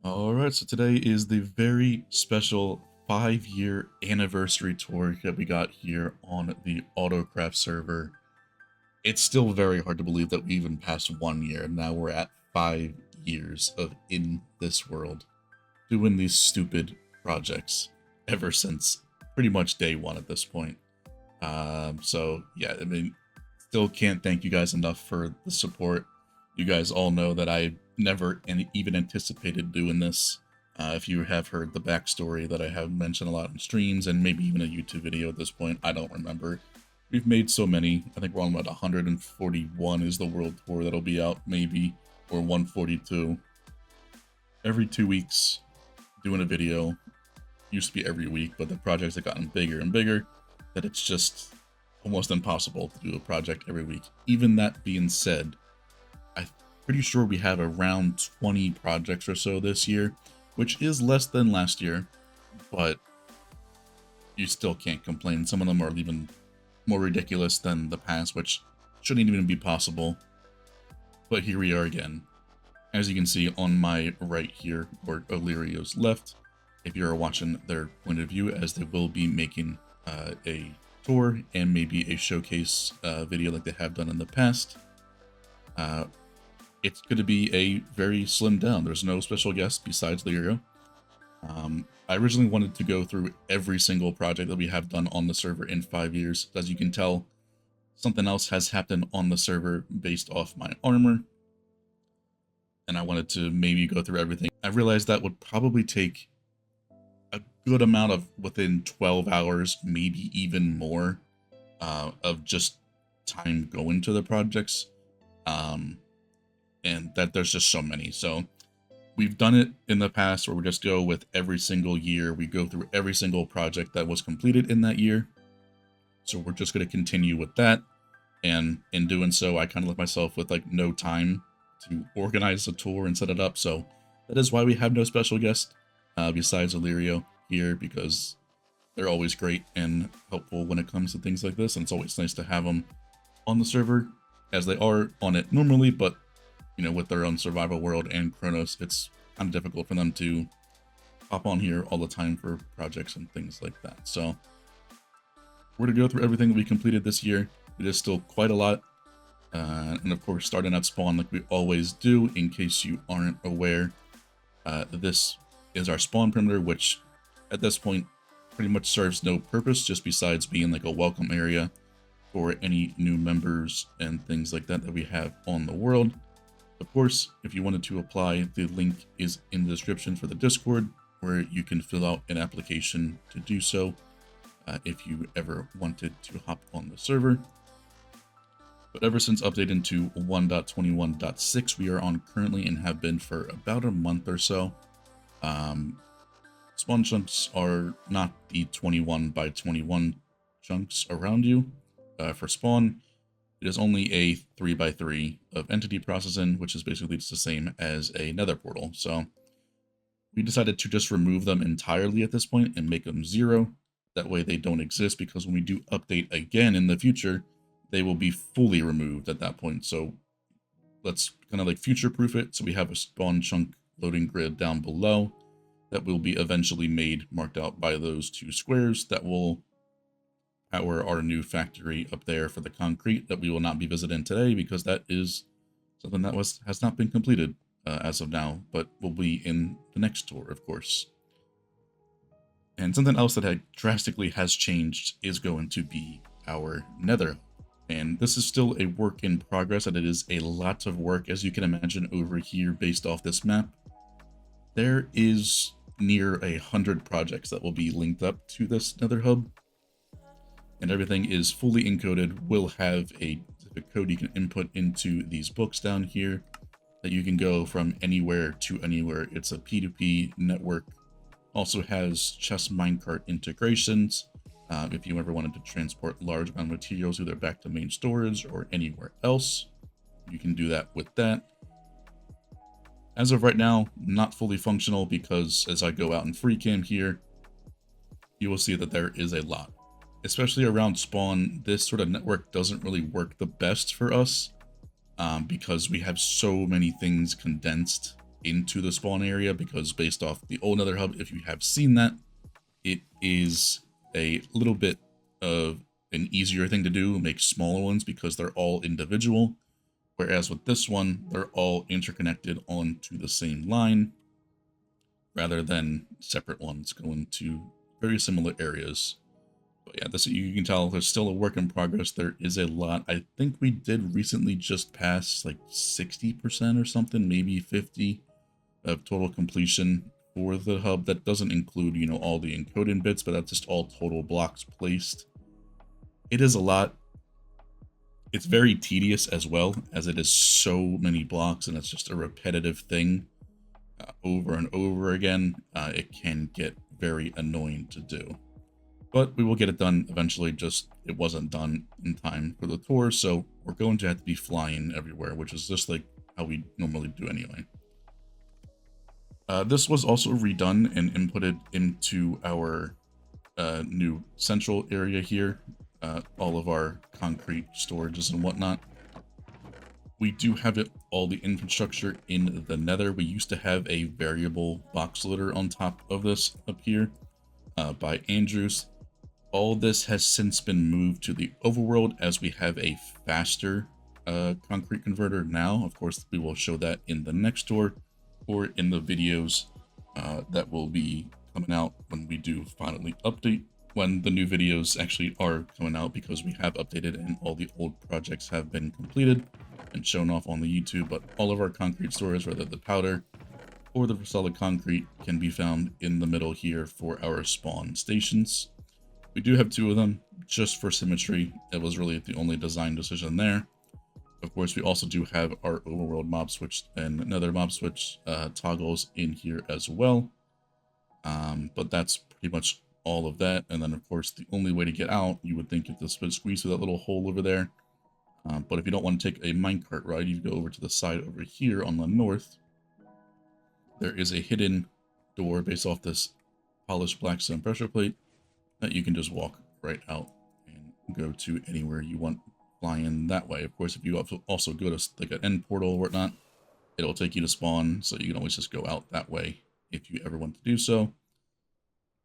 Alright, so today is the very special 5-year anniversary tour that we got here on the AutoCraft server. It's still very hard to believe that we even passed 1 year, and now we're at 5 years of in this world, doing these stupid projects ever since pretty much day one at this point. So yeah, I mean, still can't thank you guys enough for the support. You guys all know that I never even anticipated doing this. If you have heard the backstory that I have mentioned a lot in streams and maybe even a YouTube video at this point, I don't remember. We've made so many. I think we're on about 141 is the world tour that'll be out, maybe, or 142. Every 2 weeks, doing a video. Used to be every week, but the projects have gotten bigger and bigger that it's just almost impossible to do a project every week. Even that being said, I'm pretty sure we have around 20 projects or so this year, which is less than last year, but you still can't complain. Some of them are even more ridiculous than the past, which shouldn't even be possible. But here we are again. As you can see on my right here, or Elyrio's left, if you're watching their point of view, as they will be making a tour and maybe a showcase video like they have done in the past. It's going to be a very slimmed down. There's no special guest besides Elyrio. I originally wanted to go through every single project that we have done on the server in 5 years. As you can tell, something else has happened on the server based off my armor, and I wanted to maybe go through everything. I realized that would probably take a good amount of within 12 hours, maybe even more, of just time going to the projects. And that there's just so many. So we've done it in the past where we just go with every single year. We go through every single project that was completed in that year. So we're just going to continue with that. And in doing so, I kind of left myself with like no time to organize a tour and set it up. So that is why we have no special guest besides Elyrio here, because they're always great and helpful when it comes to things like this. And it's always nice to have them on the server as they are on it normally, but you know, with their own survival world and Chronos, it's kind of difficult for them to hop on here all the time for projects and things like that. So we're going to go through everything that we completed this year. It is still quite a lot. And of course, starting at spawn like we always do, in case you aren't aware. This is our spawn perimeter, which at this point pretty much serves no purpose, just besides being like a welcome area for any new members and things like that that we have on the world. Of course, if you wanted to apply, the link is in the description for the Discord, where you can fill out an application to do so if you ever wanted to hop on the server. But ever since updating to 1.21.6, we are on currently and have been for about a month or so. Spawn chunks are not the 21 by 21 chunks around you. For spawn, it is only a 3x3 of entity processing, which is basically just the same as a nether portal. So we decided to just remove them entirely at this point and make them 0. That way they don't exist, because when we do update again in the future, they will be fully removed at that point. So let's kind of like future-proof it. So we have a spawn chunk loading grid down below that will be eventually made, marked out by those 2 squares that will power our new factory up there for the concrete that we will not be visiting today, because that is something that has not been completed as of now, but will be in the next tour, of course. And something else that drastically has changed is going to be our Nether. And this is still a work in progress, and it is a lot of work, as you can imagine, over here based off this map. There is near 100 projects that will be linked up to this NetherHub. And everything is fully encoded. We'll have a specific code you can input into these books down here that you can go from anywhere to anywhere. It's a P2P network. Also has chest minecart integrations. If you ever wanted to transport large amount of materials either back to main storage or anywhere else, you can do that with that. As of right now, not fully functional, because as I go out in free cam here, you will see that there is a lot. Especially around spawn, this sort of network doesn't really work the best for us because we have so many things condensed into the spawn area, because based off the old NetherHub, if you have seen that, it is a little bit of an easier thing to do, make smaller ones because they're all individual. Whereas with this one, they're all interconnected onto the same line rather than separate ones going to very similar areas. But yeah, this, you can tell there's still a work in progress. There is a lot. I think we did recently just pass like 60% or something, maybe 50 of total completion for the hub. That doesn't include, you know, all the encoding bits, but that's just all total blocks placed. It is a lot. It's very tedious as well, as it is so many blocks and it's just a repetitive thing over and over again. It can get very annoying to do. But we will get it done eventually, just it wasn't done in time for the tour, so we're going to have to be flying everywhere, which is just like how we normally do anyway. This was also redone and inputted into our new central area here, all of our concrete storages and whatnot. We do have all the infrastructure in the Nether. We used to have a variable box loader on top of this up here by Andrews. All this has since been moved to the overworld, as we have a faster concrete converter now. Of course, we will show that in the next tour or in the videos that will be coming out when we do finally update, when the new videos actually are coming out, because we have updated and all the old projects have been completed and shown off on the YouTube. But all of our concrete stores, whether the powder or the solid concrete, can be found in the middle here for our spawn stations. We do have 2 of them just for symmetry. It was really the only design decision there. Of course, we also do have our overworld mob switch and Nether mob switch toggles in here as well. But that's pretty much all of that. And then, of course, the only way to get out, you would think, if this would squeeze through that little hole over there. But if you don't want to take a minecart ride, you go over to the side over here on the north. There is a hidden door based off this polished blackstone pressure plate that you can just walk right out and go to anywhere you want, flying that way. Of course, if you also go to like an end portal or whatnot, it'll take you to spawn, so you can always just go out that way if you ever want to do so.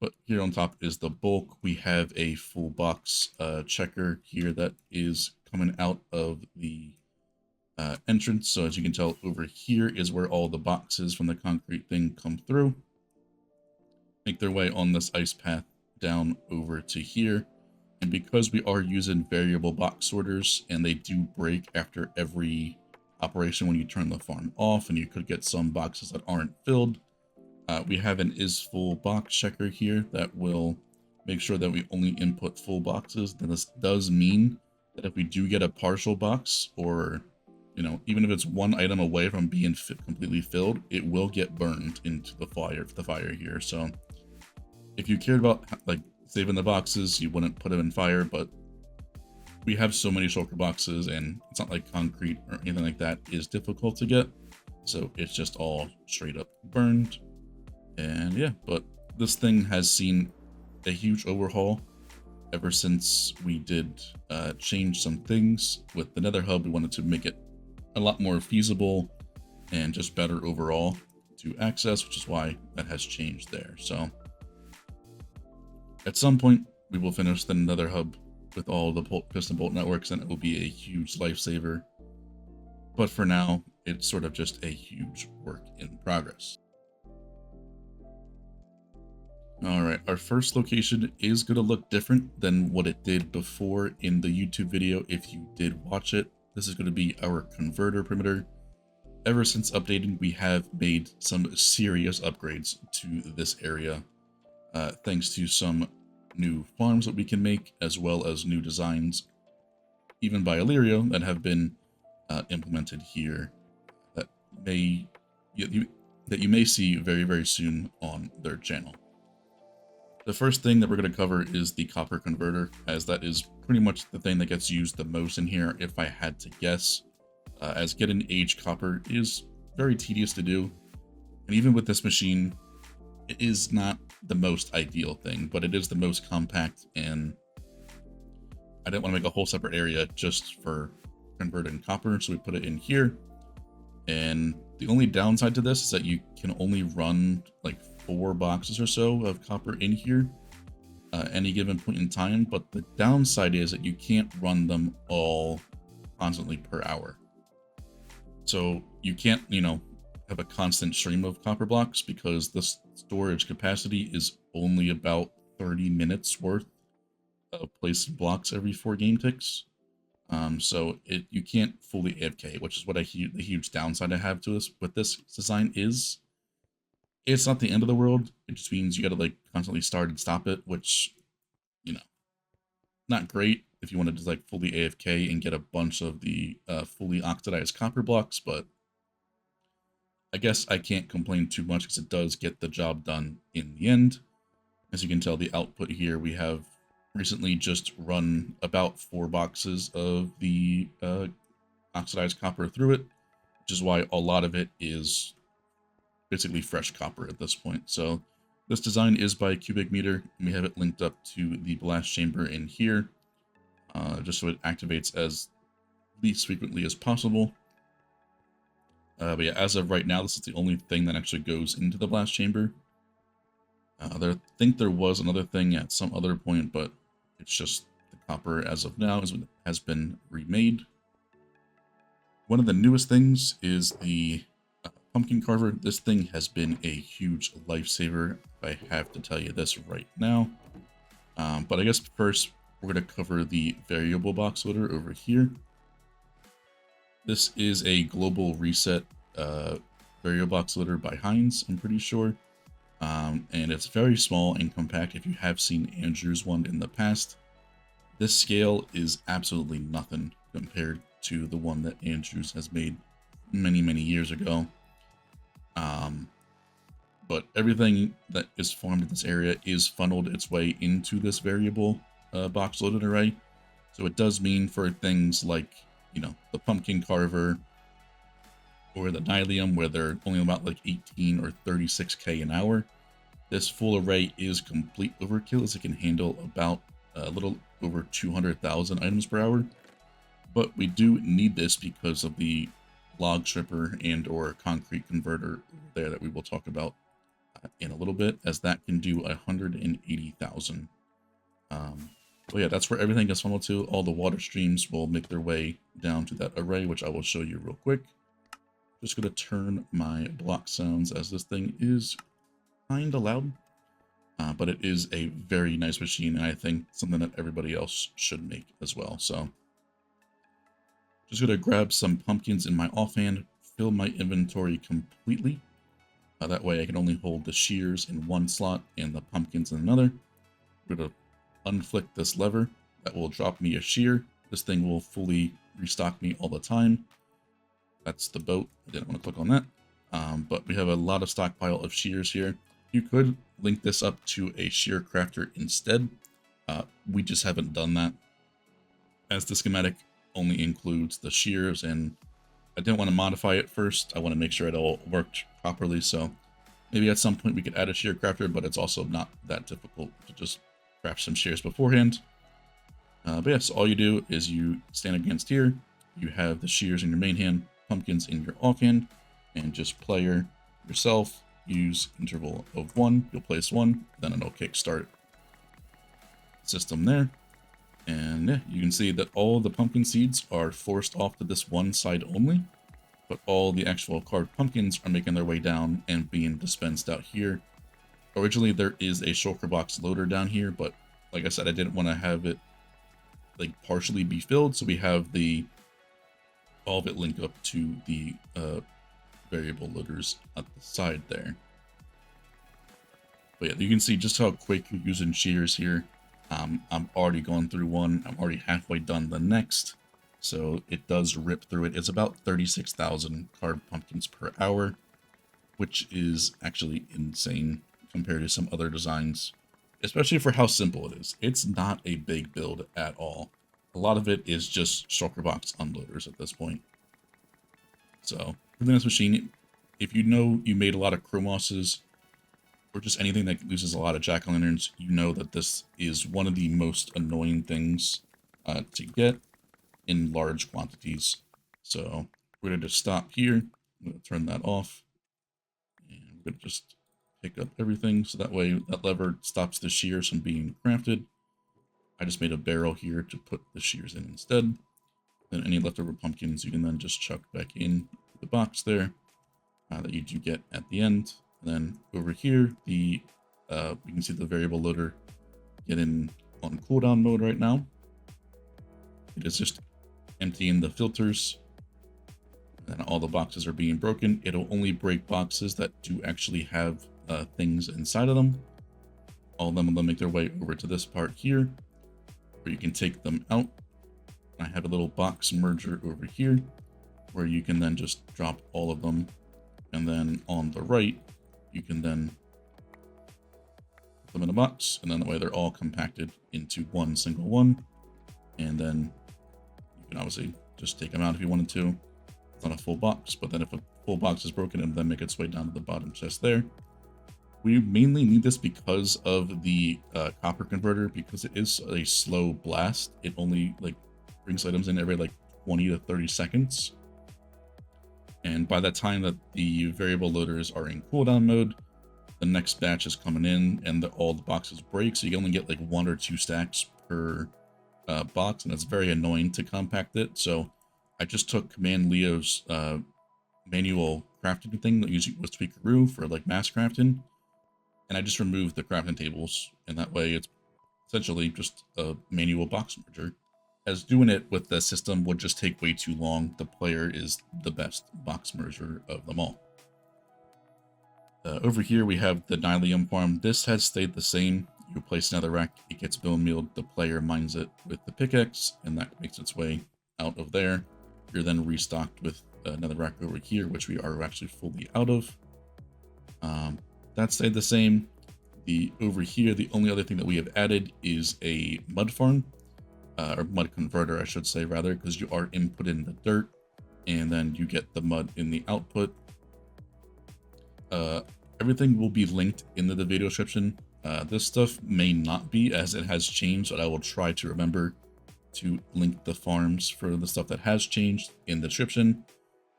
But here on top is the bulk. We have a full box checker here that is coming out of the entrance. So as you can tell, over here is where all the boxes from the concrete thing come through, make their way on this ice path down over to here. And because we are using variable box sorters and they do break after every operation when you turn the farm off, and you could get some boxes that aren't filled, we have an is full box checker here that will make sure that we only input full boxes. Then this does mean that if we do get a partial box, or, you know, even if it's one item away from being completely filled, it will get burned into the fire here. So if you cared about like saving the boxes, you wouldn't put them in fire, but we have so many shulker boxes, and it's not like concrete or anything like that is difficult to get, so it's just all straight up burned. And yeah, but this thing has seen a huge overhaul ever since we did change some things with the NetherHub. We wanted to make it a lot more feasible and just better overall to access, which is why that has changed there. So at some point, we will finish the NetherHub with all the piston bolt networks, and it will be a huge lifesaver. But for now, it's sort of just a huge work in progress. Alright, our first location is going to look different than what it did before in the YouTube video if you did watch it. This is going to be our converter perimeter. Ever since updating, we have made some serious upgrades to this area. Thanks to some new farms that we can make, as well as new designs, even by Elyrio, that have been implemented here, that you may see very, very soon on their channel. The first thing that we're going to cover is the copper converter, as that is pretty much the thing that gets used the most in here, if I had to guess, as getting aged copper is very tedious to do, and even with this machine, it is not the most ideal thing, but it is the most compact, and I didn't want to make a whole separate area just for converting copper, so we put it in here. And The only downside to this is that you can only run like 4 boxes or so of copper in here any given point in time, but the downside is that you can't run them all constantly per hour. So you can't, have a constant stream of copper blocks because the storage capacity is only about 30 minutes worth of placing blocks every 4 game ticks. So you can't fully AFK, which is what the huge downside I have to this with this design is. It's not the end of the world. It just means you gotta like constantly start and stop it, which, not great if you want to just like fully AFK and get a bunch of the fully oxidized copper blocks, but I guess I can't complain too much because it does get the job done in the end. As you can tell, the output here, we have recently just run about 4 boxes of the oxidized copper through it, which is why a lot of it is basically fresh copper at this point. So this design is by cubic meter, and we have it linked up to the blast chamber in here, just so it activates as least frequently as possible. But yeah, as of right now, this is the only thing that actually goes into the blast chamber. I think there was another thing at some other point, but it's just the copper as of now has been remade. One of the newest things is the pumpkin carver. This thing has been a huge lifesaver, if I have to tell you this right now. But I guess first we're going to cover the variable box loader over here. This is a global reset variable box loader by Heinz, I'm pretty sure. And it's very small and compact. If you have seen Andrew's one in the past, this scale is absolutely nothing compared to the one that Andrew's has made many, many years ago. But everything that is farmed in this area is funneled its way into this variable box loaded array. So it does mean for things like, the pumpkin carver or the Mycelium, where they're only about like 18 or 36k an hour, this full array is complete overkill, as it can handle about a little over 200,000 items per hour. But we do need this because of the log stripper and or concrete converter there that we will talk about in a little bit, as that can do 180,000. But yeah, that's where everything gets funneled to. All the water streams will make their way down to that array, which I will show you real quick. Just going to turn my block sounds, as this thing is kind of loud. But it is a very nice machine, and I think something that everybody else should make as well. So just going to grab some pumpkins in my offhand, fill my inventory completely. That way I can only hold the shears in one slot and the pumpkins in another. We're going to unflick this lever. That will drop me a shear. This thing will fully restock me all the time. That's the boat. I didn't want to click on that. But we have a lot of stockpile of shears here. You could link this up to a shear crafter instead. We just haven't done that, as the schematic only includes the shears, and I didn't want to modify it first. I want to make sure it all worked properly, so maybe at some point we could add a shear crafter, but it's also not that difficult to just craft some shears beforehand. But yes, all you do is you stand against here, you have the shears in your main hand, pumpkins in your offhand, and just player yourself, use interval of 1, you'll place 1, then it'll kickstart system there. And yeah, you can see that all the pumpkin seeds are forced off to this one side only, but all the actual carved pumpkins are making their way down and being dispensed out here. Originally, there is a shulker box loader down here, but like I said, I didn't want to have it like partially be filled, so we have all of it linked up to the variable loaders at the side there. But yeah, you can see just how quick you're using shears here. I'm already going through one. I'm already halfway done the next. So it does rip through it. It's about 36,000 carved pumpkins per hour, which is actually insane compared to some other designs, especially for how simple it is. It's not a big build at all. A lot of it is just shulker box unloaders at this point. So for this machine, if you know you made a lot of chromosses or just anything that uses a lot of jack-o'-lanterns, you know that this is one of the most annoying things to get in large quantities. So we're going to just stop here, I'm going to turn that off. And we're going to just pick up everything, so that way that lever stops the shears from being crafted. I just made a barrel here to put the shears in instead. Then any leftover pumpkins you can then just chuck back in the box there that you do get at the end. And then over here, we can see the variable loader getting on cooldown mode right now. It is just emptying the filters, and all the boxes are being broken. It'll only break boxes that do actually have things inside of them. All of them will make their way over to this part here, where you can take them out. I have a little box merger over here, where you can then just drop all of them, and then on the right, you can then put them in a box, and then that way they're all compacted into one single one, and then you can obviously just take them out if you wanted to. It's not a full box, but then if a full box is broken, it'll then make its way down to the bottom chest there. We mainly need this because of the copper converter, because it is a slow blast. It only brings items in every 20 to 30 seconds. And by that time that the variable loaders are in cooldown mode, the next batch is coming in and all the boxes break. So you only get 1 or 2 stacks per box, and it's very annoying to compact it. So I just took Command Leo's manual crafting thing that usually was Tweakaroo for mass crafting, and I just removed the crafting tables, and that way it's essentially just a manual box merger, as doing it with the system would just take way too long. The player is the best box merger of them all. Over here we have the Mycelium farm. This has stayed the same. You place another rack, it gets Bonemeal, the player mines it with the pickaxe, and that makes its way out of there. You're then restocked with another rack over here, which we are actually fully out of. That stayed the same. Over here, the only other thing that we have added is a mud farm, or mud converter, I should say, rather, because you are inputting the dirt, and then you get the mud in the output. Everything will be linked in the video description. This stuff may not be, as it has changed, but I will try to remember to link the farms for the stuff that has changed in the description.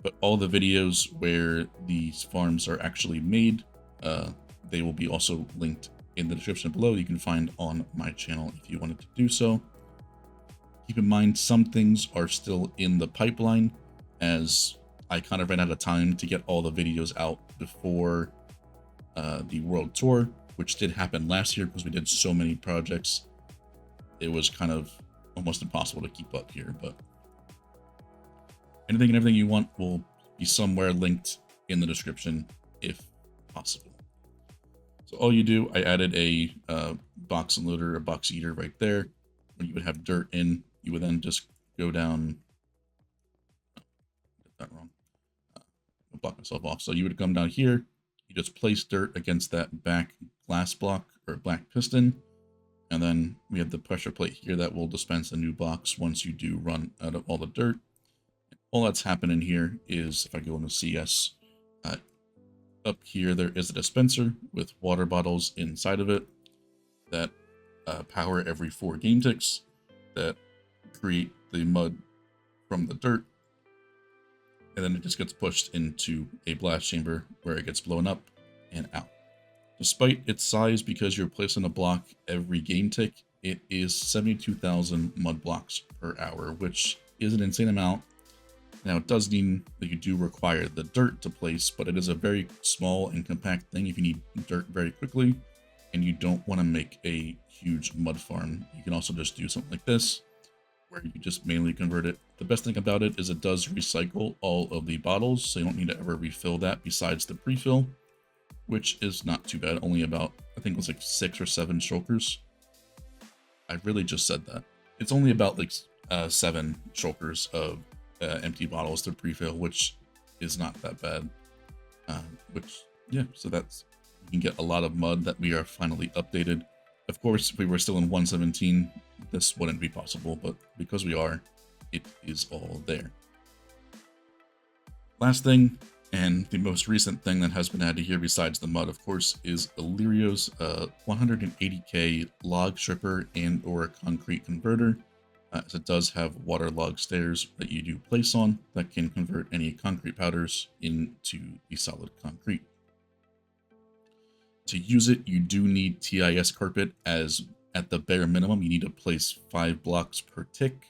But all the videos where these farms are actually made, they will be also linked in the description below. You can find on my channel if you wanted to do so. Keep in mind, some things are still in the pipeline, as I kind of ran out of time to get all the videos out before the world tour, which did happen last year because we did so many projects. It was kind of almost impossible to keep up here, but anything and everything you want will be somewhere linked in the description if possible. So all you do, I added a box unloader, a box eater right there. When you would have dirt in, you would then just go down. Oh, did that wrong. I'll block myself off. So you would come down here. You just place dirt against that back glass block or black piston. And then we have the pressure plate here that will dispense a new box once you do run out of all the dirt. All that's happening here is, if I go into CS, up here there is a dispenser with water bottles inside of it that power every 4 game ticks that create the mud from the dirt. And then it just gets pushed into a blast chamber where it gets blown up and out. Despite its size, because you're placing a block every game tick, it is 72,000 mud blocks per hour, which is an insane amount. Now, it does mean that you do require the dirt to place, but it is a very small and compact thing if you need dirt very quickly and you don't want to make a huge mud farm. You can also just do something like this, where you just manually convert it. The best thing about it is it does recycle all of the bottles, so you don't need to ever refill that besides the pre-fill, which is not too bad. Only about, I think it was 6 or 7 shulkers. I really just said that. It's only about 7 shulkers of empty bottles to pre-fill, which is not that bad. So that's, you can get a lot of mud that we are finally updated. Of course, if we were still in 1.17, this wouldn't be possible, but because we are, it is all there. Last thing, and the most recent thing that has been added here besides the mud, of course, is Elyrio's 180k log stripper and or concrete converter. as it does have waterlogged stairs that you do place on that can convert any concrete powders into the solid concrete. To use it, you do need TIS carpet, as at the bare minimum, you need to place 5 blocks per tick,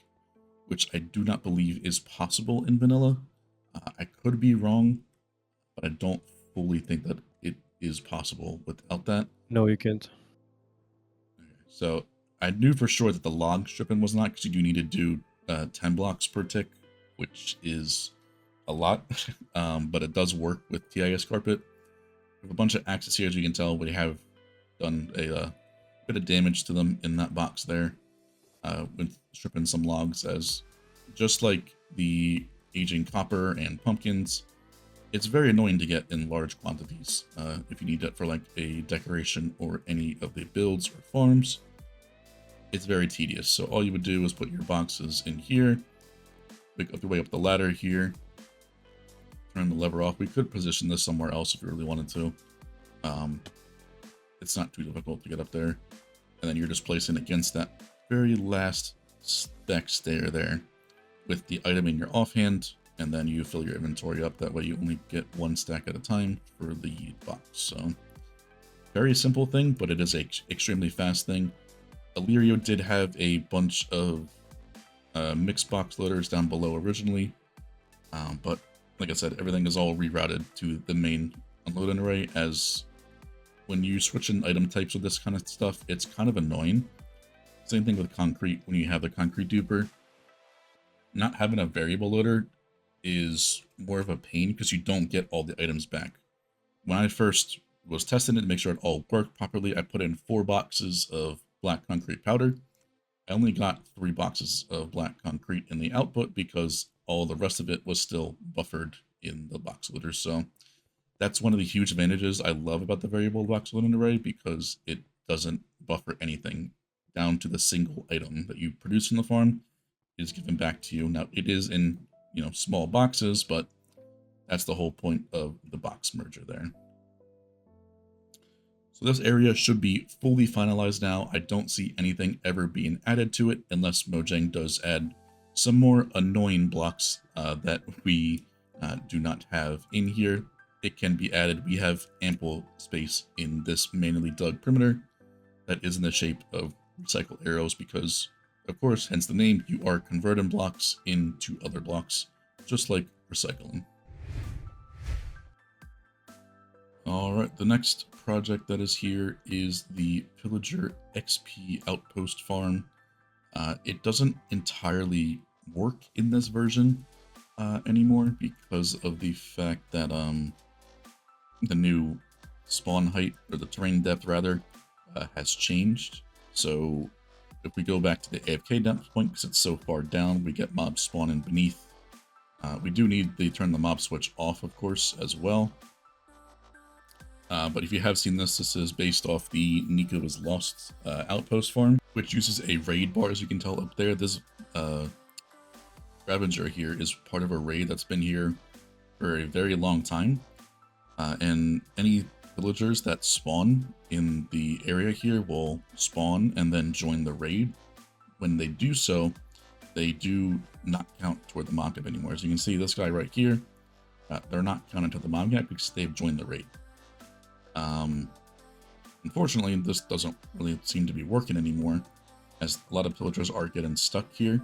which I do not believe is possible in vanilla. I could be wrong, but I don't fully think that it is possible without that. No, you can't. So I knew for sure that the log stripping was not, because you do need to do 10 blocks per tick, which is a lot, but it does work with TIS carpet. We have a bunch of axes here, as you can tell. We have done a bit of damage to them in that box there with stripping some logs, as just like the aging copper and pumpkins, it's very annoying to get in large quantities if you need it for like a decoration or any of the builds or farms. It's very tedious. So all you would do is put your boxes in here, pick up your way up the ladder here, turn the lever off. We could position this somewhere else if you really wanted to. It's not too difficult to get up there. And then you're just placing against that very last stack stair there with the item in your offhand, and then you fill your inventory up. That way you only get 1 stack at a time for the box. So very simple thing, but it is a extremely fast thing. Elyrio did have a bunch of mixed box loaders down below originally, but like I said, everything is all rerouted to the main unloading array, as when you switch in item types with this kind of stuff, it's kind of annoying. Same thing with concrete. When you have the concrete duper, not having a variable loader is more of a pain because you don't get all the items back. When I first was testing it to make sure it all worked properly, I put in 4 boxes of black concrete powder. I only got 3 boxes of black concrete in the output because all the rest of it was still buffered in the box loader. So that's one of the huge advantages I love about the variable box loading array, because it doesn't buffer anything down to the single item that you produce in the farm. It is given back to you. Now it is in, small boxes, but that's the whole point of the box merger there. So this area should be fully finalized now. I don't see anything ever being added to it unless Mojang does add some more annoying blocks that we do not have in here. It can be added. We have ample space in this manually dug perimeter that is in the shape of recycle arrows because, of course, hence the name, you are converting blocks into other blocks, just like recycling. Alright, the next project that is here is the Pillager XP Outpost Farm. It doesn't entirely work in this version anymore because of the fact that the new spawn height, or the terrain depth rather, has changed. So if we go back to the AFK depth point, because it's so far down, we get mobs spawning beneath. We do need to turn the mob switch off, of course, as well. But if you have seen this, this is based off the Nico is Lost Outpost farm, which uses a raid bar, as you can tell up there. This Scavenger here is part of a raid that's been here for a very long time. And any villagers that spawn in the area here will spawn and then join the raid. When they do so, they do not count toward the mob cap anymore. As you can see, this guy right here, they're not counted to the mob cap because they've joined the raid. Unfortunately, this doesn't really seem to be working anymore, as a lot of pillagers are getting stuck here,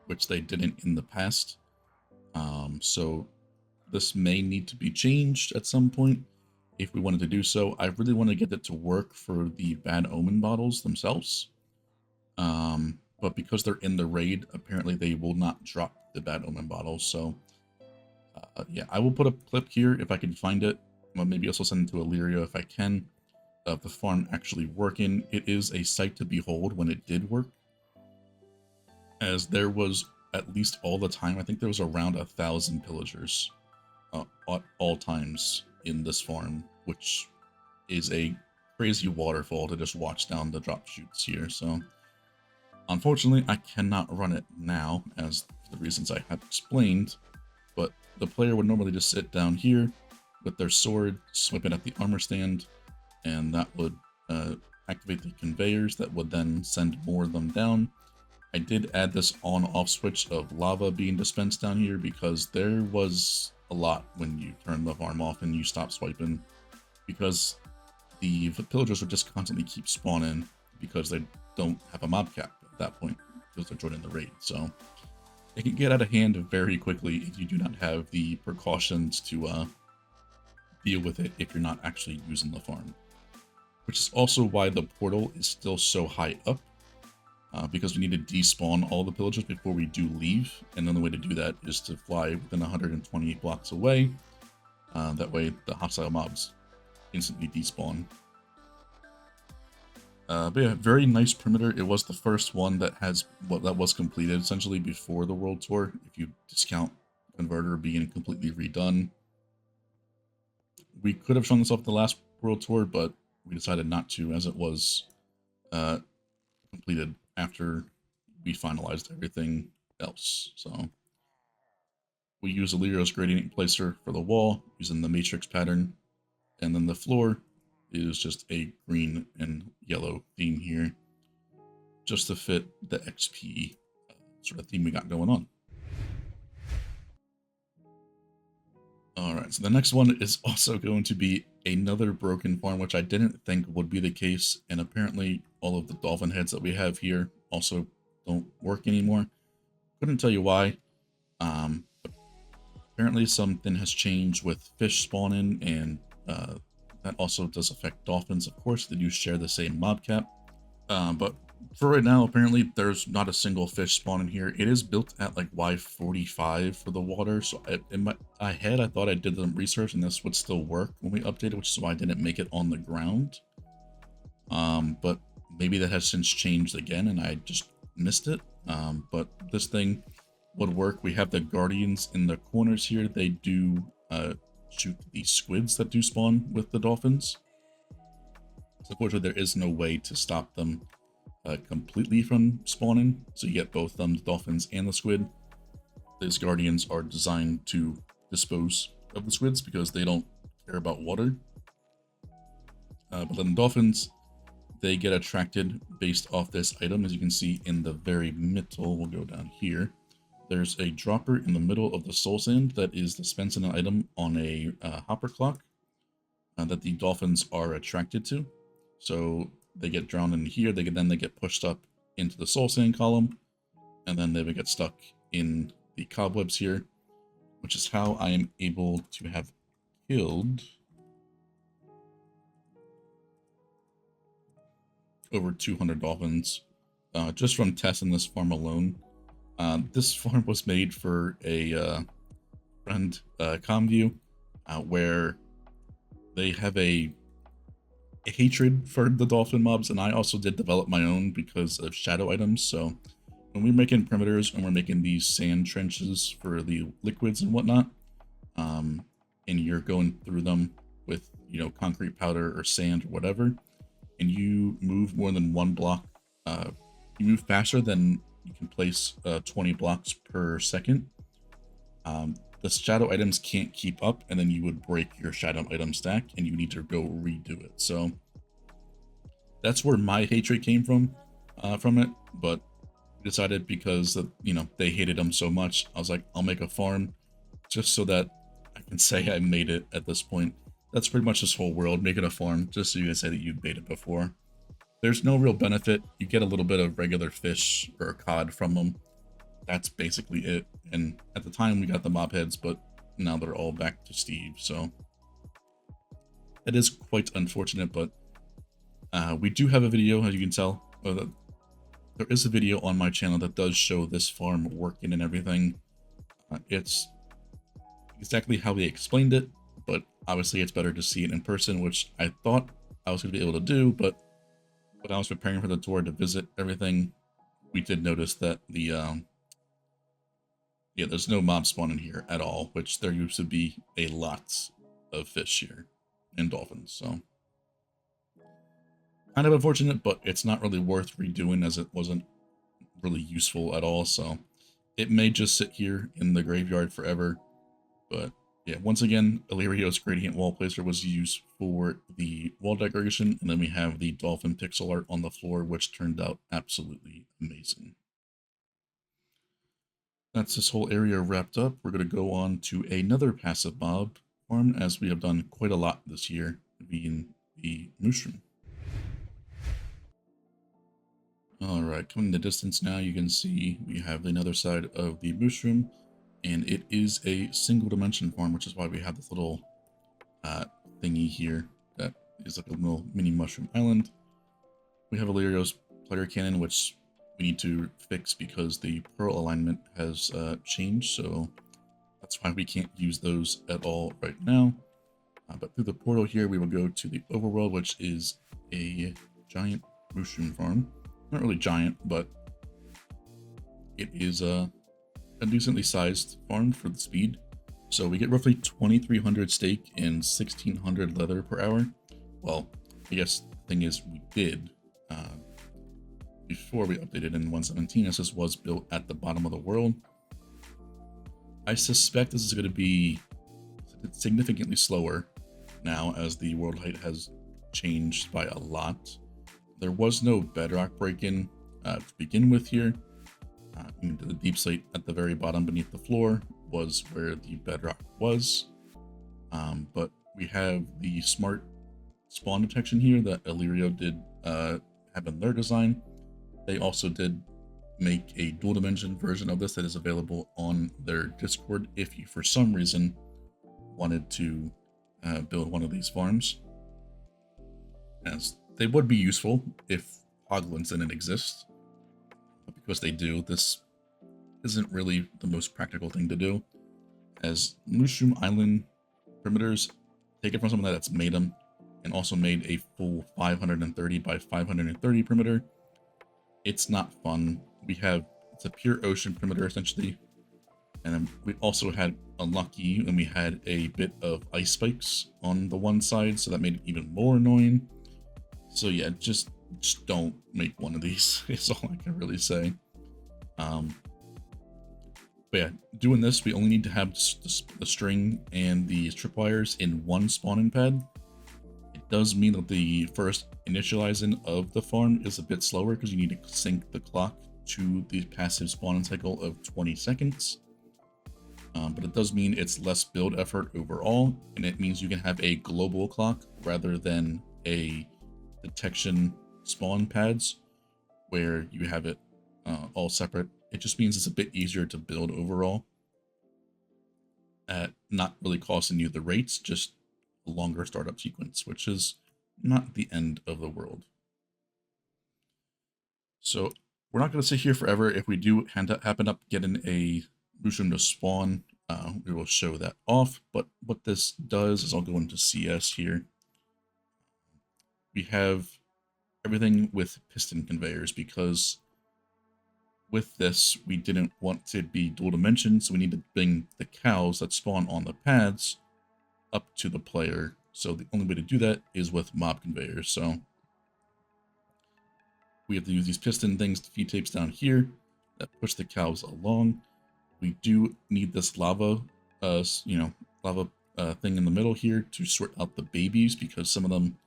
which they didn't in the past. So this may need to be changed at some point if we wanted to do so. I really want to get it to work for the Bad Omen bottles themselves. But because they're in the raid, apparently they will not drop the Bad Omen bottles. So yeah, I will put a clip here if I can find it. Well, maybe also send it to Elyrio if I can, of the farm actually working. It is a sight to behold when it did work, as there was, at least all the time, I think there was around 1,000 pillagers at all times in this farm, which is a crazy waterfall to just watch down the drop chutes here. So unfortunately, I cannot run it now, as for the reasons I have explained, but the player would normally just sit down here with their sword, swipe it at the armor stand, and that would activate the conveyors that would then send more of them down. I did add this on-off switch of lava being dispensed down here because there was a lot when you turn the farm off and you stop swiping, because the pillagers would just constantly keep spawning because they don't have a mob cap at that point because they're joining the raid. So it can get out of hand very quickly if you do not have the precautions to deal with it if you're not actually using the farm. Which is also why the portal is still so high up, because we need to despawn all the pillagers before we do leave, and the only way to do that is to fly within 128 blocks away. That way the hostile mobs instantly despawn. But yeah, very nice perimeter. It was the first one that was completed essentially before the World Tour, if you discount Converter being completely redone. We could have shown this off the last World Tour, but we decided not to, as it was completed after we finalized everything else. So we use Elyrio's gradient placer for the wall using the matrix pattern, and then the floor is just a green and yellow theme here, just to fit the XP sort of theme we got going on. Alright, so the next one is also going to be another broken farm, which I didn't think would be the case, and apparently all of the dolphin heads that we have here also don't work anymore. Couldn't tell you why. But apparently something has changed with fish spawning, and that also does affect dolphins, of course. They do share the same mob cap. But for right now, apparently there's not a single fish spawning here. It is built at like Y45 for the water, so in my head I thought I did some research and this would still work when we updated, which is why I didn't make it on the ground. But maybe that has since changed again and I just missed it. But this thing would work. We have the guardians in the corners here. They do shoot the squids that do spawn with the dolphins. So unfortunately, there is no way to stop them completely from spawning. So you get both them, the dolphins and the squid. These guardians are designed to dispose of the squids because they don't care about water. But then the dolphins, they get attracted based off this item. As you can see in the very middle, we'll go down here. There's a dropper in the middle of the soul sand that is dispensing an item on a hopper clock that the dolphins are attracted to. So they get drowned in here, they get pushed up into the soul sand column, and then they would get stuck in the cobwebs here, which is how I am able to have killed over 200 dolphins just from testing this farm alone. This farm was made for a friend, Comview, where they have a hatred for the dolphin mobs, and I also did develop my own because of shadow items. So when we're making perimeters and we're making these sand trenches for the liquids and whatnot, and you're going through them with, you know, concrete powder or sand or whatever, and you move more than one block, you move faster than you can place 20 blocks per second, the shadow items can't keep up, and then you would break your shadow item stack and you need to go redo it. So that's where my hatred came from it. But I decided, because you know, they hated them so much, I was like, I'll make a farm just so that I can say I made it at this point. That's pretty much this whole world, making a farm just so you can say that you made it before. There's no real benefit. You get a little bit of regular fish or cod from them. That's basically it. And at the time we got the mob heads, but now they're all back to Steve. So it is quite unfortunate, but we do have a video, as you can tell. There is a video on my channel that does show this farm working and everything. It's exactly how they explained it, but obviously it's better to see it in person, which I thought I was going to be able to do, but when I was preparing for the tour to visit everything, we did notice that the yeah, there's no mob spawn in here at all, which there used to be a lot of fish here and dolphins. So kind of unfortunate, but it's not really worth redoing as it wasn't really useful at all. So it may just sit here in the graveyard forever. But yeah, once again, Elyrio's gradient wall placer was used for the wall decoration, and then we have the dolphin pixel art on the floor, which turned out absolutely amazing. That's this whole area wrapped up. We're going to go on to another passive mob farm, as we have done quite a lot this year, being the Mooshroom. Alright, coming the distance now, you can see we have the nether side of the Mooshroom, and it is a single dimension farm, which is why we have this little thingy here that is like a little mini mushroom island. We have Elyrio's player cannon, which we need to fix because the pearl alignment has changed, so that's why we can't use those at all right now. But through the portal here, we will go to the overworld, which is a giant mushroom farm. Not really giant, but it is a decently sized farm for the speed. So we get roughly 2,300 steak and 1,600 leather per hour. Well, I guess the thing is we did before we updated in 1.17, as this was built at the bottom of the world. I suspect this is going to be significantly slower now, as the world height has changed by a lot. There was no bedrock break-in to begin with here. The deep slate at the very bottom beneath the floor was where the bedrock was. But we have the smart spawn detection here that Elyrio did have in their design. They also did make a dual dimension version of this that is available on their Discord if you for some reason wanted to build one of these farms, as they would be useful if Hoglins didn't exist. But because they do, this isn't really the most practical thing to do, as Mushroom Island perimeters take it from someone that's made them and also made a full 530 by 530 perimeter. It's not fun. It's a pure ocean perimeter essentially, and then we also had unlucky and we had a bit of ice spikes on the one side, so that made it even more annoying. So yeah, just don't make one of these is all I can really say. But yeah, doing this, we only need to have the string and the tripwires in one spawning pad. It does mean that the first initializing of the farm is a bit slower because you need to sync the clock to the passive spawning cycle of 20 seconds. But it does mean it's less build effort overall, and it means you can have a global clock rather than a detection spawn pads where you have it all separate. It just means it's a bit easier to build overall, at not really costing you the rates, just a longer startup sequence, which is not the end of the world. So we're not going to sit here forever. If we do happen up getting a mushroom to spawn, we will show that off. But what this does is I'll go into CS here. We have everything with piston conveyors, because with this, we didn't want to be dual dimension, so we need to bring the cows that spawn on the pads up to the player. So the only way to do that is with mob conveyors. So we have to use these piston things to feed tapes down here that push the cows along. We do need this lava, thing in the middle here to sort out the babies, because some of them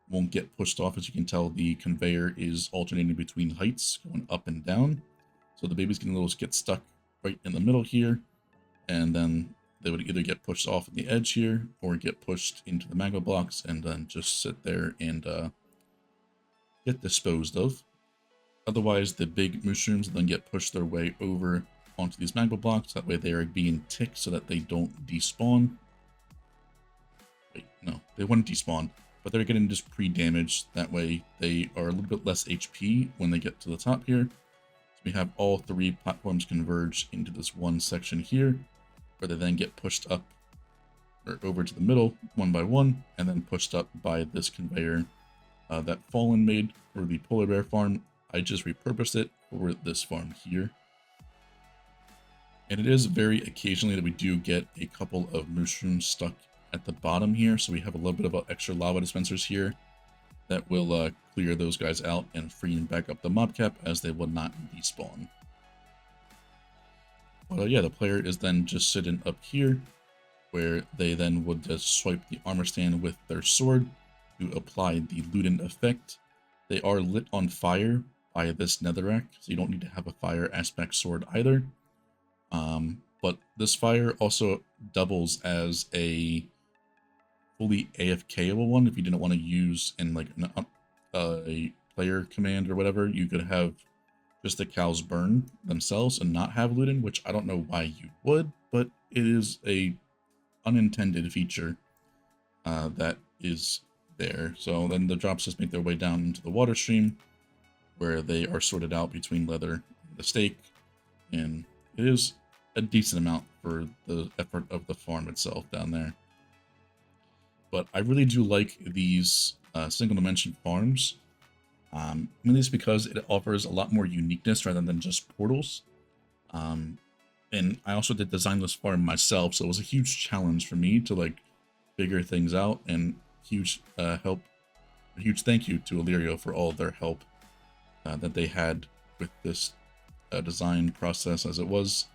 won't get pushed off. As you can tell, the conveyor is alternating between heights, going up and down. So the babies can get stuck right in the middle here, and then they would either get pushed off at the edge here or get pushed into the magma blocks and then just sit there and get disposed of. Otherwise, the big mushrooms then get pushed their way over onto these magma blocks. That way they are being ticked so that they don't despawn. Wait, no, they wouldn't despawn, but they're getting just pre-damaged. That way they are a little bit less HP when they get to the top here. So we have all three platforms converge into this one section here, where they then get pushed up or over to the middle one by one, and then pushed up by this conveyor that Fallen made for the polar bear farm. I just repurposed it for this farm here. And it is very occasionally that we do get a couple of mushrooms stuck at the bottom here, so we have a little bit of extra lava dispensers here that will clear those guys out and free them back up the mob cap, as they will not despawn. But yeah, the player is then just sitting up here, where they then would just swipe the armor stand with their sword to apply the Ludent effect. They are lit on fire by this netherrack, so you don't need to have a fire aspect sword either. But this fire also doubles as a fully AFKable one. If you didn't want to use in like a player command or whatever, you could have just the cows burn themselves and not have looting, which I don't know why you would, but it is a unintended feature that is there. So then the drops just make their way down into the water stream, where they are sorted out between leather and the steak, and it is a decent amount for the effort of the farm itself down there. But I really do like these single dimension farms, mainly just because it offers a lot more uniqueness rather than just portals. And I also did design this farm myself, so it was a huge challenge for me to like figure things out, and huge help, a huge thank you to Elyrio for all their help that they had with this design process, as it was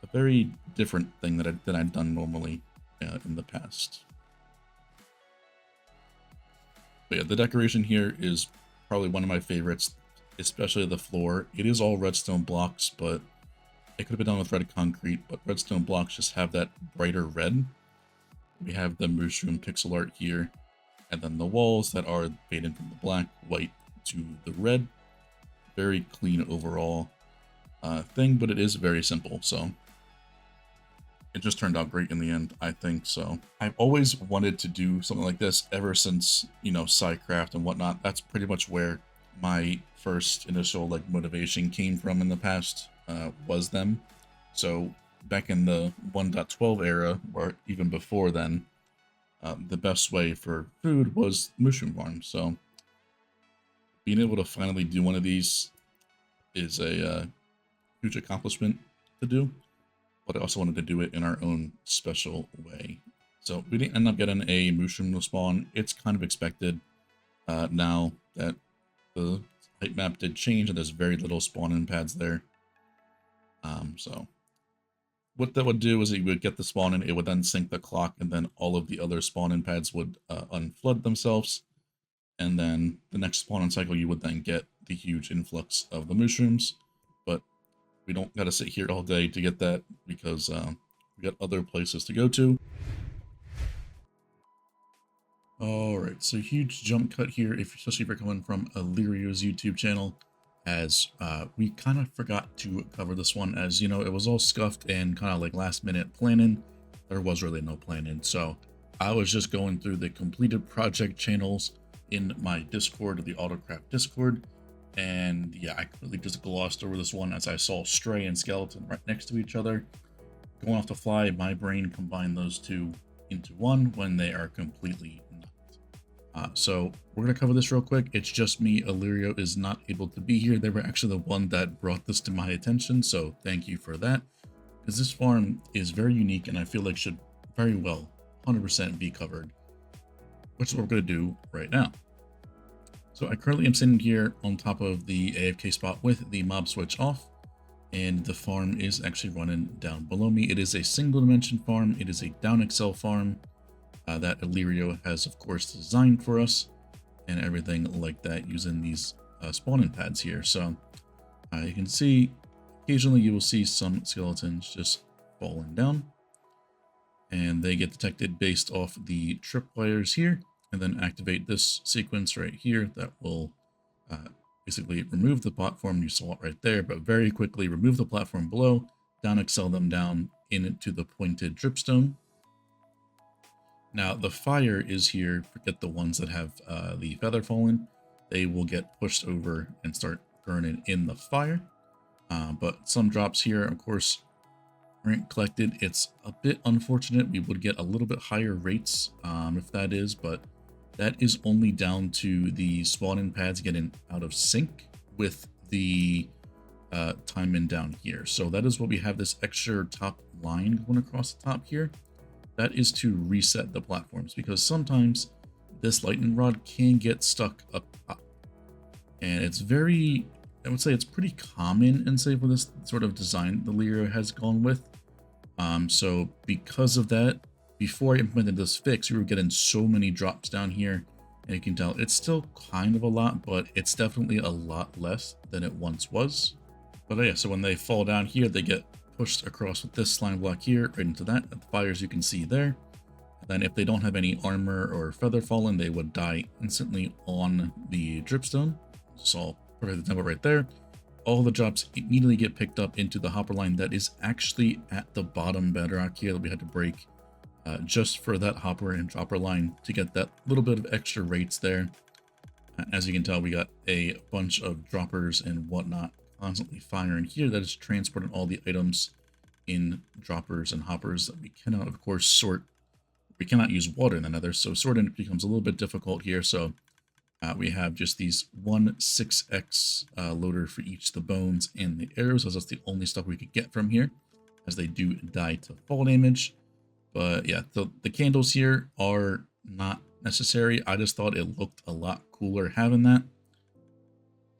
a very different thing that I'd done normally in the past. But yeah, the decoration here is probably one of my favorites, especially the floor. It is all redstone blocks, but it could have been done with red concrete, but redstone blocks just have that brighter red. We have the Mooshroom pixel art here, and then the walls that are faded from the black, white to the red. Very clean overall thing, but it is very simple, so it just turned out great in the end, I think. So I've always wanted to do something like this ever since, you know, SciCraft and whatnot. That's pretty much where my first initial like motivation came from in the past, was them. So back in the 1.12 era, or even before then, the best way for food was Mooshroom Farm. So being able to finally do one of these is a huge accomplishment to do, but I also wanted to do it in our own special way. So we didn't end up getting a Mooshroom to spawn. It's kind of expected now that the height map did change and there's very little spawn-in pads there. So what that would do is it would get the spawn-in, it would then sync the clock, and then all of the other spawn-in pads would unflood themselves. And then the next spawn-in cycle, you would then get the huge influx of the mushrooms. But we don't got to sit here all day to get that, because we got other places to go to. Alright, so huge jump cut here, especially if you're coming from Elyrio's YouTube channel, as we kind of forgot to cover this one, as, you know, it was all scuffed and kind of like last minute planning. There was really no planning, so I was just going through the completed project channels in my Discord, the AutoCraft Discord, and yeah, I completely just glossed over this one as I saw Stray and Skeleton right next to each other. Going off the fly, my brain combined those two into one when they are completely not. So we're going to cover this real quick. It's just me. Elyrio is not able to be here. They were actually the one that brought this to my attention, so thank you for that, because this farm is very unique and I feel like should very well 100% be covered, which is what we're going to do right now. So I currently am sitting here on top of the AFK spot with the mob switch off, and the farm is actually running down below me. It is a single dimension farm. It is a down Excel farm that Elyrio has, of course, designed for us, and everything like that, using these spawning pads here. So you can see occasionally you will see some skeletons just falling down, and they get detected based off the tripwires here, and then activate this sequence right here that will basically remove the platform. You saw it right there, but very quickly remove the platform below, down excel them down into the pointed dripstone. Now the fire is here. Forget the ones that have the feather fallen. They will get pushed over and start burning in the fire. But some drops here, of course, aren't collected. It's a bit unfortunate. We would get a little bit higher rates if that is, but that is only down to the spawn-in pads getting out of sync with the timing down here. So that is what we have, this extra top line going across the top here. That is to reset the platforms, because sometimes this lightning rod can get stuck up top. And it's very, I would say it's pretty common and safe with this sort of design the Elyrio has gone with. So because of that, before I implemented this fix, we were getting so many drops down here, and you can tell it's still kind of a lot, but it's definitely a lot less than it once was. But yeah, so when they fall down here, they get pushed across with this slime block here, right into that. The fires you can see there. And then if they don't have any armor or feather fallen, they would die instantly on the dripstone. So perfect example right there. All the drops immediately get picked up into the hopper line that is actually at the bottom bedrock here that we had to break just for that hopper and dropper line to get that little bit of extra rates there. As you can tell, we got a bunch of droppers and whatnot constantly firing here that is transporting all the items in droppers and hoppers that we cannot, of course, sort. We cannot use water in the nether, so sorting becomes a little bit difficult here. So we have just these 1/6x loader for each of the bones and the arrows, as that's the only stuff we could get from here, as they do die to fall damage. But yeah, the candles here are not necessary. I just thought it looked a lot cooler having that.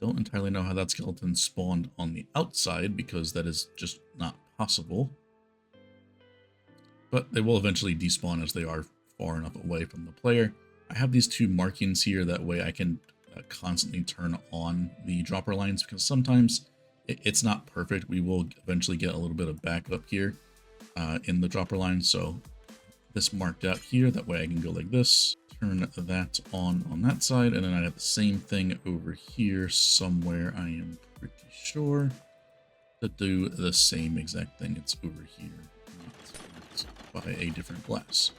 Don't entirely know how that skeleton spawned on the outside, because that is just not possible. But they will eventually despawn as they are far enough away from the player. I have these two markings here, that way I can constantly turn on the dropper lines, because sometimes it's not perfect. We will eventually get a little bit of backup here in the dropper line. So this marked out here, that way I can go like this, turn that on that side, and then I have the same thing over here somewhere, I am pretty sure, to do the same exact thing. It's over here, not by a different glass.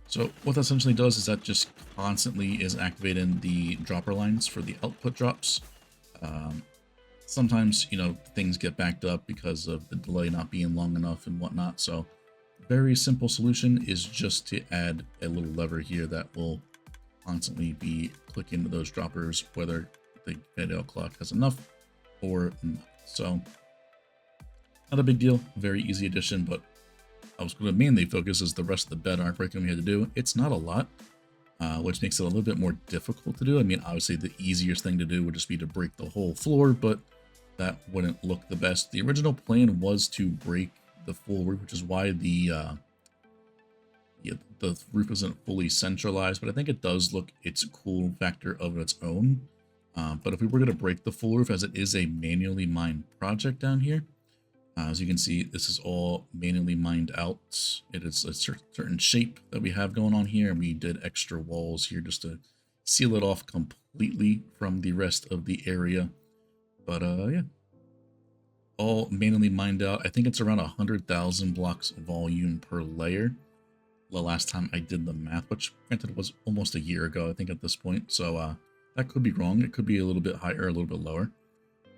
So what that essentially does is that just constantly is activating the dropper lines for the output drops. Sometimes, you know, things get backed up because of the delay not being long enough and whatnot. So very simple solution is just to add a little lever here that will constantly be clicking those droppers, whether the fade-out clock has enough or not. So not a big deal, very easy addition, but I was going to mainly focus as the rest of the bedrock breaking we had to do. It's not a lot, which makes it a little bit more difficult to do. I mean, obviously the easiest thing to do would just be to break the whole floor, but that wouldn't look the best. The original plan was to break the full roof, which is why the roof isn't fully centralized, but I think it does look its cool factor of its own. But if we were going to break the full roof, as it is a manually mined project down here, as you can see, this is all manually mined out. It is a certain shape that we have going on here, and we did extra walls here just to seal it off completely from the rest of the area. But yeah, all manually mined out. I think it's around 100,000 blocks volume per layer. The last time I did the math, which granted was almost a year ago, I think at this point. So that could be wrong. It could be a little bit higher, a little bit lower.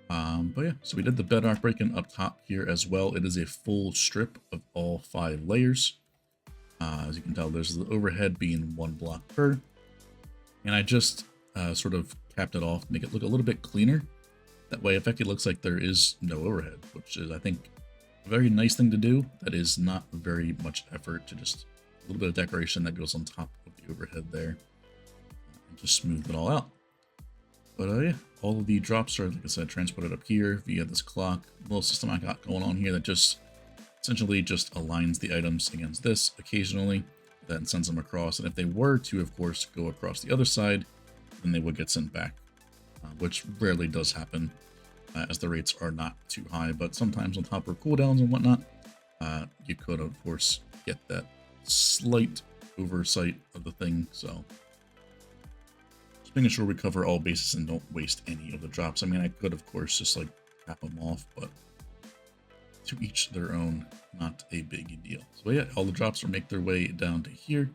But yeah, so we did the bedrock breaking up top here as well. It is a full strip of all 5 layers. As you can tell, there's the overhead being 1 block per. And I just sort of capped it off, make it look a little bit cleaner. That way, in fact, it looks like there is no overhead, which is, I think, a very nice thing to do. That is not very much effort, to just a little bit of decoration that goes on top of the overhead there. And just smooth it all out. But yeah, all of the drops are, like I said, transported up here via this clock. Little system I got going on here that just essentially just aligns the items against this occasionally, then sends them across. And if they were to, of course, go across the other side, then they would get sent back. Which rarely does happen, as the rates are not too high, but sometimes on top of cooldowns and whatnot, you could, of course, get that slight oversight of the thing. So just making sure we cover all bases and don't waste any of the drops. I mean, I could, of course, just like cap them off, but to each their own, not a big deal. So yeah, all the drops will make their way down to here,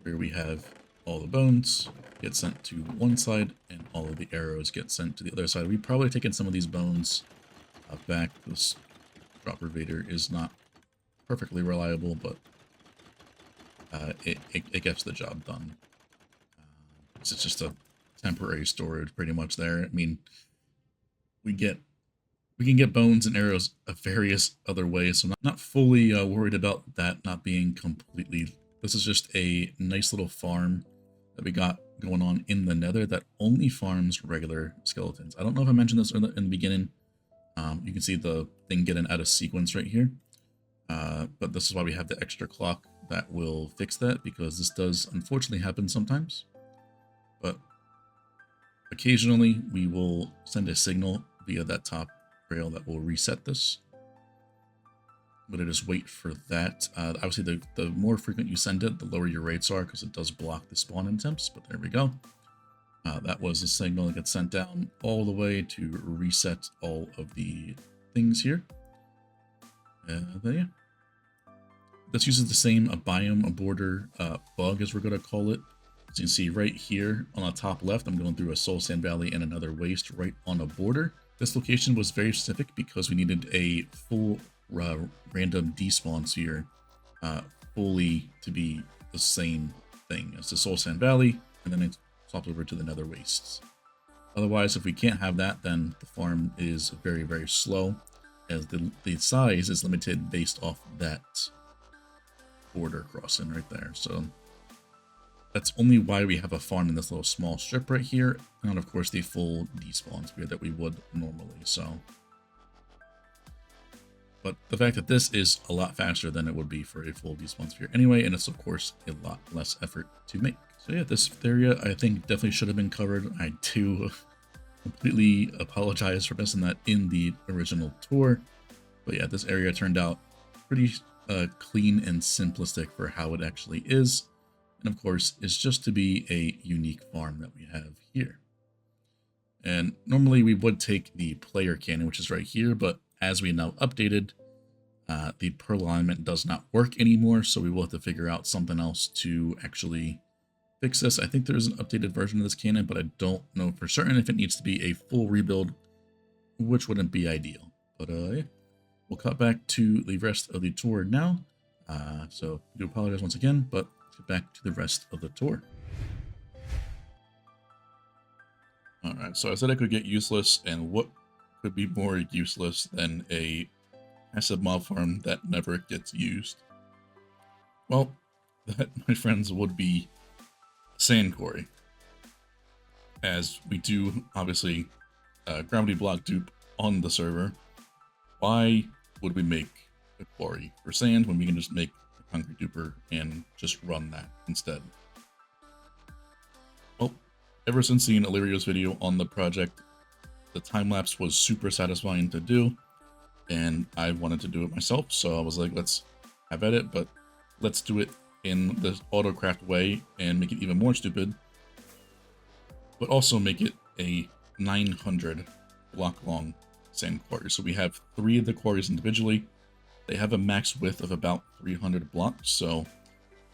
where we have all the bones get sent to one side, and all of the arrows get sent to the other side. We've probably taken some of these bones back. This dropper vader is not perfectly reliable, but it gets the job done. It's just a temporary storage pretty much there. I mean, we can get bones and arrows various other ways, so I'm not fully worried about that not being completely. This is just a nice little farm that we got going on in the nether that only farms regular skeletons. I don't know if I mentioned this in the beginning. You can see the thing getting out of sequence right here. But this is why we have the extra clock that will fix that, because this does unfortunately happen sometimes. But occasionally we will send a signal via that top rail that will reset this. I'm going to just wait for that. Obviously, the more frequent you send it, the lower your rates are, because it does block the spawn attempts, but there we go. That was a signal that gets sent down all the way to reset all of the things here. And then, yeah. This uses the same biome border bug, as we're going to call it. As you can see right here on the top left, I'm going through a soul sand valley and another waste right on a border. This location was very specific because we needed a full random despawns here fully to be the same thing as the soul sand valley, and then it swapped over to the nether wastes. Otherwise, if we can't have that, then the farm is very, very slow, as the size is limited based off that border crossing right there. So that's only why we have a farm in this little small strip right here, and of course the full despawn sphere that we would normally. So, but the fact that this is a lot faster than it would be for a full despawn sphere anyway, and it's of course a lot less effort to make. So yeah, this area I think definitely should have been covered. I do completely apologize for missing that in the original tour, but yeah, this area turned out pretty clean and simplistic for how it actually is. And of course, it's just to be a unique farm that we have here. And normally we would take the player cannon, which is right here, but as we now updated, the pearl alignment does not work anymore, so we will have to figure out something else to actually fix this. I think there's an updated version of this cannon, but I don't know for certain if it needs to be a full rebuild, which wouldn't be ideal. But yeah, we'll cut back to the rest of the tour now. So I do apologize once again, but let's get back to the rest of the tour. Alright, so I said I could get useless, and what could be more useless than a passive mob farm that never gets used? Well, that, my friends, would be sand quarry. As we do, obviously, gravity block dupe on the server. Why would we make a quarry for sand when we can just make a concrete duper and just run that instead? Well, ever since seeing Elyrio's video on the project, the time-lapse was super satisfying to do, and I wanted to do it myself, so I was like, let's have at it, but let's do it in the AutoCraft way and make it even more stupid, but also make it a 900 block long sand quarry. So we have 3 of the quarries individually. They have a max width of about 300 blocks, so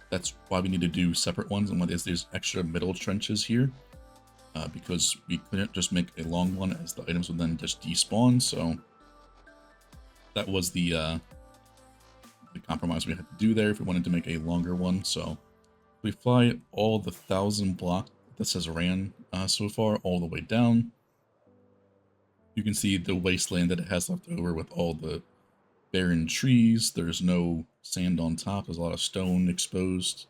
that's why we need to do separate ones, and why there's extra middle trenches here, because we couldn't just make a long one, as the items would then just despawn. So that was the compromise we had to do there if we wanted to make a longer one. So we fly all the 1,000 block that says ran so far all the way down. You can see the wasteland that it has left over with all the barren trees. There's no sand on top. There's a lot of stone exposed.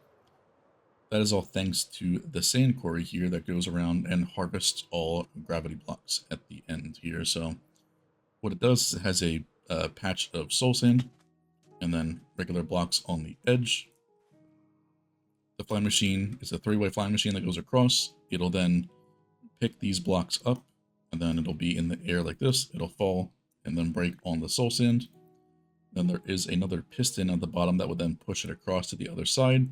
That is all thanks to the sand quarry here that goes around and harvests all gravity blocks at the end here. So what it does is it has a patch of soul sand and then regular blocks on the edge. The flying machine is a 3-way flying machine that goes across. It'll then pick these blocks up, and then it'll be in the air like this. It'll fall and then break on the soul sand. Then there is another piston at the bottom that would then push it across to the other side,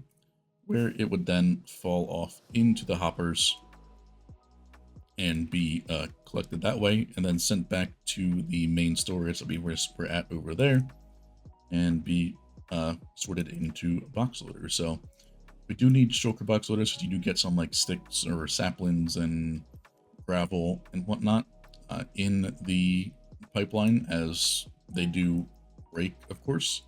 where it would then fall off into the hoppers and be collected that way, and then sent back to the main storage that we were at over there, and be sorted into box loaders. So we do need shulker box loaders, because you do get some like sticks or saplings and gravel and whatnot in the pipeline, as they do break, of course.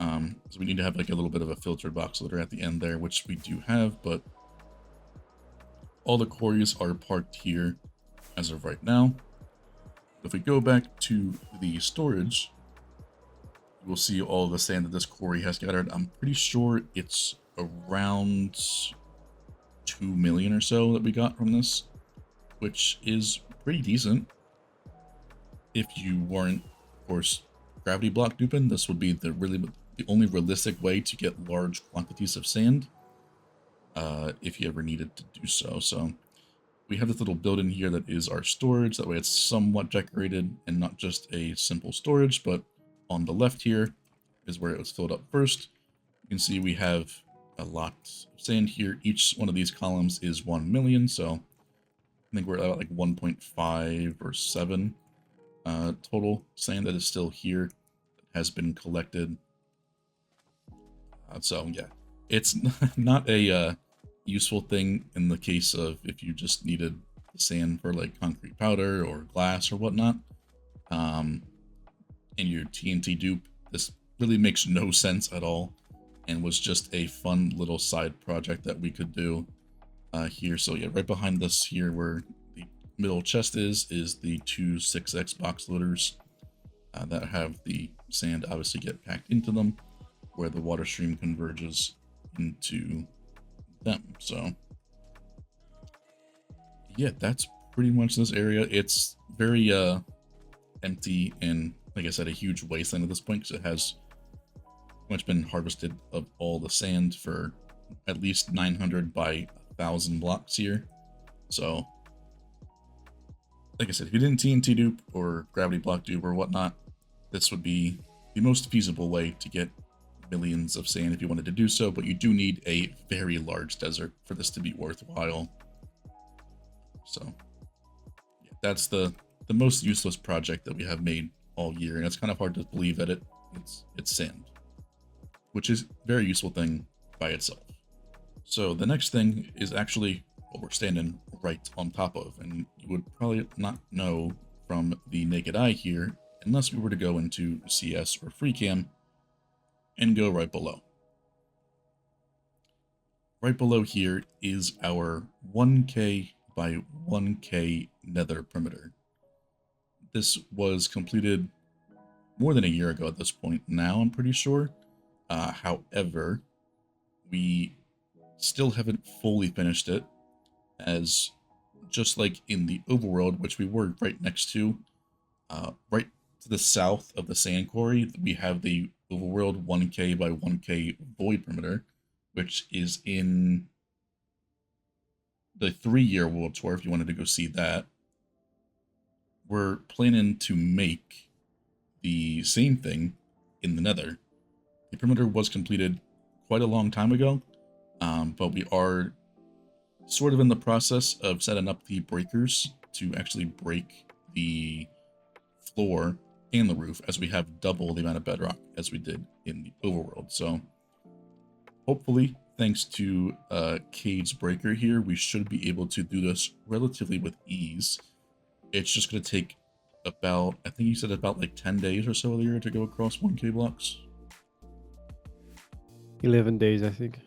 So we need to have like a little bit of a filtered box loader at the end there, which we do have, but all the quarries are parked here as of right now. If we go back to the storage, we'll see all the sand that this quarry has gathered. I'm pretty sure it's around 2 million or so that we got from this, which is pretty decent. If you weren't, of course, gravity block duping, this would be the only realistic way to get large quantities of sand, if you ever needed to do so. So we have this little building here that is our storage. That way it's somewhat decorated and not just a simple storage. But on the left here, is where it was filled up first. You can see we have a lot of sand here. Each one of these columns is 1 million, so I think we're at like 1.5 or 7 total sand that is still here, has been collected. So yeah, it's not a useful thing in the case of if you just needed sand for like concrete powder or glass or whatnot. And your TNT dupe, this really makes no sense at all, and was just a fun little side project that we could do here. So yeah, right behind us here where the middle chest is the 2 6x box loaders that have the sand obviously get packed into them, where the water stream converges into them. So yeah, that's pretty much this area. It's very empty and, like I said, a huge wasteland at this point, because it has much been harvested of all the sand for at least 900 by 1,000 blocks here. So like I said, if you didn't TNT dupe or gravity block dupe or whatnot, this would be the most feasible way to get millions of sand if you wanted to do so, but you do need a very large desert for this to be worthwhile. So yeah, that's the most useless project that we have made all year, and it's kind of hard to believe that it's sand, which is a very useful thing by itself. So the next thing is actually what we're standing right on top of, and you would probably not know from the naked eye here unless we were to go into CS or FreeCam and go right below. Right below here is our 1k by 1k nether perimeter. This was completed more than a year ago at this point now, I'm pretty sure. However, we still haven't fully finished it, as just like in the overworld, which we were right next to, right to the south of the sand quarry, we have the overworld 1k by 1k void perimeter, which is in the 3-year world tour if you wanted to go see that. We're planning to make the same thing in the nether. The perimeter was completed quite a long time ago, but we are sort of in the process of setting up the breakers to actually break the floor and the roof, as we have double the amount of bedrock as we did in the overworld. So hopefully, thanks to Cade's breaker here, we should be able to do this relatively with ease. It's just going to take about, I think you said about like 10 days or so earlier to go across 1k blocks. 11 days, I think.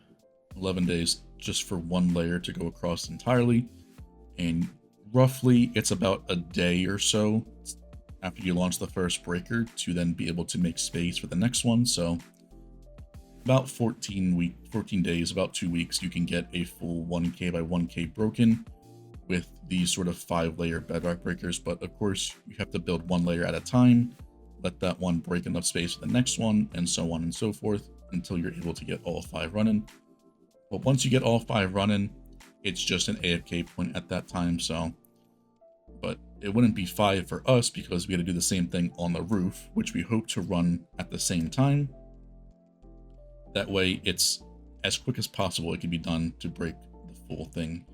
11 days just for one layer to go across entirely, and roughly it's about a day or so after you launch the first breaker to then be able to make space for the next one. So about 14 days, about 2 weeks, you can get a full 1k by 1k broken with these sort of 5-layer bedrock breakers. But of course, you have to build one layer at a time, let that one break enough space for the next one, and so on and so forth until you're able to get all 5 running. But once you get all 5 running, it's just an AFK point at that time. So, but it wouldn't be 5 for us because we had to do the same thing on the roof, which we hope to run at the same time. That way it's as quick as possible. It can be done to break the full thing.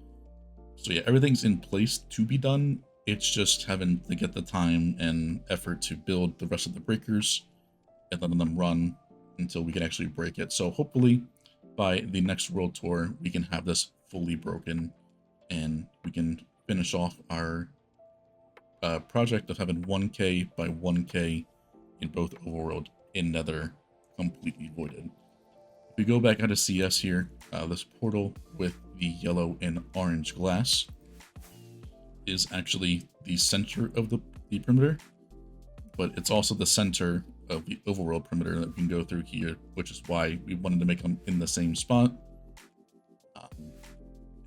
So yeah, everything's in place to be done. It's just having to get the time and effort to build the rest of the breakers and letting them run until we can actually break it. So hopefully by the next world tour, we can have this fully broken and we can finish off our project of having 1k by 1k in both overworld and nether completely voided. If we go back out of CS here, this portal with the yellow and orange glass is actually the center of the perimeter, but it's also the center of the overworld perimeter that we can go through here, which is why we wanted to make them in the same spot.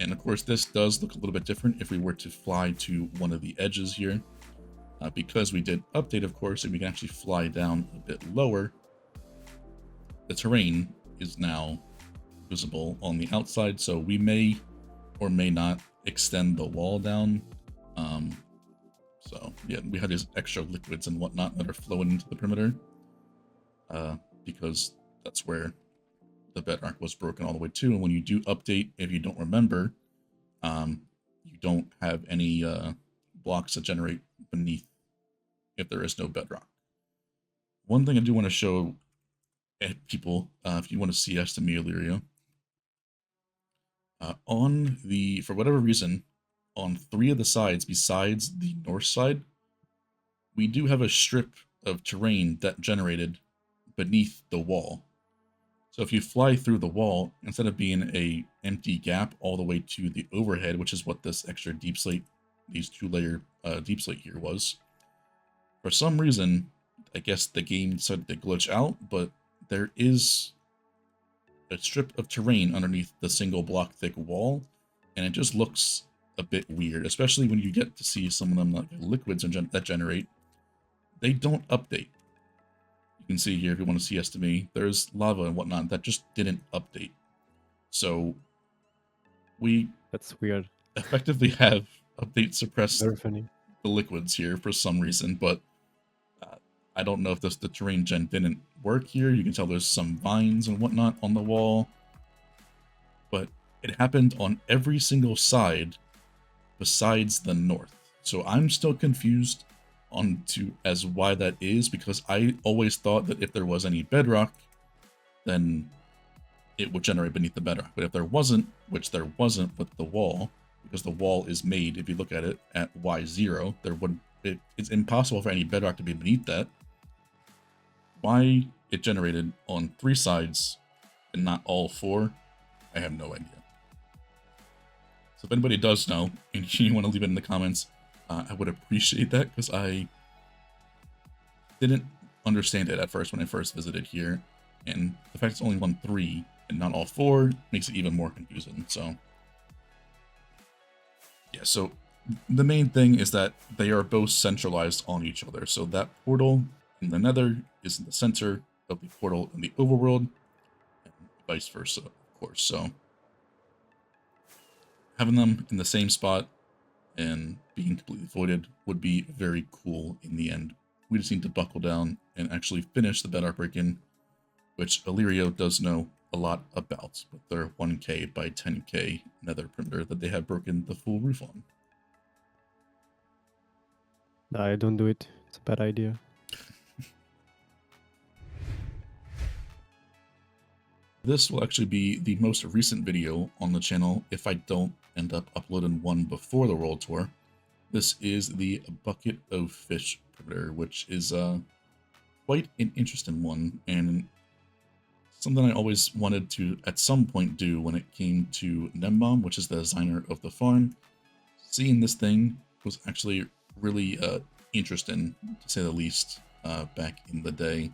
And of course, this does look a little bit different if we were to fly to one of the edges here, because we did update, of course, and we can actually fly down a bit lower. The terrain is now visible on the outside, so we may or may not extend the wall down. So yeah, we have these extra liquids and whatnot that are flowing into the perimeter. because that's where the bedrock was broken all the way to. And when you do update, if you don't remember, you don't have any blocks that generate beneath if there is no bedrock. One thing I do want to show people, if you want to see estimate Elyrio, on the, for whatever reason, on 3 of the sides besides the north side, we do have a strip of terrain that generated beneath the wall. So if you fly through the wall, instead of being a empty gap all the way to the overhead, which is what this extra deep slate, these 2-layer deep slate here was, for some reason, I guess the game decided to glitch out, but there is a strip of terrain underneath the single block thick wall, and it just looks a bit weird, especially when you get to see some of them like liquids that generate. They don't update. You can see here, if you want to see estimate, there's lava and whatnot that just didn't update. So that's weird. Effectively have update suppressed Very funny. the liquids here for some reason, but I don't know if the terrain gen didn't work here. You can tell there's some vines and whatnot on the wall, but it happened on every single side besides the north. So I'm still confused on to as why that is, because I always thought that if there was any bedrock, then it would generate beneath the bedrock. But if there wasn't, which there wasn't with the wall, because the wall is made, if you look at it, at Y0, it's impossible for any bedrock to be beneath that. Why it generated on 3 sides and not all 4, I have no idea. So if anybody does know, and you want to leave it in the comments, I would appreciate that, because I didn't understand it at first when I first visited here, and the fact it's only on 3 and not all 4 makes it even more confusing. So yeah, so the main thing is that they are both centralized on each other. So that portal in the Nether is in the center of the portal in the overworld, and vice versa, of course. So having them in the same spot and being completely voided would be very cool in the end. We just need to buckle down and actually finish the bedrock break-in, which Elyrio does know a lot about with their 1k by 10k nether perimeter that they have broken the full roof on. I don't do it. It's a bad idea. This will actually be the most recent video on the channel if I don't end up uploading one before the World Tour. This is the Bucket of Fish perimeter, which is quite an interesting one, and something I always wanted to at some point do when it came to Nembom, which is the designer of the farm. Seeing this thing was actually really interesting, to say the least, back in the day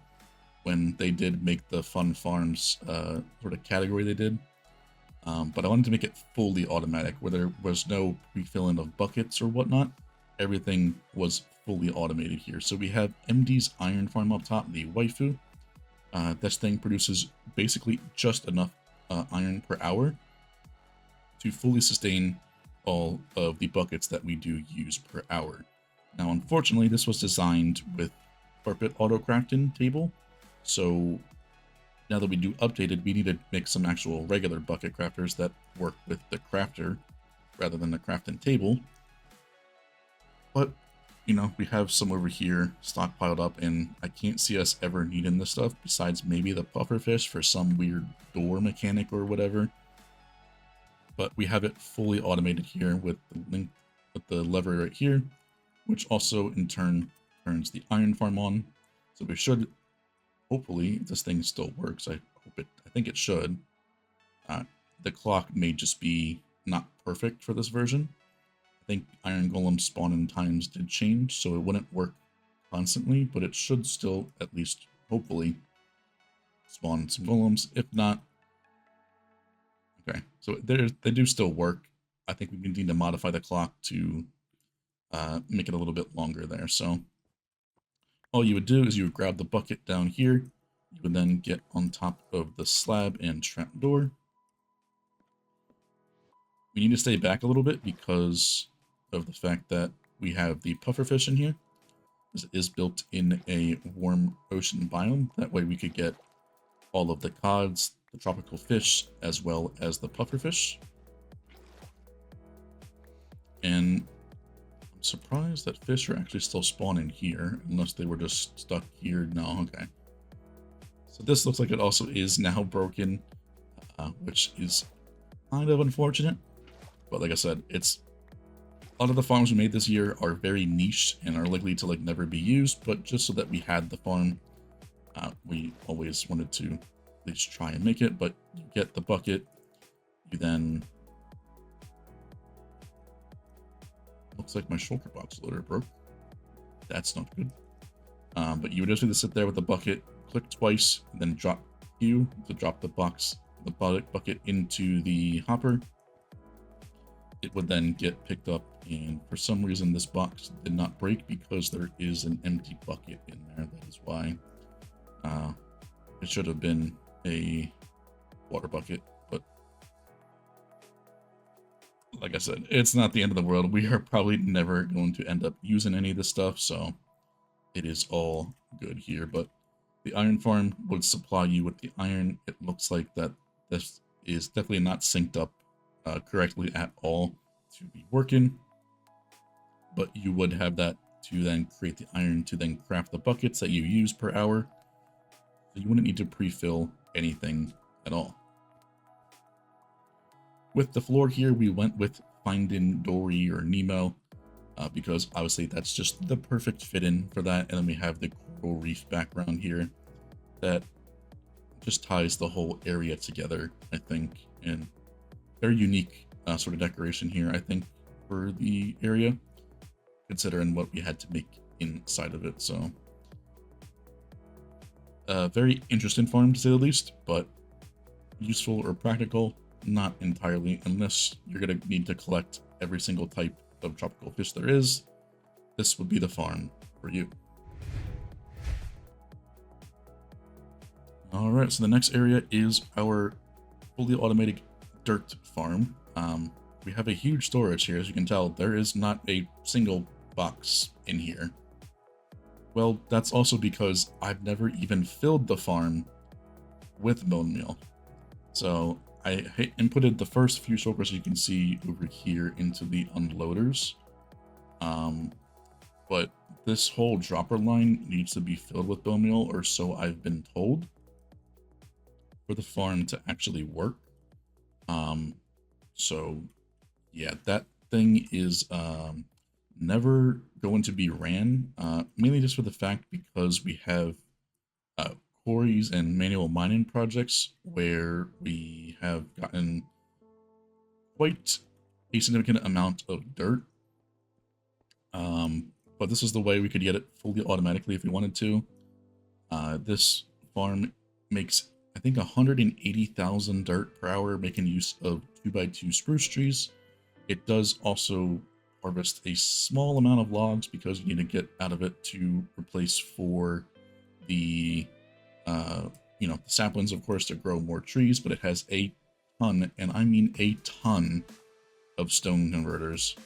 when they did make the fun farms sort of category they did. But I wanted to make it fully automatic, where there was no refilling of buckets or whatnot. Everything was fully automated here. So we have MD's iron farm up top, the waifu. This thing produces basically just enough iron per hour to fully sustain all of the buckets that we do use per hour. Now, unfortunately, this was designed with carpet auto-crafting table. So now that we do updated, we need to make some actual regular bucket crafters that work with the crafter rather than the crafting table. But, you know, we have some over here stockpiled up, and I can't see us ever needing this stuff besides maybe the pufferfish for some weird door mechanic or whatever. But we have it fully automated here with the link with the lever right here, which also in turn turns the iron farm on. So we should, hopefully, if this thing still works, I think it should. The clock may just be not perfect for this version. I think iron golem spawning times did change, so it wouldn't work constantly, but it should still, at least, hopefully, spawn some golems. If not, okay, so they do still work. I think we need to modify the clock to make it a little bit longer there. So all you would do is you would grab the bucket down here. You would then get on top of the slab and trapdoor. We need to stay back a little bit because of the fact that we have the pufferfish in here. This is built in a warm ocean biome. That way we could get all of the cods, the tropical fish, as well as the pufferfish. And I'm surprised that fish are actually still spawning here, unless they were just stuck here. No, okay. So this looks like it also is now broken, which is kind of unfortunate. But like I said, it's a lot of the farms we made this year are very niche and are likely to like never be used, but just so that we had the farm, we always wanted to at least try and make it. But you get the bucket, you then... Looks like my shulker box loader broke. That's not good. But you would just need to sit there with the bucket, click twice, and then drop Q to drop the bucket into the hopper. It would then get picked up, and for some reason this box did not break because there is an empty bucket in there. That is why it should have been a water bucket, but like I said, it's not the end of the world. We are probably never going to end up using any of this stuff, so it is all good here. But the iron farm would supply you with the iron. It looks like that this is definitely not synced up correctly at all to be working, but you would have that to then create the iron to then craft the buckets that you use per hour. So you wouldn't need to pre-fill anything at all. With the floor here, we went with Finding Dory or Nemo, because obviously that's just the perfect fit in for that. And then we have the coral reef background here that just ties the whole area together, I think, and very unique sort of decoration here, I think, for the area, considering what we had to make inside of it. So very interesting farm to say the least, but useful or practical, not entirely, unless you're going to need to collect every single type of tropical fish there is. This would be the farm for you. Alright, so the next area is our fully automated dirt farm. We have a huge storage here. As you can tell, there is not a single box in here. Well, that's also because I've never even filled the farm with Bonemeal. So I inputted the first few shulkers you can see over here into the unloaders. But this whole dropper line needs to be filled with Bonemeal, or so I've been told, for the farm to actually work. So yeah, that thing is never going to be ran, mainly just for the fact because we have quarries and manual mining projects where we have gotten quite a significant amount of dirt. But this is the way we could get it fully automatically if we wanted to. This farm makes, I think, 180,000 dirt per hour, making use of 2x2 spruce trees. It does also harvest a small amount of logs because you need to get out of it to replace for the the saplings, of course, to grow more trees, but it has a ton, and I mean a ton, of stone converters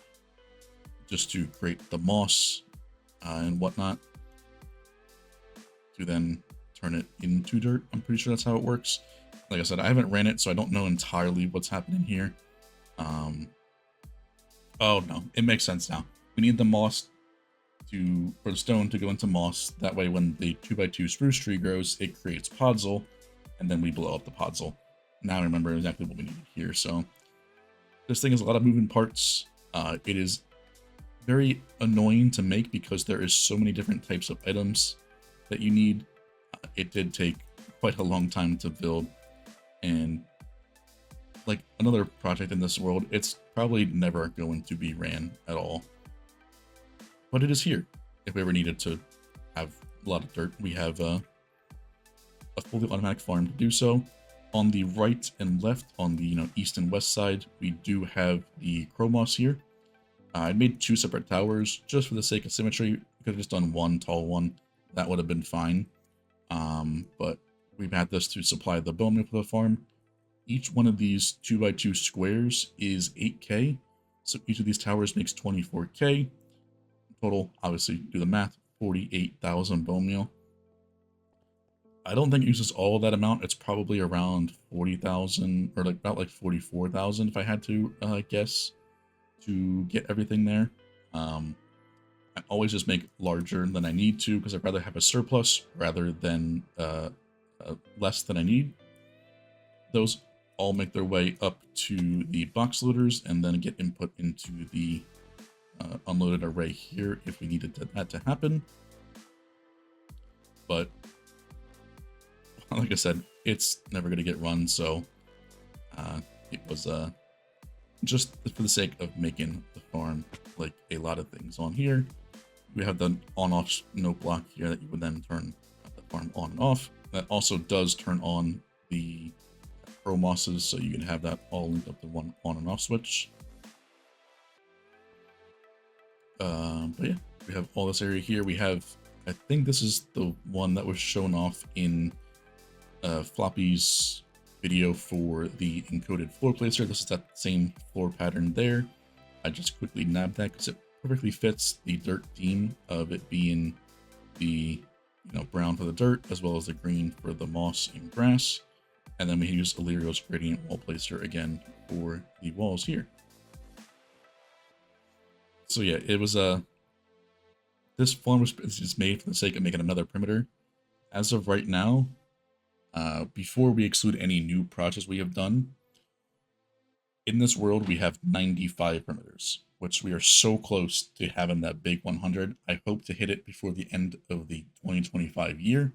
just to create the moss and whatnot to then turn it into dirt. I'm pretty sure that's how it works. Like I said, I haven't ran it, so I don't know entirely what's happening here. Oh no, it makes sense now. We need the moss for the stone to go into moss. That way when the 2x2 spruce tree grows, it creates podzol, and then we blow up the podzol. Now I remember exactly what we needed here. So this thing has a lot of moving parts. It is very annoying to make because there is so many different types of items that you need. It did take quite a long time to build, and like another project in this world, it's probably never going to be ran at all. But it is here. If we ever needed to have a lot of dirt, we have a fully automatic farm to do so. On the right and left, on the east and west side, we do have the Chromos here. I made 2 separate towers just for the sake of symmetry. We could have just done one tall one. That would have been fine. But we've had this to supply the bone meal for the farm. Each one of these 2x2 squares is 8k. So each of these towers makes 24k. Total, obviously, do the math, 48,000 bone meal. I don't think it uses all of that amount. It's probably around 40,000 or like about like 44,000 if I had to guess to get everything there. I always just make larger than I need to because I'd rather have a surplus rather than less than I need. Those all make their way up to the box loaders and then get input into the unloaded array here if we needed that to happen. But like I said, it's never going to get run, so it was just for the sake of making the farm like a lot of things on here. We have the on-off note block here that you would then turn the farm on and off. That also does turn on the pro mosses, so you can have that all linked up to one on and off switch. But yeah, we have all this area here. We have, I think this is the one that was shown off in Floppy's video for the encoded floor placer. This is that same floor pattern there. I just quickly nabbed that because it perfectly fits the dirt theme of it being the brown for the dirt as well as the green for the moss and grass. And then we use Elyrio's gradient wall placer again for the walls here. So yeah, it was this farm was just made for the sake of making another perimeter. As of right now, before we exclude any new projects we have done, in this world we have 95 perimeters, which we are so close to having that big 100. I hope to hit it before the end of the 2025 year,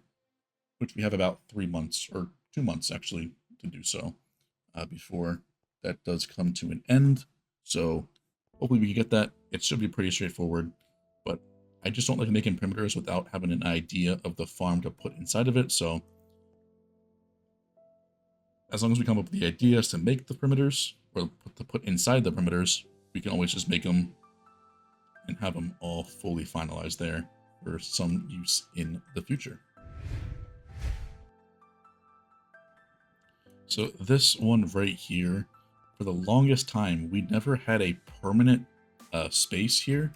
which we have about 3 months or 2 months actually to do so before that does come to an end. So hopefully we can get that. It should be pretty straightforward, but I just don't like making perimeters without having an idea of the farm to put inside of it. So as long as we come up with the ideas to make the perimeters or to put inside the perimeters, we can always just make them and have them all fully finalized there for some use in the future. So this one right here, for the longest time, we never had a permanent space here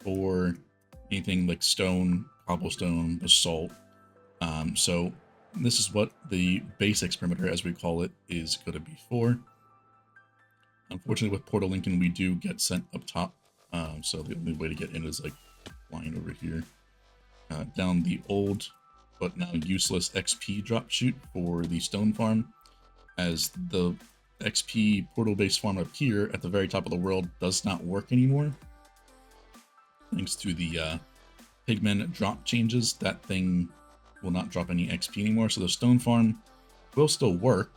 for anything like stone, cobblestone, basalt. So this is what the basics perimeter, as we call it, is going to be for. Unfortunately, with Portal Lincoln, we do get sent up top. So the only way to get in is like flying over here. Down the old, but now useless XP drop chute for the stone farm. As the XP portal-based farm up here at the very top of the world does not work anymore. Thanks to the pigment drop changes, that thing will not drop any XP anymore. So the stone farm will still work.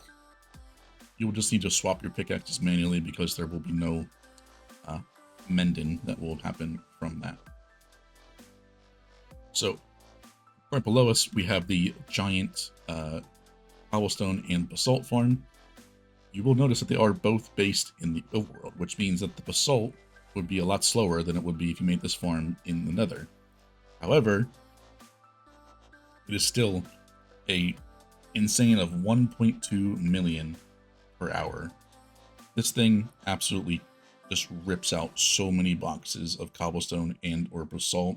You will just need to swap your pickaxes manually because there will be no mending that will happen from that. So right below us, we have the giant cobblestone and basalt farm. You will notice that they are both based in the overworld, which means that the basalt would be a lot slower than it would be if you made this farm in the nether. However, it is still a insane of 1.2 million per hour. This thing absolutely just rips out so many boxes of cobblestone and or basalt.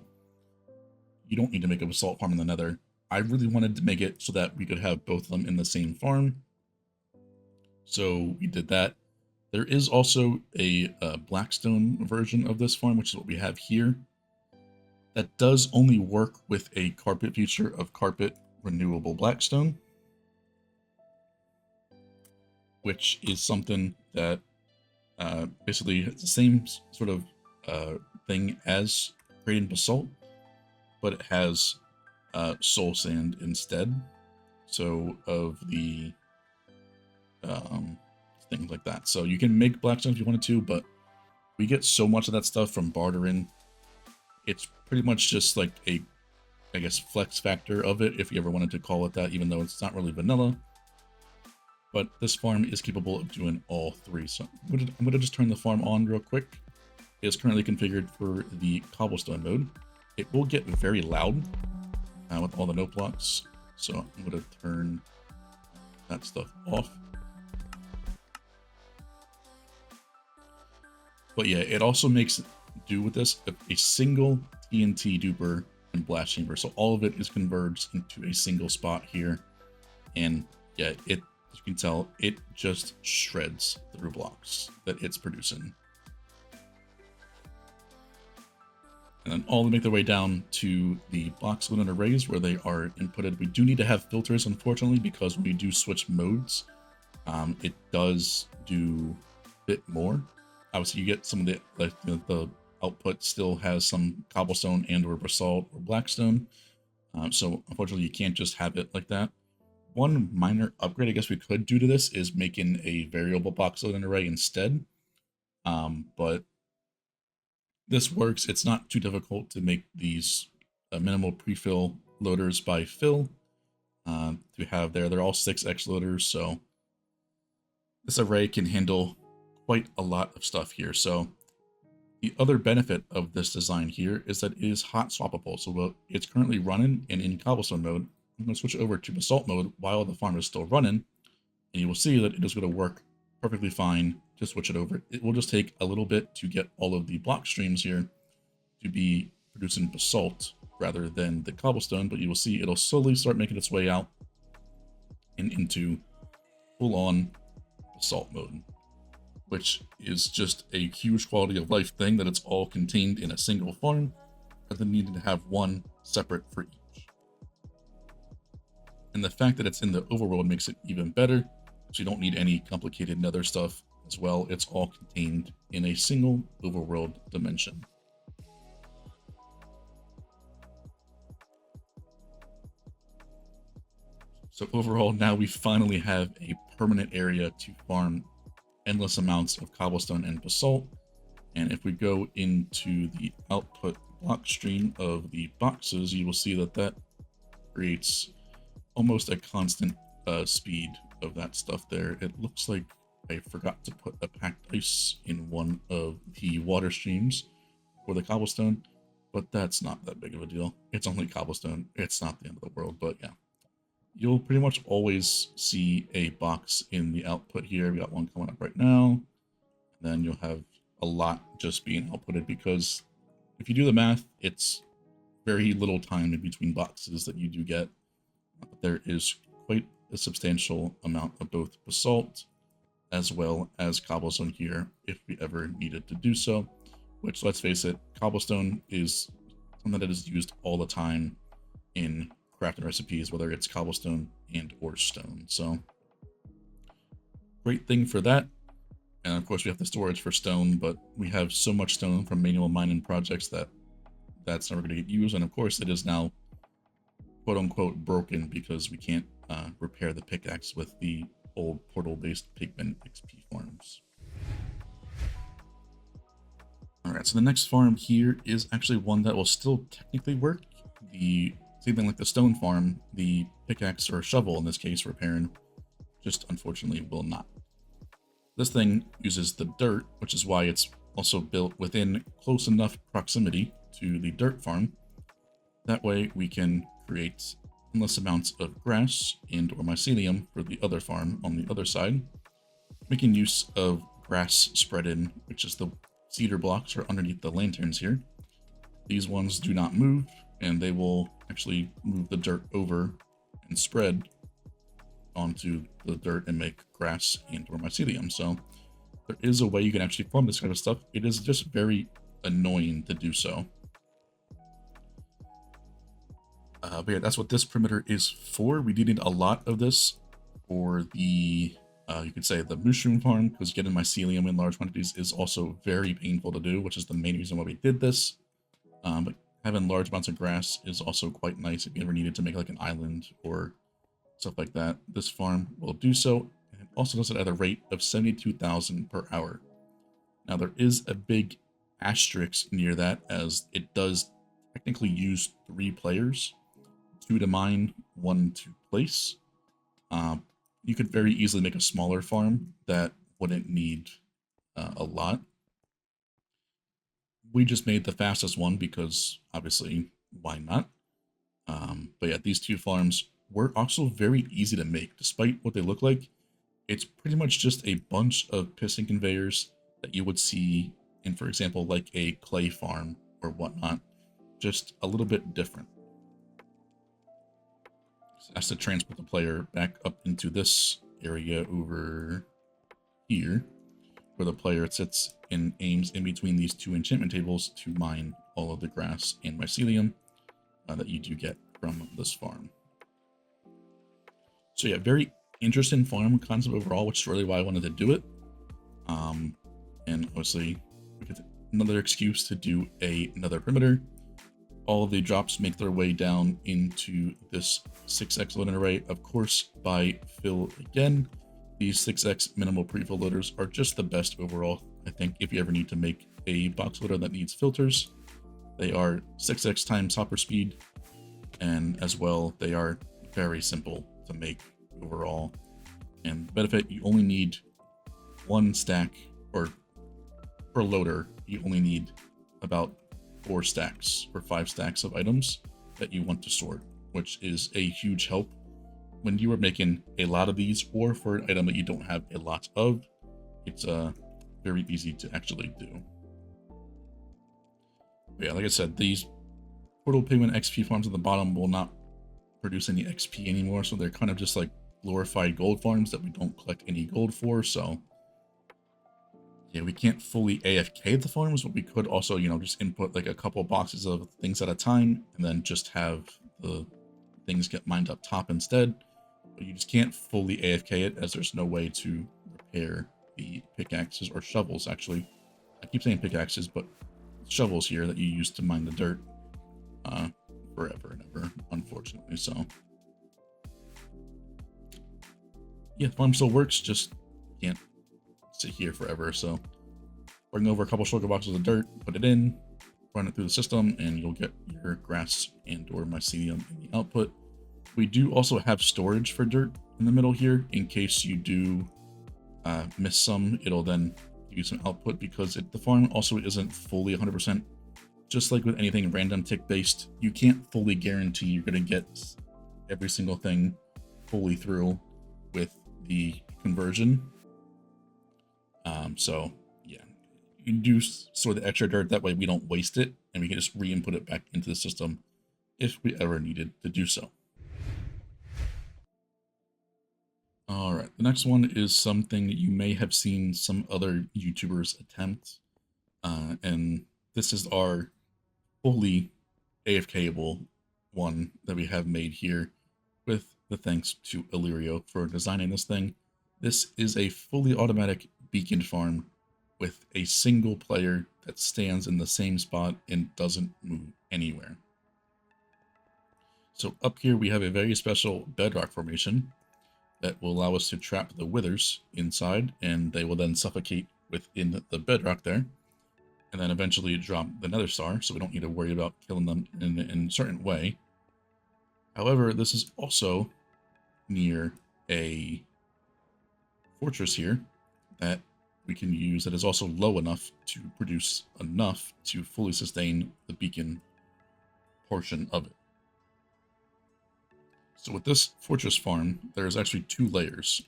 You don't need to make a basalt farm in the nether. I really wanted to make it so that we could have both of them in the same farm. So we did that. There is also a Blackstone version of this farm, which is what we have here. That does only work with a carpet feature of carpet renewable Blackstone, which is something that basically it's the same sort of thing as creating basalt, but it has soul sand instead. So of the things like that. So you can make Blackstone if you wanted to, but we get so much of that stuff from bartering. It's pretty much just like a, I guess, flex factor of it, if you ever wanted to call it that, even though it's not really vanilla. But this farm is capable of doing all three. So I'm going to just turn the farm on real quick. It is currently configured for the cobblestone mode. It will get very loud with all the note blocks. So I'm going to turn that stuff off. But yeah, it also makes do with this. A single TNT duper and blast chamber. So all of it is converged into a single spot here. And yeah, as you can tell, it just shreds through blocks that it's producing. And then all make their way down to the box limit arrays where they are inputted. We do need to have filters, unfortunately, because when we do switch modes, it does do a bit more. Obviously, you get some of the, like, the output still has some cobblestone and or basalt or blackstone. So unfortunately, you can't just have it like that. One minor upgrade I guess we could do to this is making a variable box loading array instead. But this works. It's not too difficult to make these minimal prefill loaders by fill. To have there, they're all 6x loaders, so this array can handle quite a lot of stuff here. So the other benefit of this design here is that it is hot swappable. So it's currently running and in cobblestone mode. I'm going to switch over to basalt mode while the farm is still running, and you will see that it is going to work perfectly fine to switch it over. It will just take a little bit to get all of the block streams here to be producing basalt rather than the cobblestone, but you will see it'll slowly start making its way out and into full-on basalt mode, which is just a huge quality of life thing that it's all contained in a single farm rather than needing to have one separate for each. And the fact that it's in the overworld makes it even better, so you don't need any complicated nether stuff as well. It's all contained in a single overworld dimension. So overall, now we finally have a permanent area to farm endless amounts of cobblestone and basalt. And if we go into the output block stream of the boxes, you will see that that creates almost a constant speed of that stuff there. It looks like I forgot to put a packed ice in one of the water streams for the cobblestone, but that's not that big of a deal. It's only cobblestone. It's not the end of the world, but yeah. You'll pretty much always see a box in the output here. We got one coming up right now. And then you'll have a lot just being outputted, because if you do the math, it's very little time in between boxes that you do get. But there is quite a substantial amount of both basalt as well as cobblestone here if we ever needed to do so, which, let's face it, cobblestone is something that is used all the time in crafting recipes, whether it's cobblestone and or stone. So great thing for that. And of course we have the storage for stone, but we have so much stone from manual mining projects that that's never going to get used. And of course it is now quote unquote broken because we can't repair the pickaxe with the old portal based pigment XP farms. All right, so the next farm here is actually one that will still technically work. The same thing like the stone farm, the pickaxe or shovel in this case repairing just unfortunately will not. This thing uses the dirt, which is why it's also built within close enough proximity to the dirt farm. That way we can create endless amounts of grass and or mycelium for the other farm on the other side, making use of grass spread in, which is the cedar blocks are underneath the lanterns here. These ones do not move, and they will actually move the dirt over and spread onto the dirt and make grass and or mycelium. So there is a way you can actually farm this kind of stuff. It is just very annoying to do so. But yeah, that's what this perimeter is for. We do need a lot of this for the, you could say, the Mooshroom Farm, because getting mycelium in large quantities is also very painful to do, which is the main reason why we did this. But having large amounts of grass is also quite nice if you ever needed to make like an island or stuff like that. This farm will do so, and it also does it at a rate of 72,000 per hour. Now there is a big asterisk near that, as it does technically use 3 players, 2 to mine, 1 to place. You could very easily make a smaller farm that wouldn't need a lot. We just made the fastest one because obviously why not? But yeah, these 2 farms were also very easy to make. Despite what they look like, it's pretty much just a bunch of piston conveyors that you would see in, for example, like a clay farm or whatnot. just a little bit different. It has to transport the player back up into this area over here, where the player sits and aims in between these two enchantment tables to mine all of the grass and mycelium that you do get from this farm. So yeah, very interesting farm concept overall, which is really why I wanted to do it. And obviously, another excuse to do another perimeter. All of the drops make their way down into this 6x loading array, of course, by fill again. These 6x minimal pre-fill loaders are just the best overall. I think if you ever need to make a box loader that needs filters, they are 6x times hopper speed, and as well, they are very simple to make overall. And benefit, you only need one stack, or per loader, you only need about 4 stacks or 5 stacks of items that you want to sort, which is a huge help when you are making a lot of these, or for an item that you don't have a lot of. It's very easy to actually do. But yeah, like I said, these portal payment XP farms at the bottom will not produce any XP anymore, so they're kind of just like glorified gold farms that we don't collect any gold for. So yeah, we can't fully AFK the farms, but we could also, you know, just input like a couple boxes of things at a time and then just have the things get mined up top instead. But you just can't fully AFK it, as there's no way to repair the pickaxes or shovels. Actually, I keep saying pickaxes, but shovels here that you use to mine the dirt forever and ever, unfortunately. So yeah, the farm still works, just can't sit here forever. So bring over a couple sugar boxes of dirt, put it in, run it through the system, and you'll get your grass and or mycelium in the output. We do also have storage for dirt in the middle here in case you do miss some. It'll then give you some output, because the farm also isn't fully 100%. Just like with anything random tick based, you can't fully guarantee you're going to get every single thing fully through with the conversion. So yeah, you do store the extra dirt, that way we don't waste it, and we can just re-input it back into the system if we ever needed to do so. All right, the next one is something that you may have seen some other YouTubers attempt, and this is our fully AFKable one that we have made here, with the thanks to Elyrio for designing this thing. This is a fully automatic beacon farm with a single player that stands in the same spot and doesn't move anywhere. So up here we have a very special bedrock formation that will allow us to trap the withers inside, and they will then suffocate within the bedrock there, and then eventually drop the nether star, so we don't need to worry about killing them in a certain way. However, this is also near a fortress here that we can use that is also low enough to produce enough to fully sustain the beacon portion of it. So with this fortress farm, there's actually 2 layers.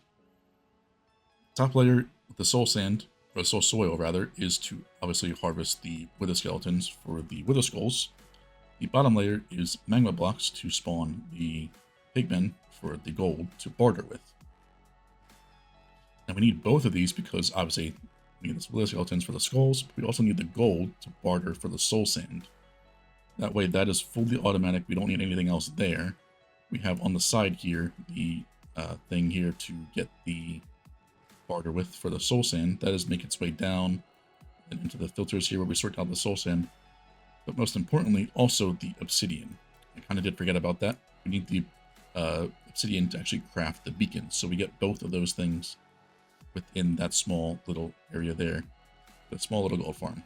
Top layer, the soul sand, or soul soil rather, is to obviously harvest the wither skeletons for the wither skulls. The bottom layer is magma blocks to spawn the pigmen for the gold to barter with. Now we need both of these because obviously we need the wither skeletons for the skulls, but we also need the gold to barter for the soul sand. That way that is fully automatic, we don't need anything else there. We have on the side here the thing here to get the barter with for the soul sand. That is make its way down and into the filters here where we sort out the soul sand. But most importantly, also the obsidian. I kind of did forget about that. We need the obsidian to actually craft the beacons. So we get both of those things within that small little area there. That small little gold farm.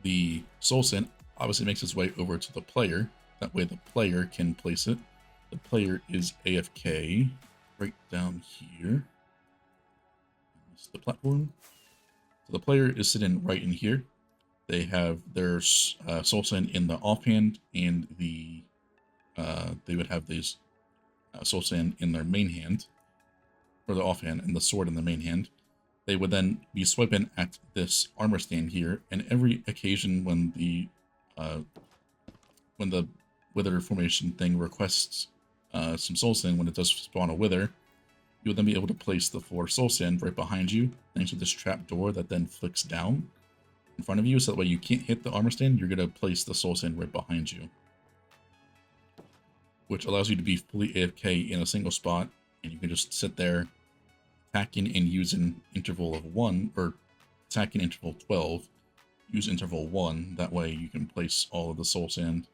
The soul sand obviously makes its way over to the player. That way the player can place it. The player is AFK right down here. This is the platform. So the player is sitting right in here. They have their soul sand in the offhand, and the they would have these soul sand in their main hand, or the offhand, and the sword in the main hand. They would then be swiping at this armor stand here, and every occasion when the when the wither formation thing requests some soul sand, when it does spawn a wither, you would then be able to place the 4 soul sand right behind you, thanks to this trap door that then flicks down in front of you, so that way you can't hit the armor stand. You're going to place the soul sand right behind you, which allows you to be fully AFK in a single spot, and you can just sit there attacking and using interval of 1, or attacking interval 12, use interval 1, that way you can place all of the soul sand,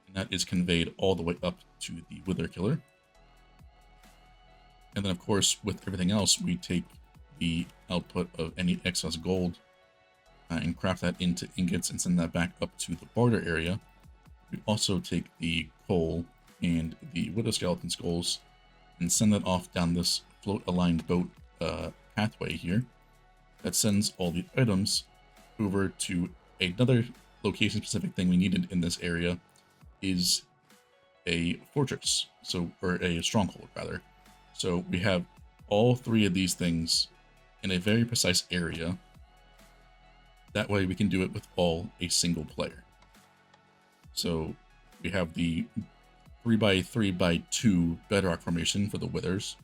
and that is conveyed all the way up to the wither killer. And then of course, with everything else, we take the output of any excess gold and craft that into ingots and send that back up to the barter area. We also take the coal and the wither skeleton skulls and send that off down this float aligned boat pathway here that sends all the items over to another location specific thing we needed in this area, is a fortress, or a stronghold rather. So we have all 3 of these things in a very precise area. That way we can do it with all a single player. So we have the 3x3x2 bedrock formation for the withers.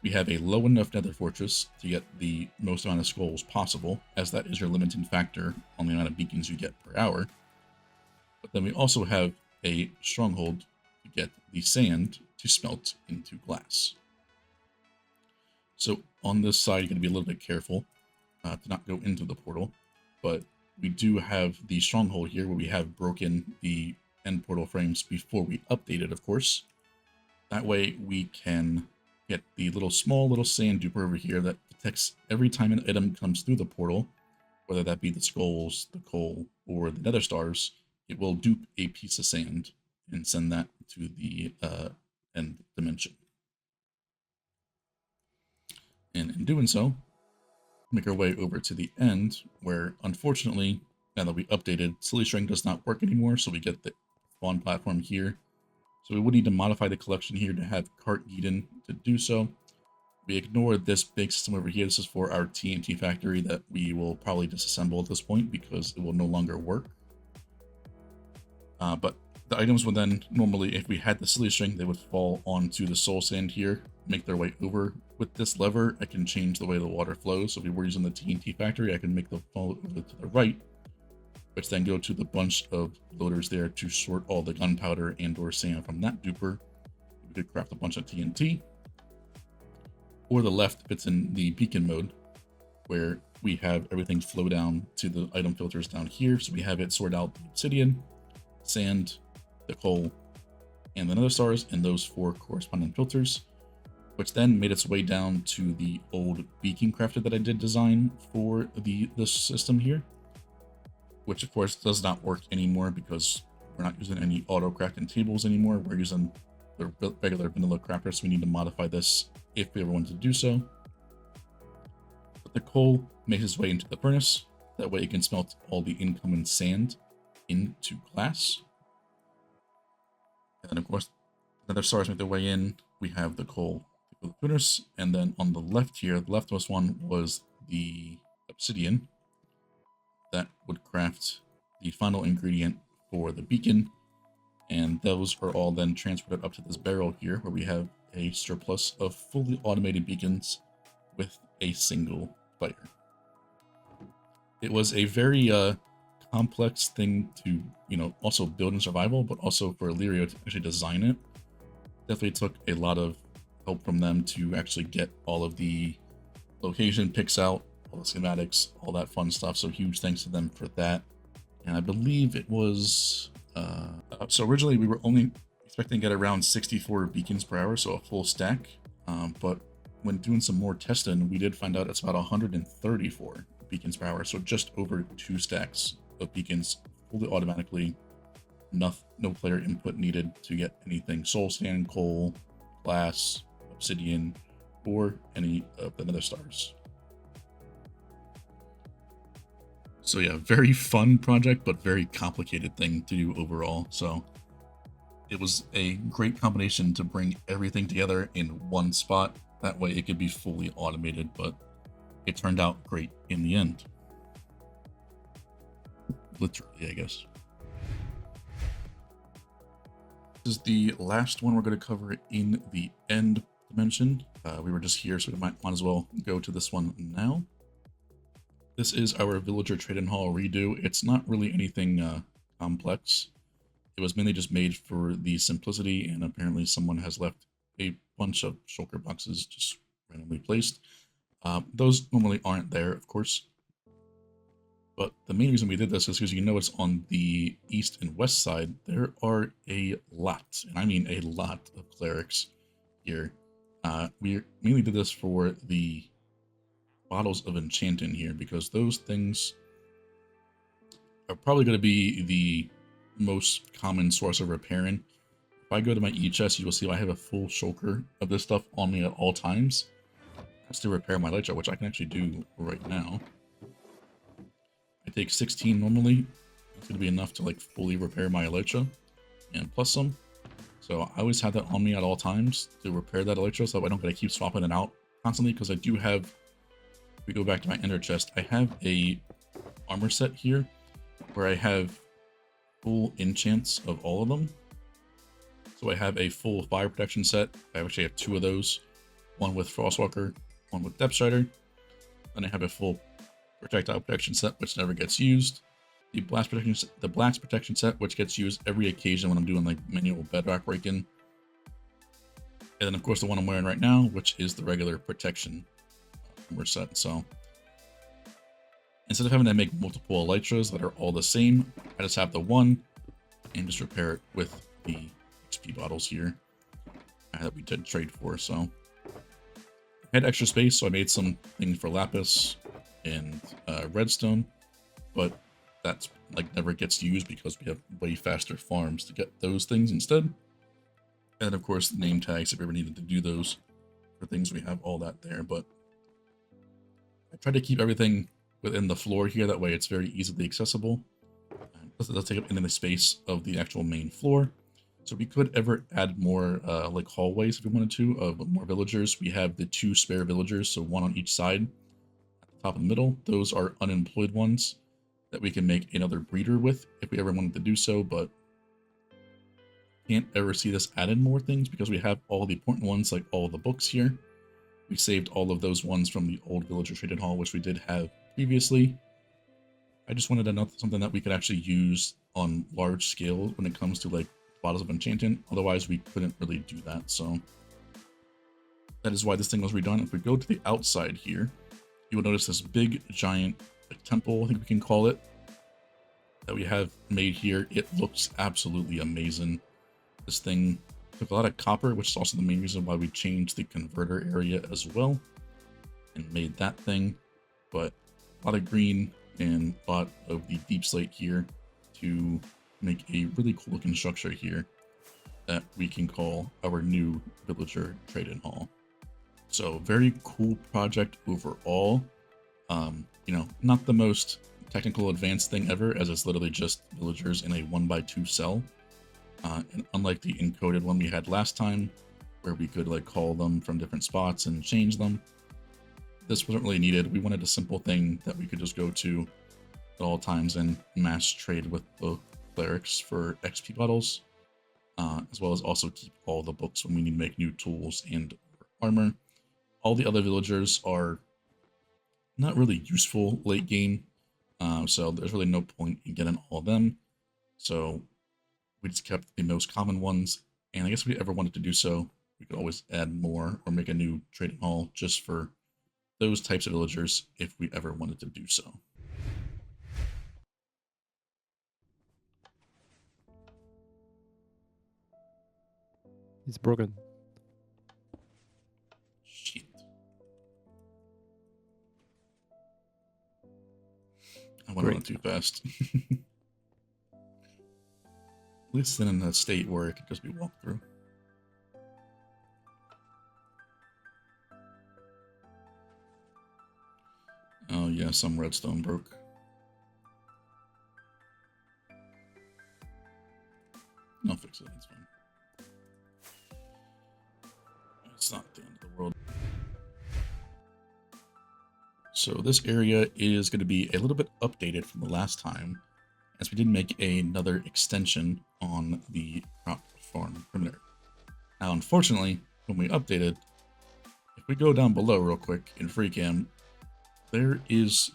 We have a low enough nether fortress to get the most amount of skulls possible, as that is your limiting factor on the amount of beacons you get per hour. But then we also have a stronghold to get the sand to smelt into glass. So on this side, you're going to be a little bit careful to not go into the portal, but we do have the stronghold here where we have broken the end portal frames before we update it, of course. That way we can get the small little sand duper over here that detects every time an item comes through the portal, whether that be the skulls, the coal, or the nether stars. It will dupe a piece of sand and send that to the end dimension. And in doing so, make our way over to the end, where unfortunately, now that we updated, Silly String does not work anymore, so we get the spawn platform here. So we would need to modify the collection here to have cart Eden to do so. We ignore this big system over here. This is for our TNT factory that we will probably disassemble at this point because it will no longer work. But the items would then normally, if we had the Silly String, they would fall onto the soul sand here, make their way over. With this lever, I can change the way the water flows. So if we were using the TNT factory, I can make them fall over to the right, which then go to the bunch of loaders there to sort all the gunpowder and or sand from that duper. We could craft a bunch of TNT. Or the left if it's in the beacon mode, where we have everything flow down to the item filters down here. So we have it sort out the obsidian, sand, the coal, and the nether stars in those 4 corresponding filters, which then made its way down to the old beacon crafter that I did design for this system here, which of course does not work anymore because we're not using any AutoCrafting tables anymore. We're using the regular vanilla crafter, so we need to modify this if we ever wanted to do so. But the coal makes its way into the furnace. That way it can smelt all the incoming sand into glass. And then of course, nether stars make their way in. We have the coal to the furnace, and then on the left here, the leftmost one was the obsidian that would craft the final ingredient for the beacon, and those are all then transported up to this barrel here where we have a surplus of fully automated beacons with a single player. It was a very complex thing to, also build in survival, but also for Elyrio to actually design it. Definitely took a lot of help from them to actually get all of the location picks out, all the schematics, all that fun stuff. So huge thanks to them for that. And I believe it was, so originally we were only expecting to get around 64 beacons per hour, so a full stack. But when doing some more testing, we did find out it's about 134 beacons per hour. So just over 2 stacks of beacons fully automatically. No player input needed to get anything soul sand, coal, glass, obsidian, or any of the nether stars. So yeah, very fun project, but very complicated thing to do overall. So it was a great combination to bring everything together in one spot. That way it could be fully automated, but it turned out great in the end. Literally, I guess. This is the last one we're going to cover in the end dimension. We were just here, so we might as well go to this one now. This is our villager trade-in hall redo. It's not really anything complex. It was mainly just made for the simplicity, and apparently someone has left a bunch of shulker boxes just randomly placed. Those normally aren't there, of course. But the main reason we did this is because you notice on the east and west side, there are a lot, and I mean a lot of clerics here. We mainly did this for the bottles of enchanting here, because those things are probably going to be the most common source of repairing. If I go to my e-chest, you will see I have a full shulker of this stuff on me at all times. That's to repair my elytra, which I can actually do right now. I take 16 normally. It's going to be enough to like fully repair my elytra and plus some. So I always have that on me at all times to repair that elytra, so I don't got to keep swapping it out constantly, because I do have, if we go back to my ender chest, I have a armor set here where I have full enchants of all of them. So I have a full fire protection set. I actually have 2 of those, one with Frostwalker, one with Depth Strider. Then I have a full projectile protection set, which never gets used. The blast protection set, which gets used every occasion when I'm doing like manual bedrock break-in. And then of course the one I'm wearing right now, which is the regular protection armor set. So instead of having to make multiple elytras that are all the same, I just have the one and just repair it with the XP bottles here that we did trade for. So I had extra space, so I made some things for lapis and redstone, but that's like never gets used because we have way faster farms to get those things instead. And of course the name tags, if we ever needed to do those for things, we have all that there. But I try to keep everything within the floor here, that way it's very easily accessible. It does take up any of the space of the actual main floor. So we could ever add more like hallways if we wanted to, of more villagers. We have the 2 spare villagers, so 1 on each side at the top and the middle. Those are unemployed ones that we can make another breeder with if we ever wanted to do so, but can't ever see this added more things because we have all the important ones, like all the books here. We saved all of those ones from the old villager traded hall, which we did have previously. I just wanted to know something that we could actually use on large scale when it comes to like bottles of enchanting. Otherwise we couldn't really do that. So that is why this thing was redone. If we go to the outside here, you will notice this big giant temple, I think we can call it, that we have made here. It looks absolutely amazing. This thing took a lot of copper, which is also the main reason why we changed the converter area as well and made that thing. But a lot of green and a lot of the deep slate here to make a really cool looking structure here that we can call our new villager trade-in hall. So very cool project overall. You know, not the most technical advanced thing ever, as it's literally just villagers in a 1x2 cell. And unlike the encoded one we had last time, where we could like call them from different spots and change them, this wasn't really needed. We wanted a simple thing that we could just go to at all times and mass trade with the clerics for XP bottles, as well as also keep all the books when we need to make new tools and armor. All the other villagers are not really useful late game, so there's really no point in getting all of them. So we just kept the most common ones, and I guess if we ever wanted to do so, we could always add more or make a new trading hall just for those types of villagers if we ever wanted to do so. It's broken. Shit. I went on too fast. At least then in a state where it could just be walked through. Oh yeah, some redstone broke. I'll fix it, it's fine. It's not the end of the world. So this area is going to be a little bit updated from the last time, as we did make another extension on the crop farm perimeter. Now, unfortunately, when we updated, if we go down below real quick in FreeCam, there is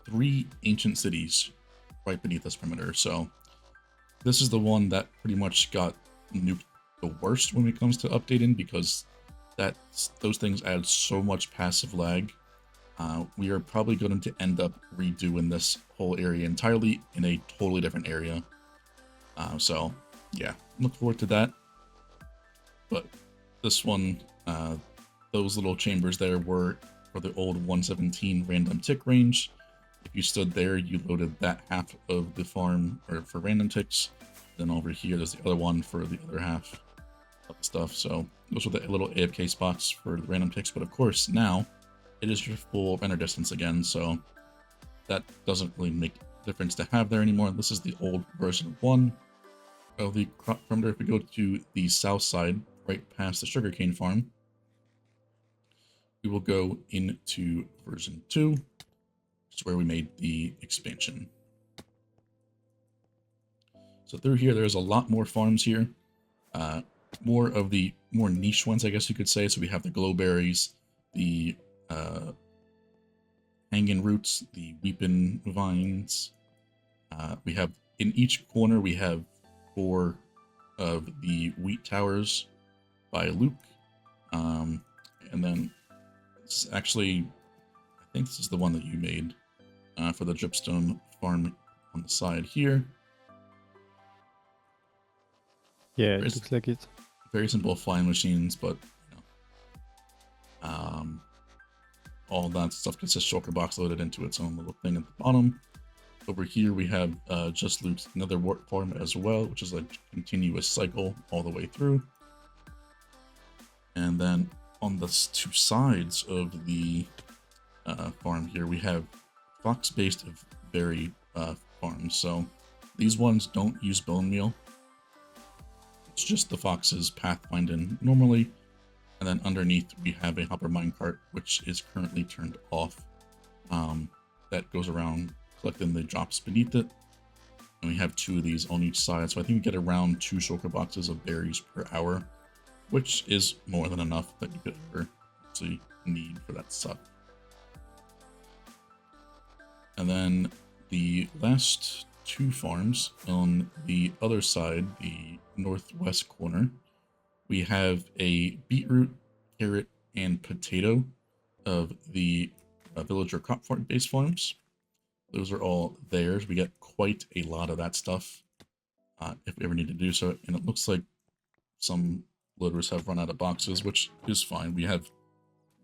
3 ancient cities right beneath this perimeter. So this is the one that pretty much got nuked the worst when it comes to updating, because those things add so much passive lag. We are probably going to end up redoing this whole area entirely in a totally different area. So yeah, look forward to that. But this one, those little chambers there were for the old 117 random tick range. If you stood there, you loaded that half of the farm or for random ticks. Then over here, there's the other one for the other half of the stuff. So those are the little AFK spots for the random ticks. But of course, now it is your full render distance again. So that doesn't really make a difference to have there anymore. This is the old version 1 of the crop perimeter. If we go to the south side, right past the sugarcane farm, we will go into version 2, which is where we made the expansion. So through here, there's a lot more farms here. More of the more niche ones, I guess you could say. So we have the glowberries, the hanging roots, the weeping vines. We have in each corner, we have 4 of the wheat towers by Luke. And then this is actually, I think this is the one that you made for the dripstone farm on the side here. Yeah, it looks like it. Very simple flying machines, but you know, all that stuff gets a shulker box loaded into its own little thing at the bottom. Over here we have just Luke's Nether warp farm as well, which is a continuous cycle all the way through. And then on the 2 sides of the farm here, we have fox-based berry farms. So these ones don't use Bonemeal. It's just the foxes pathfinding normally. And then underneath we have a hopper minecart, which is currently turned off. That goes around collecting the drops beneath it. And we have 2 of these on each side. So I think we get around 2 shulker boxes of berries per hour, which is more than enough that you could ever actually need for that stuff. And then the last 2 farms on the other side, the northwest corner, we have a beetroot, carrot, and potato of the villager crop based farms. Those are all theirs. We get quite a lot of that stuff if we ever need to do so. And it looks like some loaders have run out of boxes, which is fine. We have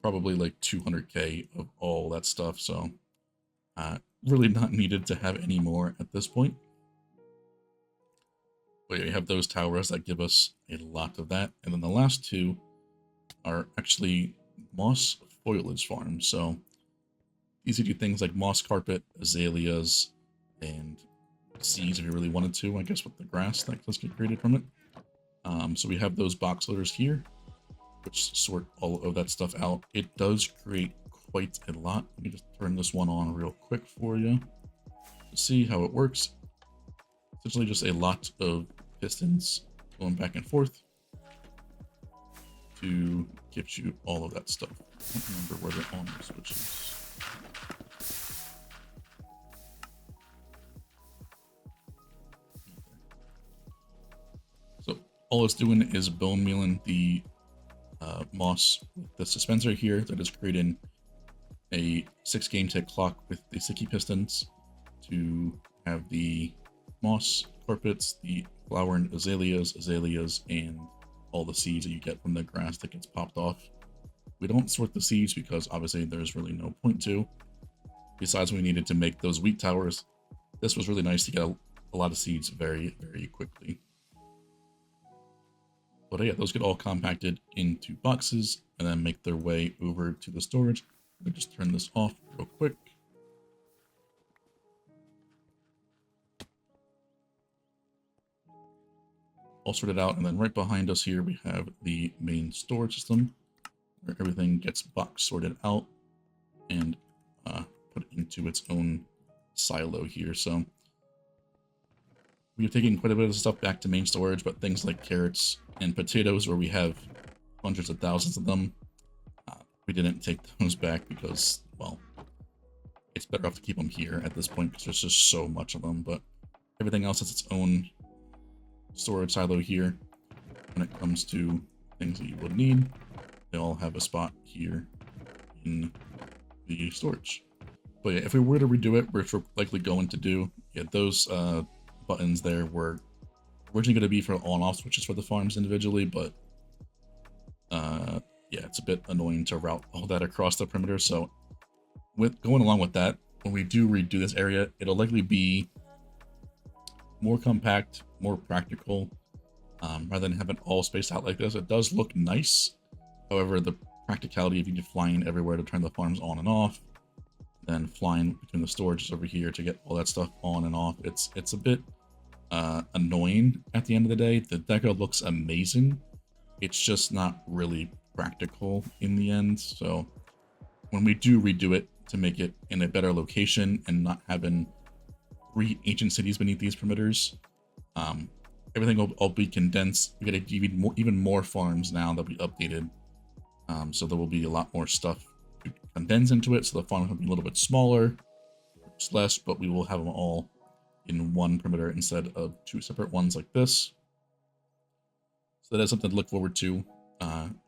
probably like 200k of all that stuff, so really not needed to have any more at this point. But yeah, we have those towers that give us a lot of that. And then the last 2 are actually moss foliage farms. So easy to do things like moss carpet, azaleas, and seeds if you really wanted to, I guess, with the grass that does get created from it. So we have those box loaders here, which sort all of that stuff out. It does create quite a lot. Let me just turn this one on real quick for you to see how it works. Essentially just a lot of pistons going back and forth to get you all of that stuff. I don't remember where the on switch is. So all it's doing is bone mealing the moss with the dispenser here that is creating a 6 game tick clock with the sticky pistons to have the moss carpets, the flowering azaleas, and all the seeds that you get from the grass that gets popped off. We don't sort the seeds because obviously there's really no point to. Besides, we needed to make those wheat towers. This was really nice to get a lot of seeds very, very quickly. But yeah, those get all compacted into boxes and then make their way over to the storage. Let me just turn this off real quick. All sorted out, and then right behind us here we have the main storage system where everything gets box sorted out and put into its own silo here. So we've taken quite a bit of stuff back to main storage, but things like carrots and potatoes, where we have hundreds of thousands of them, we didn't take those back because, well, it's better off to keep them here at this point because there's just so much of them. But everything else has its own storage silo here. When it comes to things that you would need, they all have a spot here in the storage. But yeah, if we were to redo it, which we're likely going to do, yeah, those buttons there were originally going to be for on-off switches for the farms individually, but yeah, it's a bit annoying to route all that across the perimeter. So with going along with that, when we do redo this area, it'll likely be more compact, more practical, rather than have it all spaced out like this. It does look nice. However, the practicality of you flying everywhere to turn the farms on and off, then flying between the storages over here to get all that stuff on and off, it's a bit annoying at the end of the day. The deco looks amazing. It's just not really practical in the end. So when we do redo it to make it in a better location and not having 3 ancient cities beneath these perimeters, everything will all be condensed. We get even more farms now that we updated. So there will be a lot more stuff to condense into it. So the farms will be a little bit smaller, it's less, but we will have them all in one perimeter instead of 2 separate ones like this. So that is something to look forward to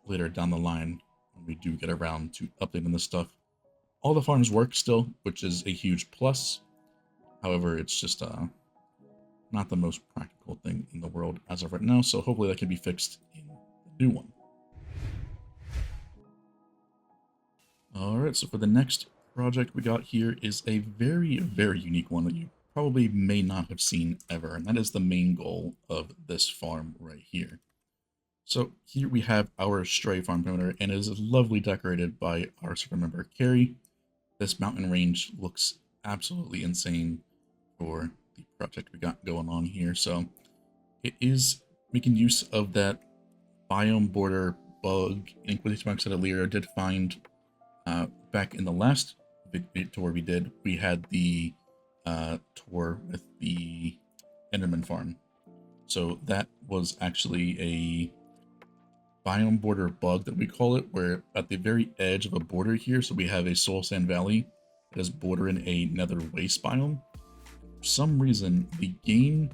later down the line when we do get around to updating this stuff. All the farms work still, which is a huge plus. However, it's just not the most practical thing in the world as of right now. So hopefully that can be fixed in the new one. Alright, so for the next project we got here is a very, very unique one that you probably may not have seen ever, and that is the main goal of this farm right here. So here we have our stray farm perimeter, and it is lovely decorated by our super member Quarry. This mountain range looks absolutely insane for the project we got going on here. So it is making use of that biome border bug in quotation marks that Elyrio did find back in the last tour we did. We had the tour with the Enderman farm. So that was actually a biome border bug that we call it, where at the very edge of a border here, so we have a soul sand valley that is bordering a nether waste biome. For some reason, the game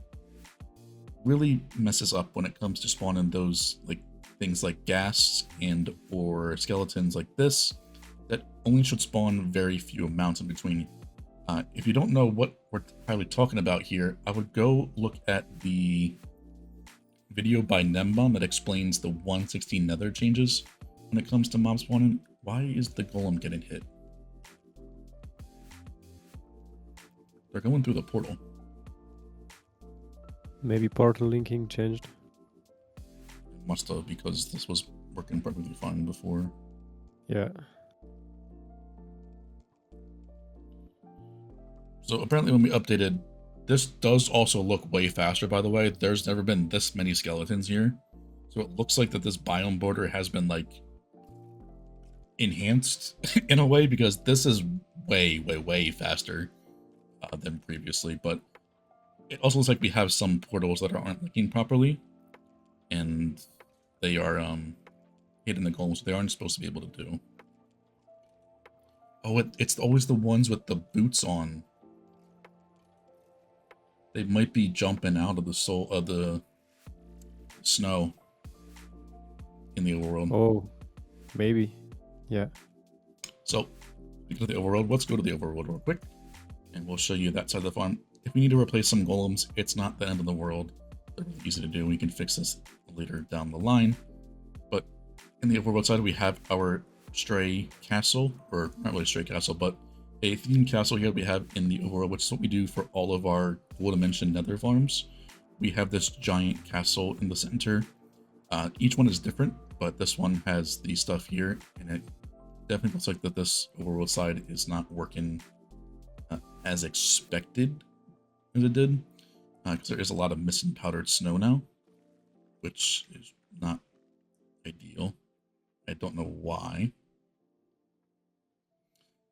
really messes up when it comes to spawning those like things like gas and or skeletons like this that only should spawn very few amounts in between. If you don't know what we're probably talking about here, I would go look at the video by Nembomb that explains the 116 nether changes when it comes to mob spawning. Why is the golem getting hit? They're going through the portal. Maybe portal linking changed. Must have, because this was working perfectly fine before. Yeah. So apparently when we updated, this does also look way faster, by the way. There's never been this many skeletons here. So it looks like that this biome border has been like enhanced in a way, because this is way, way, way faster than previously. But it also looks like we have some portals that aren't linking properly, and they are hitting the golems they aren't supposed to be able to do. Oh, it's always the ones with the boots on. They might be jumping out of the snow in the overworld. Oh, maybe. Yeah. So, speaking of the overworld, let's go to the overworld real quick, and we'll show you that side of the farm. If we need to replace some golems, it's not the end of the world. They're really easy to do. We can fix this later down the line. But in the overworld side, we have our stray castle, or not really stray castle, but a themed castle here we have in the overworld, which is what we do for all of our full dimension nether farms. We have this giant castle in the center. Each one is different, but this one has the stuff here, and it definitely looks like that this overworld side is not working as expected as it did, because there is a lot of missing powdered snow now, which is not ideal. I don't know why.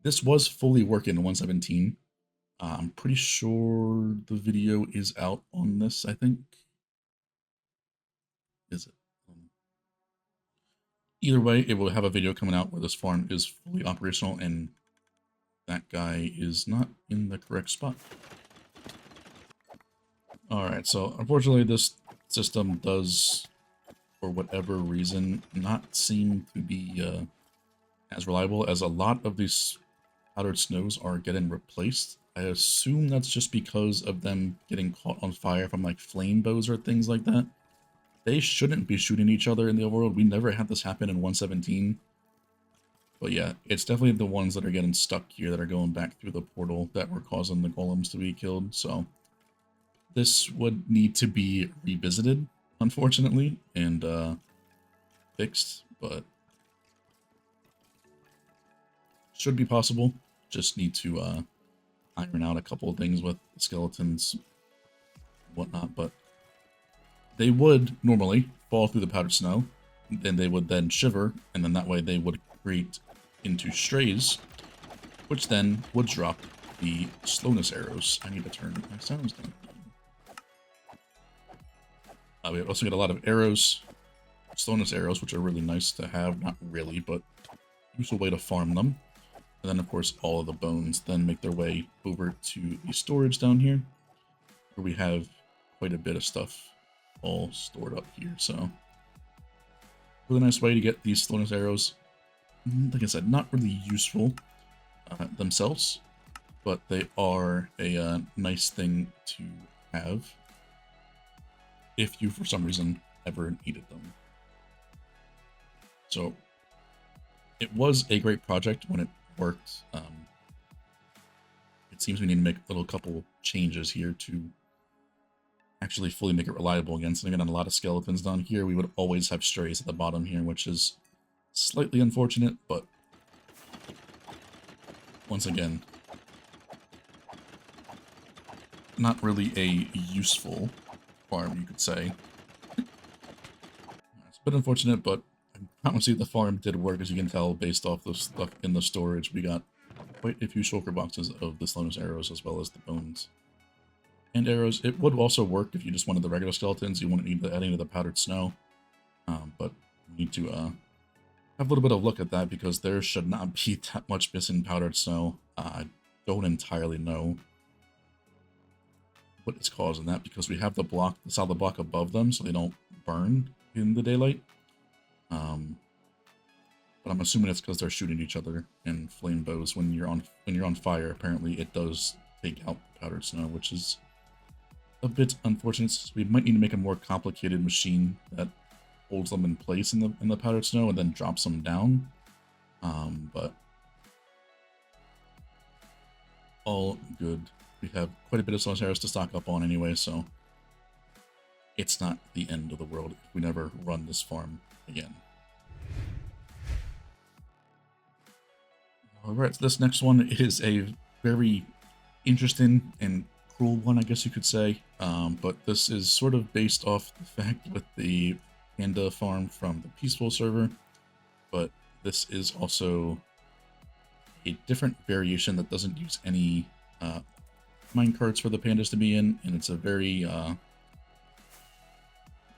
This was fully working in 117 I'm pretty sure the video is out on this, I think. Is it? Either way, it will have a video coming out where this farm is fully operational and that guy is not in the correct spot. Alright, so unfortunately this system does, for whatever reason, not seem to be as reliable as a lot of these powdered snows are getting replaced. I assume that's just because of them getting caught on fire from like flame bows or things like that. They shouldn't be shooting each other in the overworld. We never had this happen in 117. But yeah, it's definitely the ones that are getting stuck here that are going back through the portal that were causing the golems to be killed. So this would need to be revisited, unfortunately, and fixed, but should be possible. Just need to iron out a couple of things with the skeletons and whatnot, but they would normally fall through the powdered snow, and they would then shiver, and then that way they would create into strays, which then would drop the slowness arrows. I need to turn my sounds down. We also get a lot of arrows, slowness arrows, which are really nice to have. Not really, but useful way to farm them. And then, of course, all of the bones then make their way over to the storage down here, where we have quite a bit of stuff all stored up here. So, really nice way to get these slowness arrows. Like I said, not really useful themselves, but they are a nice thing to have if you, for some reason, ever needed them. So, it was a great project when it worked. It seems we need to make a little couple changes here to actually fully make it reliable again. So again, on a lot of skeletons down here, we would always have strays at the bottom here, which is slightly unfortunate, but once again, not really a useful farm, you could say. It's a bit unfortunate, but I promise you the farm did work, as you can tell based off the stuff in the storage. We got quite a few shulker boxes of the slowness arrows as well as the bones and arrows. It would also work if you just wanted the regular skeletons. You wouldn't need to add any of the powdered snow, but we need to have a little bit of look at that because there should not be that much missing powdered snow. I don't entirely know what is causing that because we have the block, the solid block above them, so they don't burn in the daylight. But I'm assuming it's because they're shooting each other in flame bows. When you're on fire, apparently it does take out powdered snow, which is a bit unfortunate. So we might need to make a more complicated machine that holds them in place in the powdered snow and then drops them down. But all good. We have quite a bit of slowness arrows to stock up on anyway, so it's not the end of the world if we never run this farm again. Alright, so this next one is a very interesting and cruel one, I guess you could say. But this is sort of based off the fact with the Panda farm from the Peaceful server. But this is also a different variation that doesn't use any minecarts for the pandas to be in, and it's a very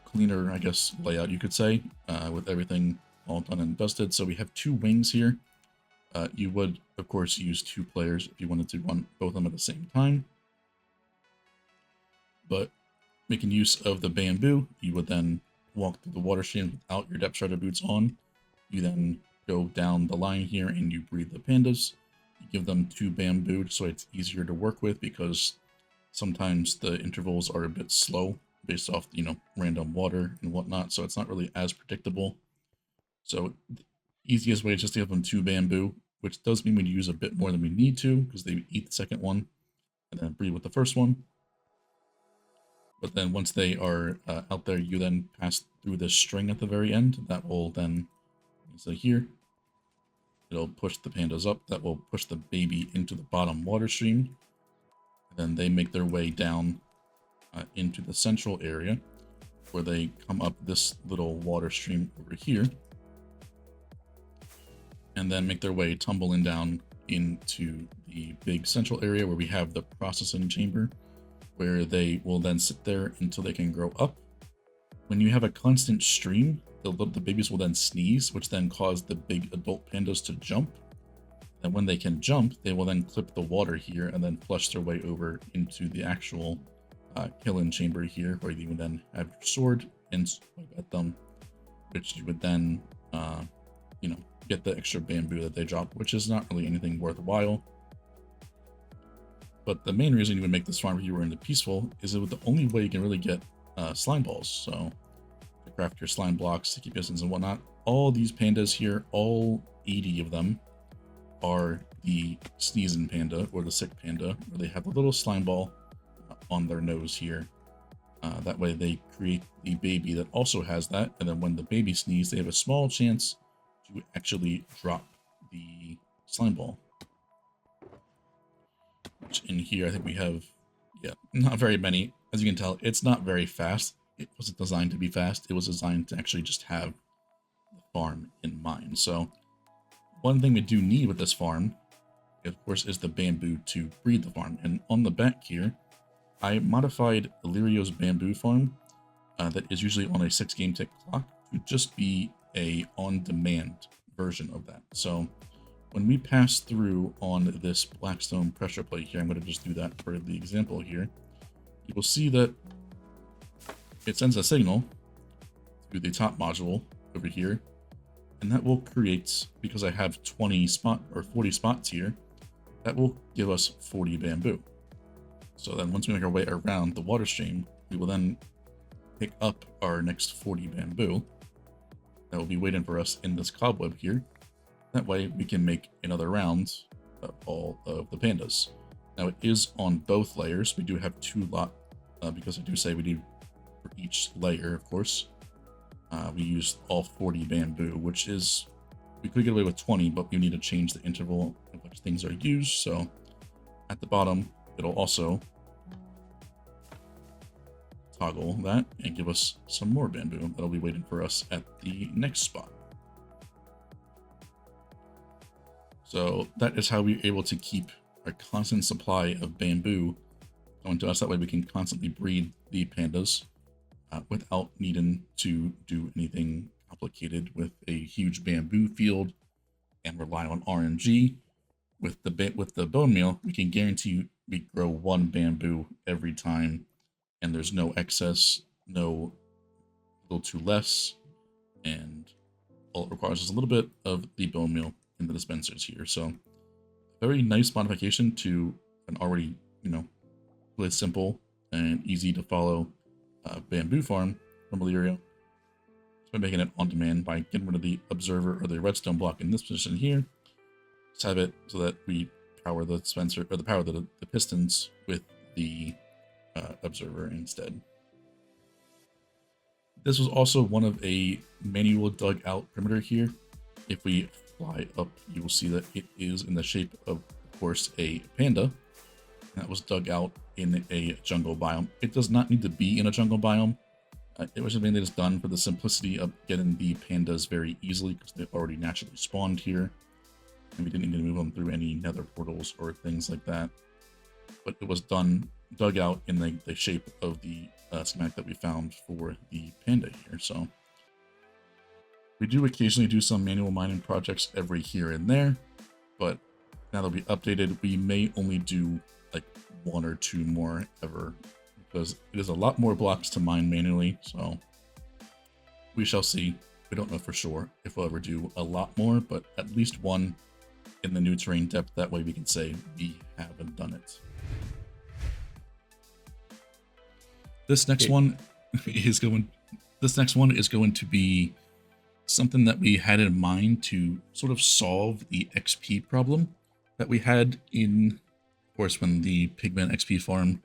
cleaner, I guess, layout, you could say, with everything all done and dusted. So we have two wings here. You would, of course, use 2 players if you wanted to run both of them at the same time. But making use of the bamboo, you would then walk through the water stream without your depth strider boots on. You then go down the line here and you breed the pandas. You give them 2 bamboo so it's easier to work with because sometimes the intervals are a bit slow based off, you know, random water and whatnot. So it's not really as predictable. So the easiest way is just to give them 2 bamboo, which does mean we use a bit more than we need to because they eat the second one and then breed with the first one. But then once they are out there, you then pass through this string at the very end. That will then, so here, it'll push the pandas up. That will push the baby into the bottom water stream. And then they make their way down into the central area where they come up this little water stream over here. And then make their way tumbling down into the big central area where we have the processing chamber, where they will then sit there until they can grow up. When you have a constant stream, the babies will then sneeze, which then cause the big adult pandas to jump. And when they can jump, they will then clip the water here and then flush their way over into the actual kill-in chamber here, where you would then have your sword and swipe at them, which you would then, you know, get the extra bamboo that they drop, which is not really anything worthwhile. But the main reason you would make this farm if you were in the peaceful is it was the only way you can really get slime balls. So to craft your slime blocks to keep distance and whatnot. All these pandas here, all 80 of them, are the sneezing panda or the sick panda, where they have a little slime ball on their nose here. That way they create the baby that also has that, and then when the baby sneezes, they have a small chance to actually drop the slime ball. Which in here, I think we have, yeah, not very many. As you can tell, it's not very fast. It wasn't designed to be fast. It was designed to actually just have the farm in mind. So one thing we do need with this farm, of course, is the bamboo to breed the farm. And on the back here, I modified Elyrio's bamboo farm that is usually on a 6 game tick clock to just be a on-demand version of that. So when we pass through on this blackstone pressure plate here, I'm going to just do that for the example here. You will see that it sends a signal to the top module over here, and that will create, because I have 40 spots here, that will give us 40 bamboo. So then once we make our way around the water stream, we will then pick up our next 40 bamboo that will be waiting for us in this cobweb here. That way we can make another round of all of the pandas. Now it is on both layers. We do have 2 lot, because I do say we do for each layer, of course. We used all 40 bamboo, which is, we could get away with 20, but we need to change the interval in which things are used. So at the bottom, it'll also toggle that and give us some more bamboo that'll be waiting for us at the next spot. So that is how we're able to keep a constant supply of bamboo going to us. That way we can constantly breed the pandas without needing to do anything complicated with a huge bamboo field and rely on RNG. With the bone meal, we can guarantee we grow 1 bamboo every time, and there's no excess, no little too less, and all it requires is a little bit of the bone meal in the dispensers here. So very nice modification to an already, you know, really simple and easy to follow bamboo farm from Elyrio. So by making it on demand by getting rid of the observer or the redstone block in this position here, just have it so that we power the dispenser or the pistons with the observer instead. This was also one of a manual dug out perimeter here. If we fly up, you will see that it is in the shape of course, a panda that was dug out in a jungle biome. It does not need to be in a jungle biome. It was mainly just done for the simplicity of getting the pandas very easily because they already naturally spawned here, and we didn't need to move them through any nether portals or things like that. But it was dug out in the shape of the schematic that we found for the panda here. So we do occasionally do some manual mining projects every here and there, but now that we updated, we may only do like 1 or 2 more ever, because it is a lot more blocks to mine manually. So we shall see. We don't know for sure if we'll ever do a lot more, but at least 1 in the new terrain depth. That way we can say we haven't done it. This next one is going to be something that we had in mind to sort of solve the XP problem that we had in, of course, when the pigment XP farm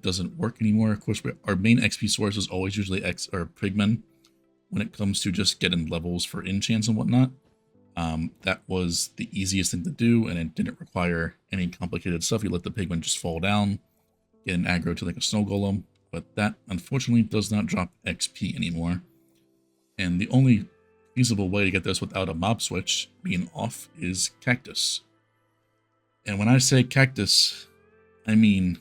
doesn't work anymore. Of course, our main XP source is always usually pigment when it comes to just getting levels for enchants and whatnot. That was the easiest thing to do, and it didn't require any complicated stuff. You let the pigment just fall down, get an aggro to like a snow golem, but that unfortunately does not drop XP anymore. And the only feasible way to get this without a mob switch being off is Cactus. And when I say cactus, I mean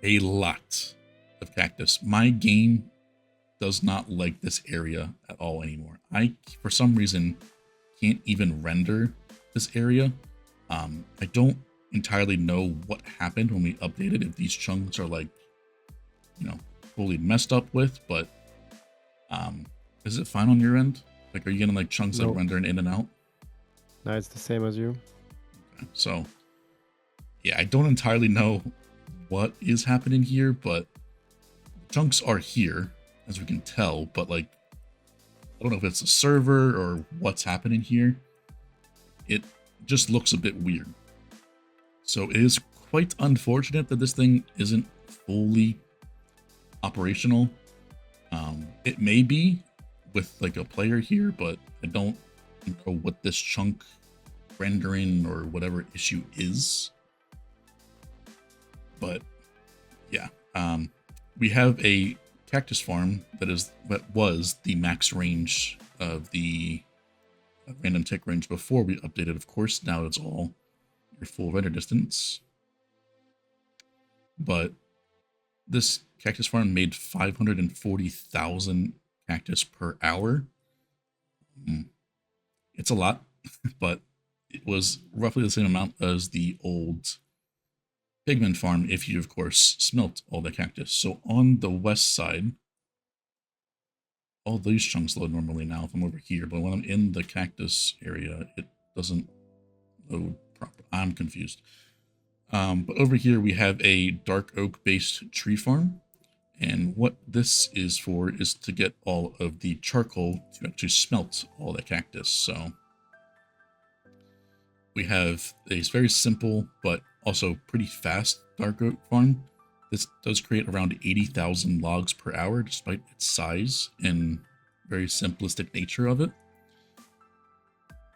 a lot of cactus. My game does not like this area at all anymore. I, for some reason, can't even render this area. I don't entirely know what happened when we updated, if these chunks are like, you know, fully messed up with, but is it fine on your end? Like, are you getting like chunks like Nope. rendering in and out? No, it's the same as you. Okay. So yeah, I don't entirely know what is happening here, but chunks are here, as we can tell, but like, I don't know if it's a server or what's happening here. It just looks a bit weird. So it is quite unfortunate that this thing isn't fully operational. It may be with like a player here, but I don't know what this chunk rendering or whatever issue is. But yeah, we have a cactus farm that was the max range of the random tick range before we updated, of course. Now it's all your full render distance. But this cactus farm made 540,000 cactus per hour. It's a lot, but it was roughly the same amount as the old pigment farm if you, of course, smelt all the cactus. So on the west side, all these chunks load normally now if I'm over here, but when I'm in the cactus area, it doesn't load properly. I'm confused. But over here we have a dark oak based tree farm, and what this is for is to get all of the charcoal to actually smelt all the cactus. So we have a very simple but also pretty fast dark oak farm. This does create around 80,000 logs per hour despite its size and very simplistic nature of it.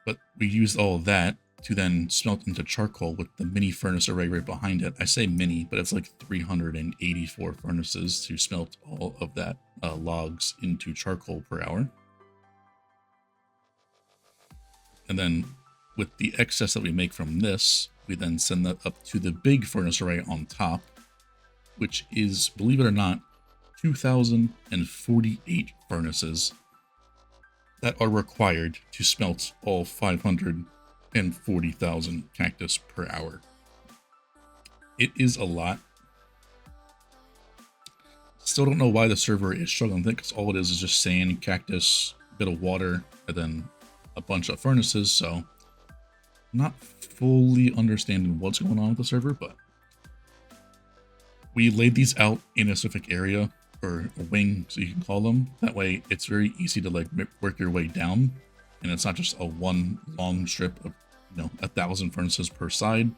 But we used all of that to then smelt into charcoal with the mini furnace array right behind it. I say mini, but it's like 384 furnaces to smelt all of that logs into charcoal per hour. And then with the excess that we make from this, we then send that up to the big furnace array on top, which is, believe it or not, 2,048 furnaces that are required to smelt all 540,000 cactus per hour. It is a lot. Still don't know why the server is struggling. I think it's all it is just sand, cactus, a bit of water, and then a bunch of furnaces. So not fully understanding what's going on with the server, but we laid these out in a specific area, or a wing, so you can call them. That way it's very easy to like work your way down, and it's not just a one long strip of, you know, 1,000 furnaces per side,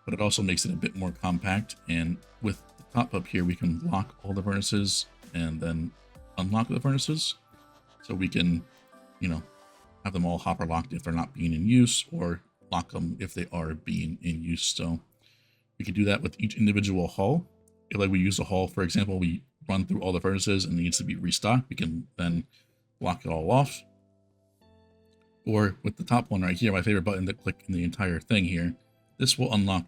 but it also makes it a bit more compact. And with the top up here, we can lock all the furnaces and then unlock the furnaces, so we can, you know, have them all hopper locked if they're not being in use, or lock them if they are being in use. So we can do that with each individual hull. If like we use a hull, for example, we run through all the furnaces and it needs to be restocked, we can then block it all off. Or with the top one right here, my favorite button to click in the entire thing here, this will unlock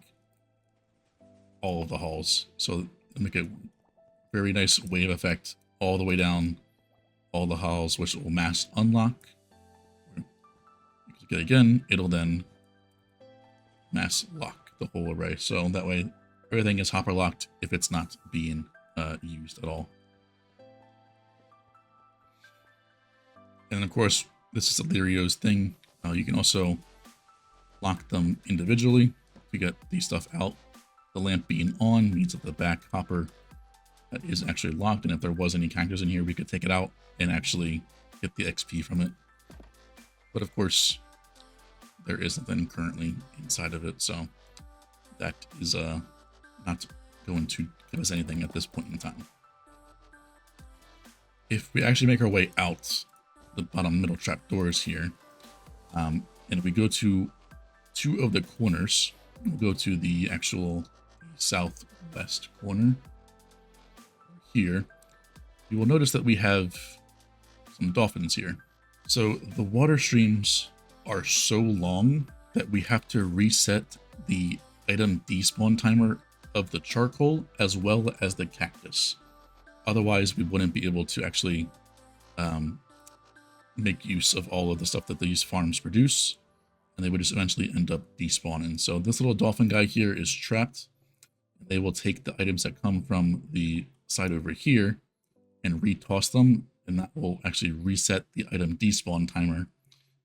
all of the hulls. So make a very nice wave effect all the way down all the hulls, which will mass unlock. Click it again, it'll then mass lock the whole array. So that way everything is hopper locked if it's not being used at all. And of course, this is Elyrio's thing. You can also lock them individually to get the stuff out. The lamp being on means that the back hopper that is actually locked, and if there was any cactus in here, we could take it out and actually get the XP from it. But of course, there is nothing currently inside of it, so that is not going to give us anything at this point in time. If we actually make our way out the bottom middle trapdoors here, and if we go to two of the corners, we'll go to the actual southwest corner here, you will notice that we have some dolphins here. So the water streams are so long that we have to reset the item despawn timer of the charcoal as well as the cactus. Otherwise, we wouldn't be able to actually make use of all of the stuff that these farms produce, and they would just eventually end up despawning. So this little dolphin guy here is trapped. They will take the items that come from the side over here and retoss them, and that will actually reset the item despawn timer.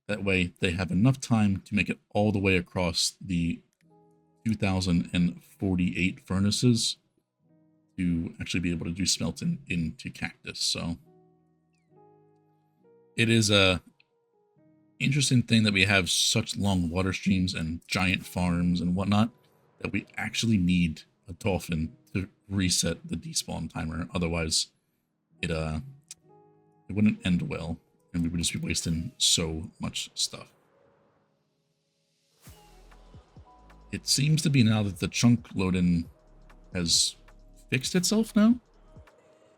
That way they have enough time to make it all the way across the 2048 furnaces to actually be able to do smelting into cactus. So it is a interesting thing that we have such long water streams and giant farms and whatnot that we actually need a dolphin to reset the despawn timer. Otherwise it wouldn't end well, and we would just be wasting so much stuff. It seems to be now that the chunk loading has fixed itself now.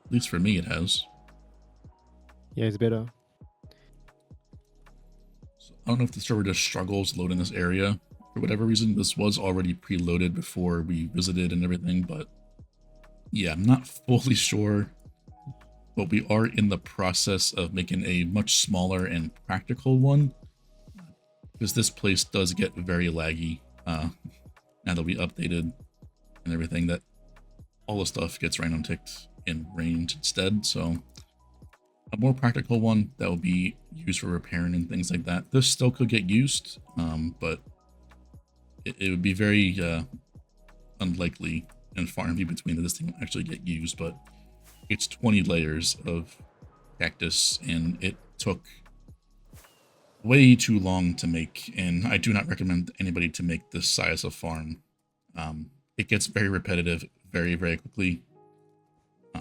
At least for me it has. Yeah, it's better. So I don't know if the server just struggles loading this area for whatever reason. This was already preloaded before we visited and everything, but yeah, I'm not fully sure. But we are in the process of making a much smaller and practical one, because this place does get very laggy now that we updated and everything, that all the stuff gets random ticked in range instead. So a more practical one that will be used for repairing and things like that. This still could get used, but it would be very unlikely and far in between that this thing will actually get used. But it's 20 layers of cactus, and it took way too long to make, and I do not recommend anybody to make this size of farm. It gets very repetitive very, very quickly,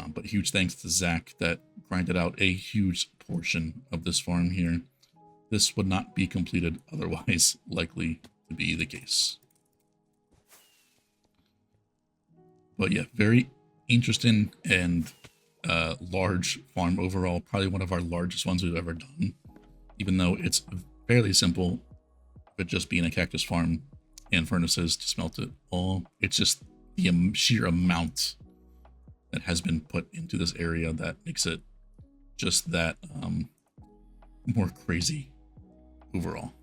but huge thanks to Zach that grinded out a huge portion of this farm here. This would not be completed otherwise likely to be the case. But yeah, very interesting and large farm overall, probably one of our largest ones we've ever done, even though it's fairly simple with just being a cactus farm and furnaces to smelt it all. It's just the sheer amount that has been put into this area that makes it just that more crazy overall.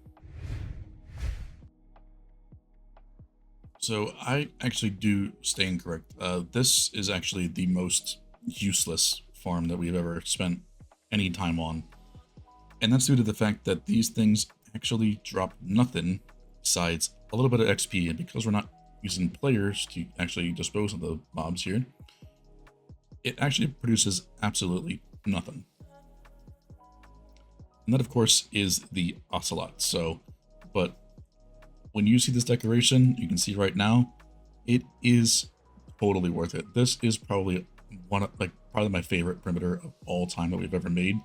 So I actually do stand correct. This is actually the most useless farm that we've ever spent any time on. And that's due to the fact that these things actually drop nothing besides a little bit of XP. And because we're not using players to actually dispose of the mobs here, it actually produces absolutely nothing. And that, of course, is the Ocelot. So, but when you see this decoration, you can see right now, it is totally worth it. This is probably probably my favorite perimeter of all time that we've ever made,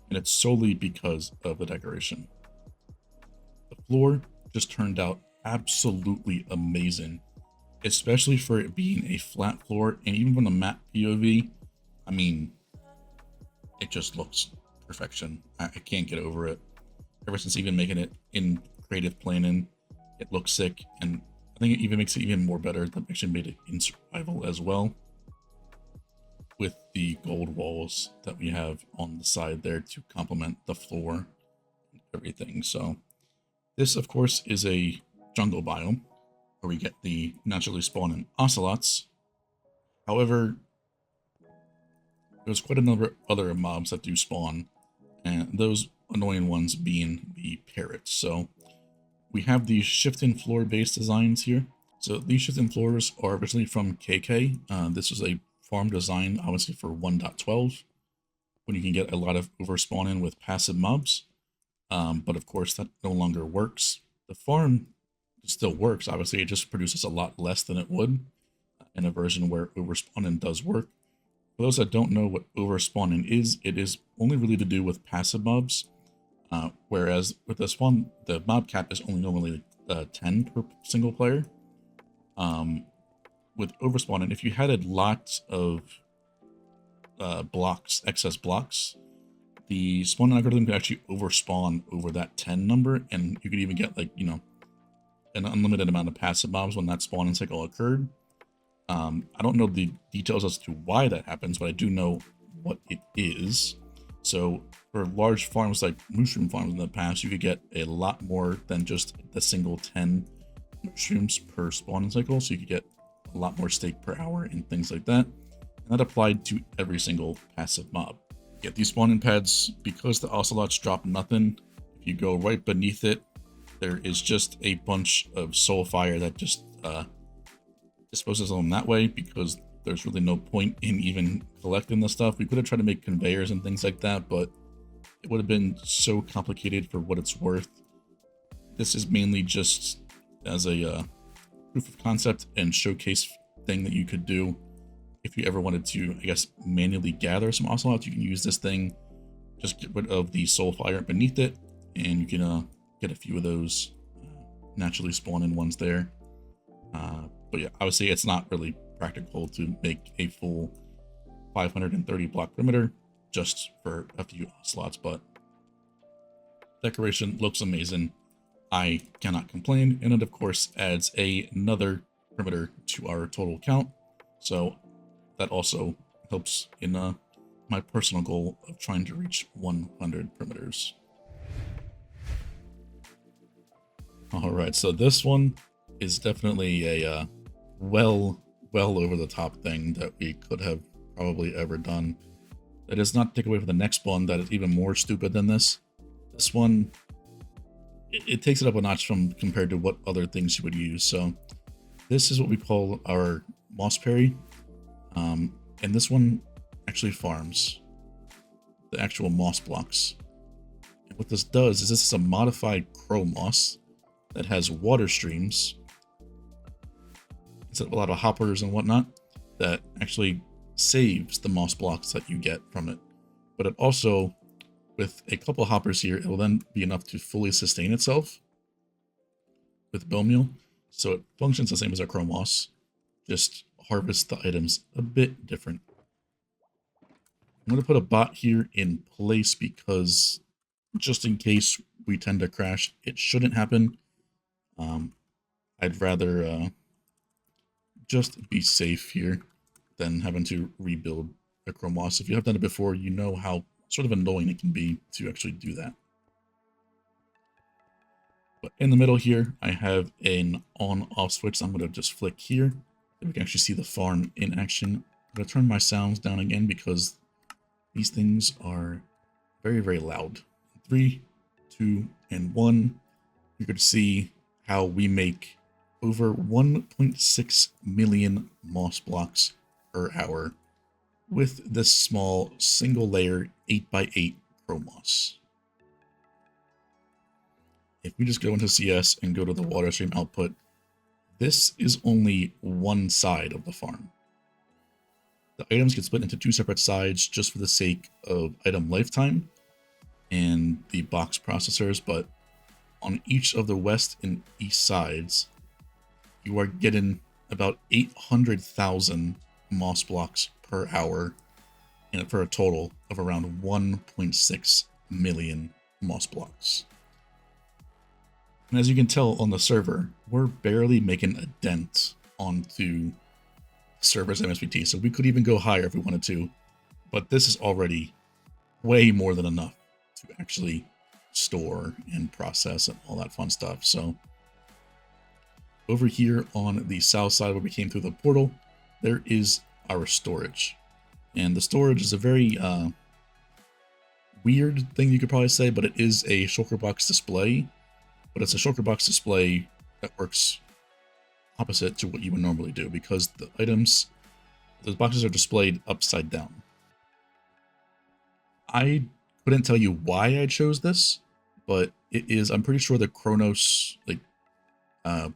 and it's solely because of the decoration. The floor just turned out absolutely amazing, especially for it being a flat floor, and even from the map POV, I mean, it just looks perfection. I can't get over it. Ever since even making it in creative planning, it looks sick, and I think it even makes it even more better that I actually made it in survival as well, with the gold walls that we have on the side there to complement the floor and everything. So this, of course, is a jungle biome where we get the naturally spawning ocelots. However, there's quite a number of other mobs that do spawn, and those annoying ones being the parrots. So we have these shifting floor based designs here. So these shifting floors are originally from KK. This is a farm design, obviously, for 1.12, when you can get a lot of overspawning with passive mobs. But of course, that no longer works. The farm still works, obviously, it just produces a lot less than it would in a version where overspawning does work. For those that don't know what overspawning is, it is only really to do with passive mobs. Whereas with this one, the mob cap is only normally 10 per single player. With overspawning, if you had a lot of blocks, excess blocks, the spawning algorithm could actually overspawn over that 10 number, and you could even get, like, you know, an unlimited amount of passive mobs when that spawning cycle occurred. I don't know the details as to why that happens, but I do know what it is. So for large farms like Mooshroom farms in the past, you could get a lot more than just the single 10 mushrooms per spawning cycle. So you could get a lot more stake per hour and things like that. And that applied to every single passive mob. Get these spawning pads, because the ocelots drop nothing, if you go right beneath it, there is just a bunch of soul fire that just disposes of them that way, because there's really no point in even collecting the stuff. We could have tried to make conveyors and things like that, but it would have been so complicated for what it's worth. This is mainly just as a proof of concept and showcase thing that you could do if you ever wanted to, I guess, manually gather some ocelots. You can use this thing, just get rid of the soul fire beneath it, and you can get a few of those naturally spawning ones there. But yeah, I would say it's not really practical to make a full 530 block perimeter just for a few ocelots, but decoration looks amazing. I cannot complain, and it of course adds another perimeter to our total count, so that also helps in my personal goal of trying to reach 100 perimeters. Alright, so this one is definitely a well over the top thing that we could have probably ever done. That does not take away from the next one that is even more stupid than this. This one, it takes it up a notch from compared to what other things you would use. So this is what we call our Moss Peri. And this one actually farms the actual moss blocks. And what this does is this is a modified crow moss that has water streams instead of a lot of hoppers and whatnot that actually saves the moss blocks that you get from it. But it also, with a couple hoppers here, it will then be enough to fully sustain itself with Bonemeal. So it functions the same as our crow moss, just harvest the items a bit different. I'm going to put a bot here in place because just in case we tend to crash, it shouldn't happen. I'd rather just be safe here than having to rebuild a crow moss. If you have done it before, you know how sort of annoying it can be to actually do that. But in the middle here, I have an on-off switch. So I'm going to just flick here. So we can actually see the farm in action. I'm going to turn my sounds down again because these things are very, very loud. 3, 2, and 1. You could see how we make over 1.6 million moss blocks per hour with this small single layer 8x8 crow moss. If we just go into CS and go to the water stream output, this is only one side of the farm. The items get split into 2 separate sides just for the sake of item lifetime and the box processors, but on each of the west and east sides, you are getting about 800,000 moss blocks per hour, and for a total of around 1.6 million moss blocks. And as you can tell on the server, we're barely making a dent onto server's MSBT, so we could even go higher if we wanted to, but this is already way more than enough to actually store and process and all that fun stuff. So over here on the south side where we came through the portal, there is our storage. And the storage is a very weird thing you could probably say, but it is a shulker box display. But it's a shulker box display that works opposite to what you would normally do, because the items, those boxes are displayed upside down. I couldn't tell you why I chose this, but it is, I'm pretty sure the Chronos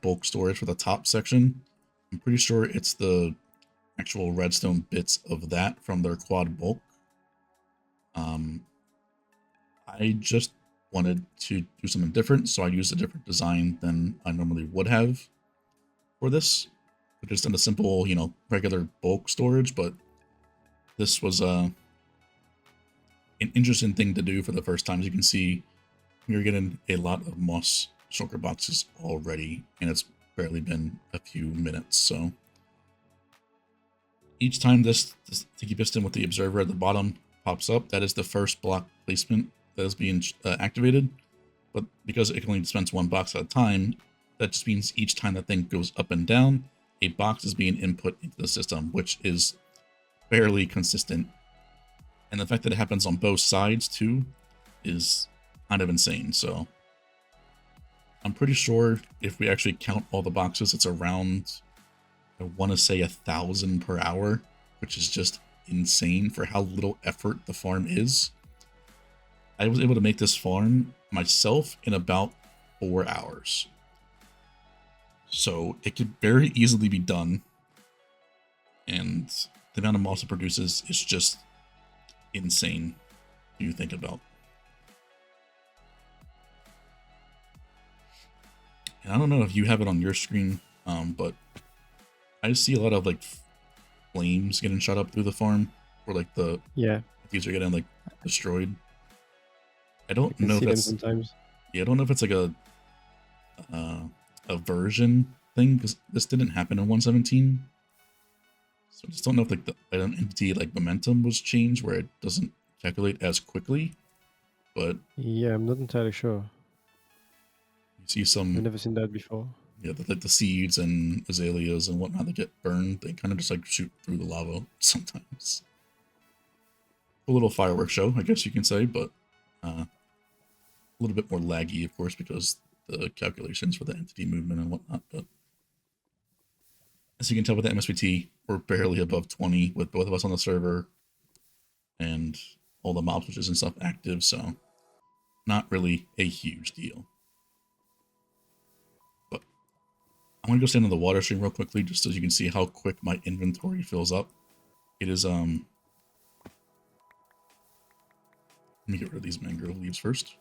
bulk storage for the top section. I'm pretty sure it's the actual redstone bits of that from their quad bulk. I just wanted to do something different, so I used a different design than I normally would have for this. I just done a simple, you know, regular bulk storage, but this was an interesting thing to do for the first time. As you can see, we're getting a lot of moss shulker boxes already, and it's barely been a few minutes. So each time this sticky piston with the observer at the bottom pops up, that is the first block placement that is being activated. But because it can only dispense one box at a time, that just means each time that thing goes up and down, a box is being input into the system, which is fairly consistent. And the fact that it happens on both sides too is kind of insane. So I'm pretty sure if we actually count all the boxes, it's around, I want to say 1,000 per hour, which is just insane for how little effort the farm is. I was able to make this farm myself in about 4 hours. So it could very easily be done. And the amount of moss it produces is just insane to think about. And I don't know if you have it on your screen, but I see a lot of like flames getting shot up through the farm, or like these are getting like destroyed. I don't know if that's sometimes. Yeah, I don't know if it's like a version thing, because this didn't happen in 117. So I just don't know if like the item entity like momentum was changed where it doesn't calculate as quickly. But yeah, I'm not entirely sure. You see some. I've never seen that before. Yeah, like the seeds and azaleas and whatnot that get burned, they kind of just like shoot through the lava sometimes. A little fireworks show, I guess you can say, but a little bit more laggy, of course, because the calculations for the entity movement and whatnot. But as you can tell with the MSVT, we're barely above 20 with both of us on the server and all the mob switches and stuff active, so not really a huge deal. But I'm gonna go stand on the water stream real quickly, just so you can see how quick my inventory fills up. It is let me get rid of these mangrove leaves first.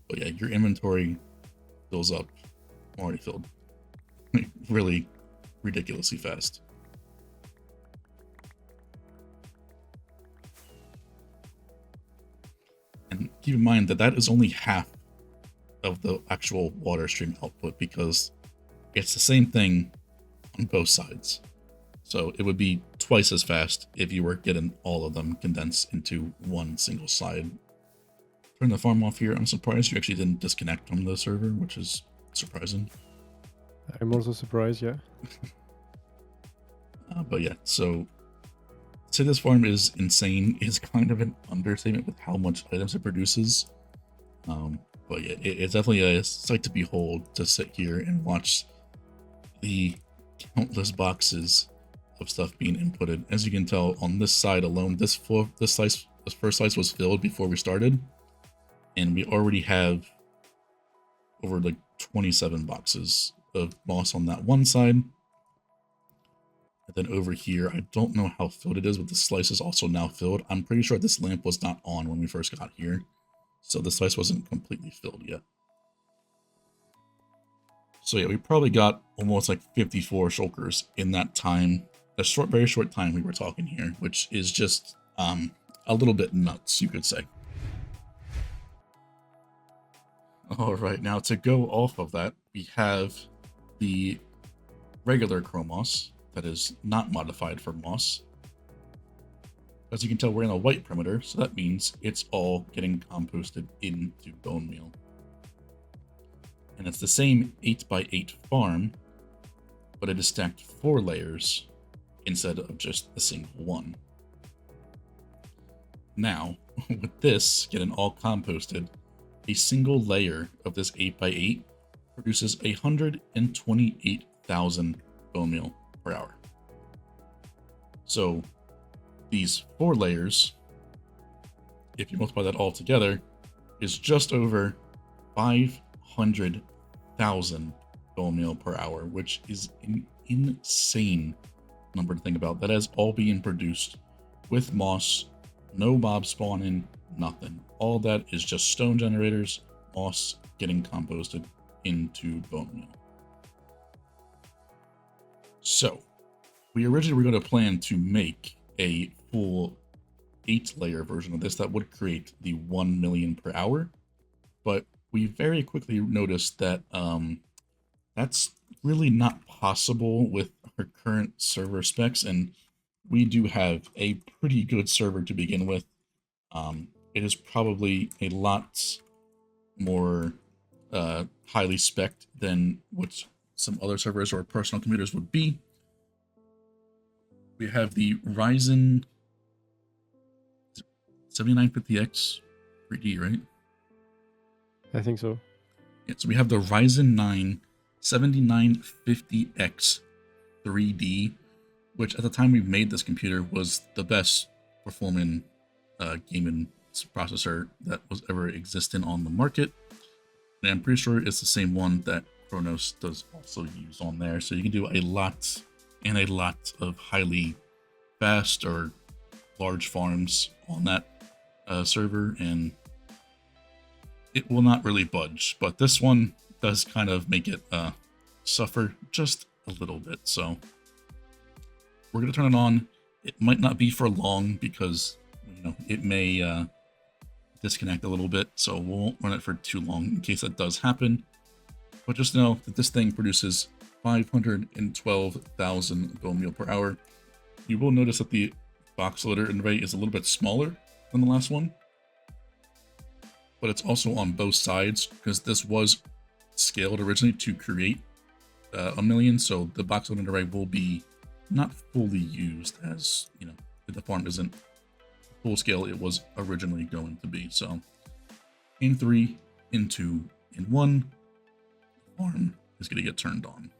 But yeah, your inventory fills up. Already filled. Really ridiculously fast. And keep in mind that that is only half of the actual water stream output, because it's the same thing on both sides. So it would be twice as fast if you were getting all of them condensed into one single side. Turn the farm off here. I'm surprised you actually didn't disconnect from the server, which is surprising. I'm also surprised, yeah. But yeah, so to say this farm is insane is kind of an understatement with how much items it produces. But yeah, it's definitely a sight to behold to sit here and watch the countless boxes of stuff being inputted. As you can tell on this side alone, this first slice was filled before we started, and we already have over like 27 boxes of moss on that one side. And then over here, I don't know how filled it is, but the slice is also now filled. I'm pretty sure this lamp was not on when we first got here, so the slice wasn't completely filled yet. So yeah, we probably got almost like 54 shulkers in that time. A very short time we were talking here, which is just a little bit nuts, you could say. All right, now to go off of that, we have the regular Chromos that is not modified for moss. As you can tell, we're in a white perimeter, so that means it's all getting composted into Bonemeal. And it's the same 8x8 farm, but it is stacked 4 layers instead of just a single one. Now, with this getting all composted, a single layer of this 8x8 produces 128,000 Bonemeal per hour. So these 4 layers, if you multiply that all together, is just over 500,000 Bonemeal per hour, which is an insane number to think about. That is all being produced with moss, no mob spawning, nothing. All that is just stone generators, moss getting composted into Bonemeal. So, we originally were going to plan to make a full 8-layer version of this that would create the 1 million per hour. but we very quickly noticed that that's really not possible with our current server specs, and we do have a pretty good server to begin with. It is probably a lot more highly spec'd than what some other servers or personal computers would be. We have the Ryzen 7950X 3D, right? I think so. Yeah, so we have the Ryzen 9 7950X 3D, which at the time we made this computer was the best performing gaming processor that was ever existing on the market. And I'm pretty sure it's the same one that Chronos does also use on there. So you can do a lot and a lot of highly fast or large farms on that server, and it will not really budge. But this one does kind of make it suffer just a little bit. So we're going to turn it on. It might not be for long because, you know, it may disconnect a little bit, so we won't run it for too long in case that does happen. But just know that this thing produces 512,000 Bonemeal per hour. You will notice that the box loader array is a little bit smaller than the last one, but it's also on both sides because this was scaled originally to create 1 million, so the box loader array will be not fully used, as you know, the farm isn't full scale it was originally going to be. So in 3, in 2, in 1, the farm is going to get turned on.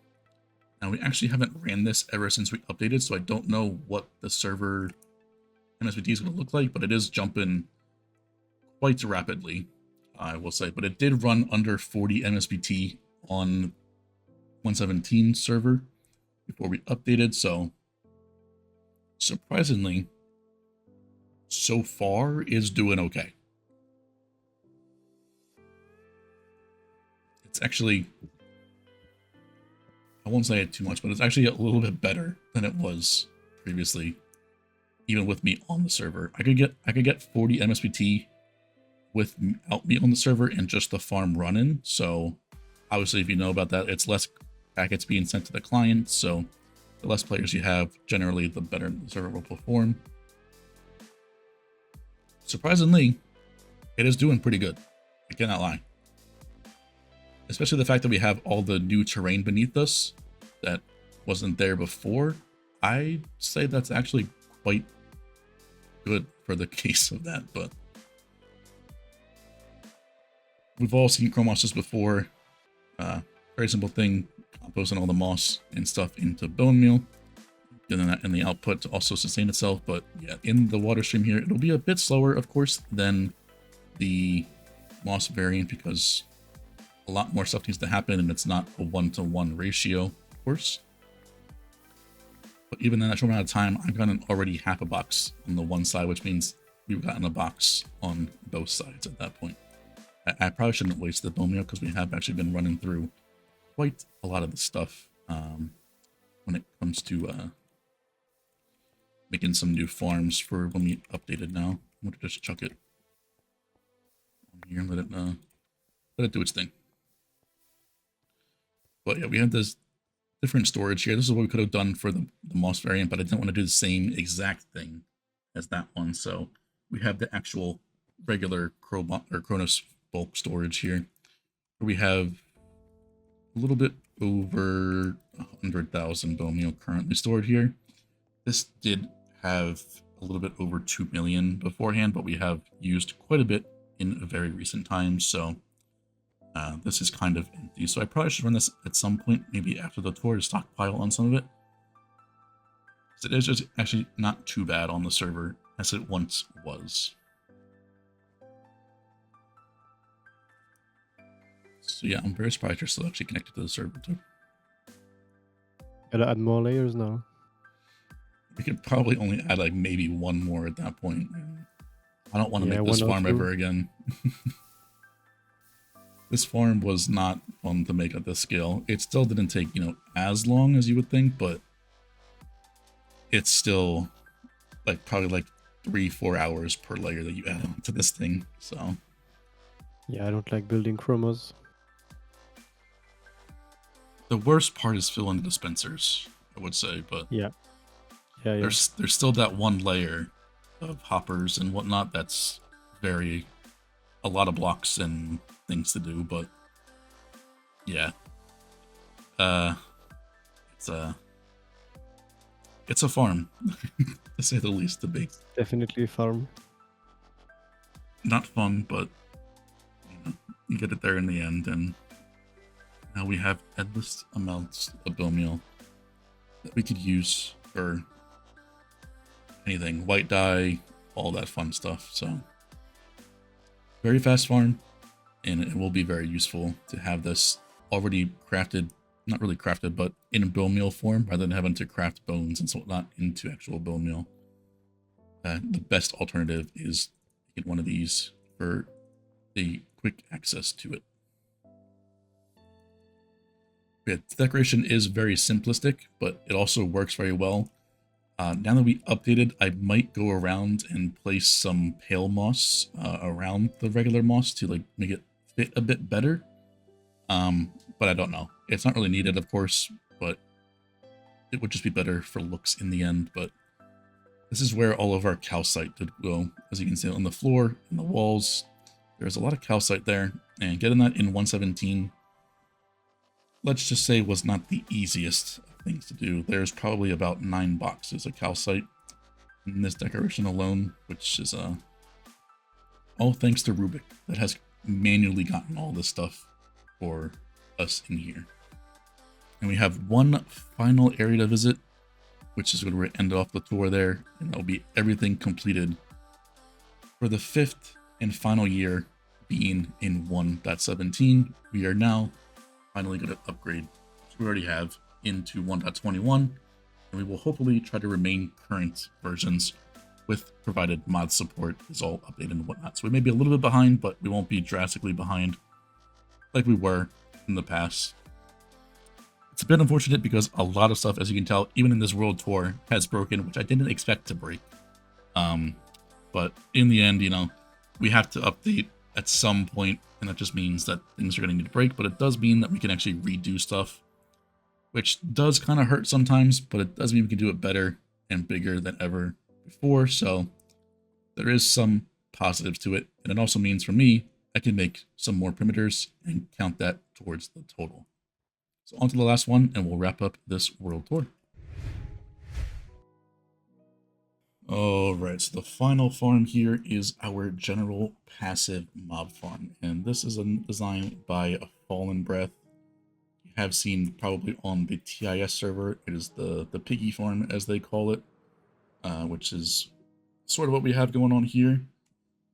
Now, we actually haven't ran this ever since we updated, so I don't know what the server MSBT is going to look like, but it is jumping quite rapidly, I will say. But it did run under 40 MSBT on 117 server before we updated, so surprisingly, so far is doing okay. It's actually, I won't say it too much, but it's actually a little bit better than it was previously, even with me on the server. I could get 40 MSBT without me on the server and just the farm running. So obviously, if you know about that, it's less packets being sent to the client. So the less players you have, generally, the better the server will perform. Surprisingly, it is doing pretty good. I cannot lie. Especially the fact that we have all the new terrain beneath us that wasn't there before. I'd say that's actually quite good for the case of that, but we've all seen Chromosses before. Very simple thing, composting all the moss and stuff into Bonemeal, and then that in the output to also sustain itself. But yeah, in the water stream here, it'll be a bit slower, of course, than the moss variant because a lot more stuff needs to happen, and it's not a 1-to-1 ratio, of course. But even in that short amount of time, I've gotten already half a box on the one side, which means we've gotten a box on both sides at that point. I probably shouldn't waste the Bonemeal because we have actually been running through quite a lot of the stuff when it comes to making some new farms for when we updated now. I'm going to just chuck it on here and let it do its thing. But yeah, we have this different storage here. This is what we could have done for the moss variant, but I didn't want to do the same exact thing as that one. So we have the actual regular Chronos bulk storage here, where we have a little bit over 100,000 Bonemeal currently stored here. This did have a little bit over 2 million beforehand, but we have used quite a bit in very recent times, so this is kind of empty. So I probably should run this at some point, maybe after the tour, to stockpile on some of it. It is just actually not too bad on the server as it once was. So yeah, I'm very surprised you're still actually connected to the server too. Gotta add more layers now. We could probably only add like maybe one more at that point. I don't want to make this 1 or farm 2. ever again. This farm was not fun to make at this scale. It still didn't take, you know, as long as you would think, but it's still like probably like 3-4 hours per layer that you add on to this thing. So Yeah, I don't like building chromos. The worst part is filling the dispensers, I would say, but Yeah, yeah. there's still that one layer of hoppers and whatnot that's a lot of blocks and things to do, but yeah. Uh it's a farm, to say the least, to be. Definitely a farm. Not fun, but you get it there in the end, and now we have endless amounts of Bonemeal that we could use for anything, white dye, all that fun stuff. So very fast farm, and it will be very useful to have this already crafted, not really crafted, but in Bonemeal form, rather than having to craft bones and whatnot into actual Bonemeal. The best alternative is get one of these for the quick access to it. Yeah, the decoration is very simplistic, but it also works very well. Now that we updated, I might go around and place some pale moss around the regular moss to like make it fit a bit better. But I don't know. It's not really needed, of course, but it would just be better for looks in the end. But this is where all of our calcite did go. As you can see on the floor and the walls, there's a lot of calcite there, and getting that in 117, let's just say, was not the easiest of things to do. There's probably about 9 boxes of calcite in this decoration alone, which is all thanks to Rubik that has manually gotten all this stuff for us in here. And we have one final area to visit, which is where we end off the tour there, and that'll be everything completed for the 5th and final year being in 1.17. We are now finally going to upgrade, which we already have, into 1.21, and we will hopefully try to remain current versions with provided mod support is all updated and whatnot. So we may be a little bit behind, but we won't be drastically behind like we were in the past. It's a bit unfortunate because a lot of stuff, as you can tell, even in this world tour, has broken, which I didn't expect to break. But in the end, you know, we have to update at some point, and that just means that things are going to need to break, but it does mean that we can actually redo stuff, which does kind of hurt sometimes, but it does mean we can do it better and bigger than ever before, so there is some positives to it, and it also means for me, I can make some more perimeters and count that towards the total. So on to the last one, and we'll wrap up this world tour. Alright, so the final farm here is our general passive mob farm, and this is a design by a Fallen Breath. You have seen probably on the TIS server. It is the piggy farm, as they call it, which is sort of what we have going on here.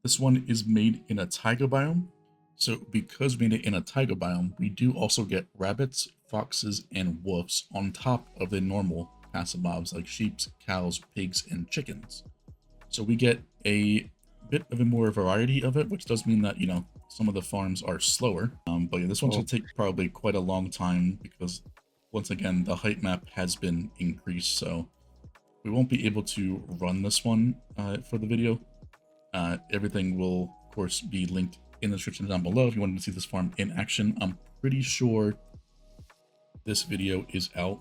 This one is made in a taiga biome, so because we made it in a taiga biome, we do also get rabbits, foxes, and wolves on top of the normal passive mobs like sheep, cows, pigs, and chickens. So we get a bit of a more variety of it, which does mean that, you know, some of the farms are slower. But yeah, this one should take probably quite a long time because, once again, the height map has been increased, so we won't be able to run this one for the video. Everything will, of course, be linked in the description down below if you wanted to see this farm in action. I'm pretty sure this video is out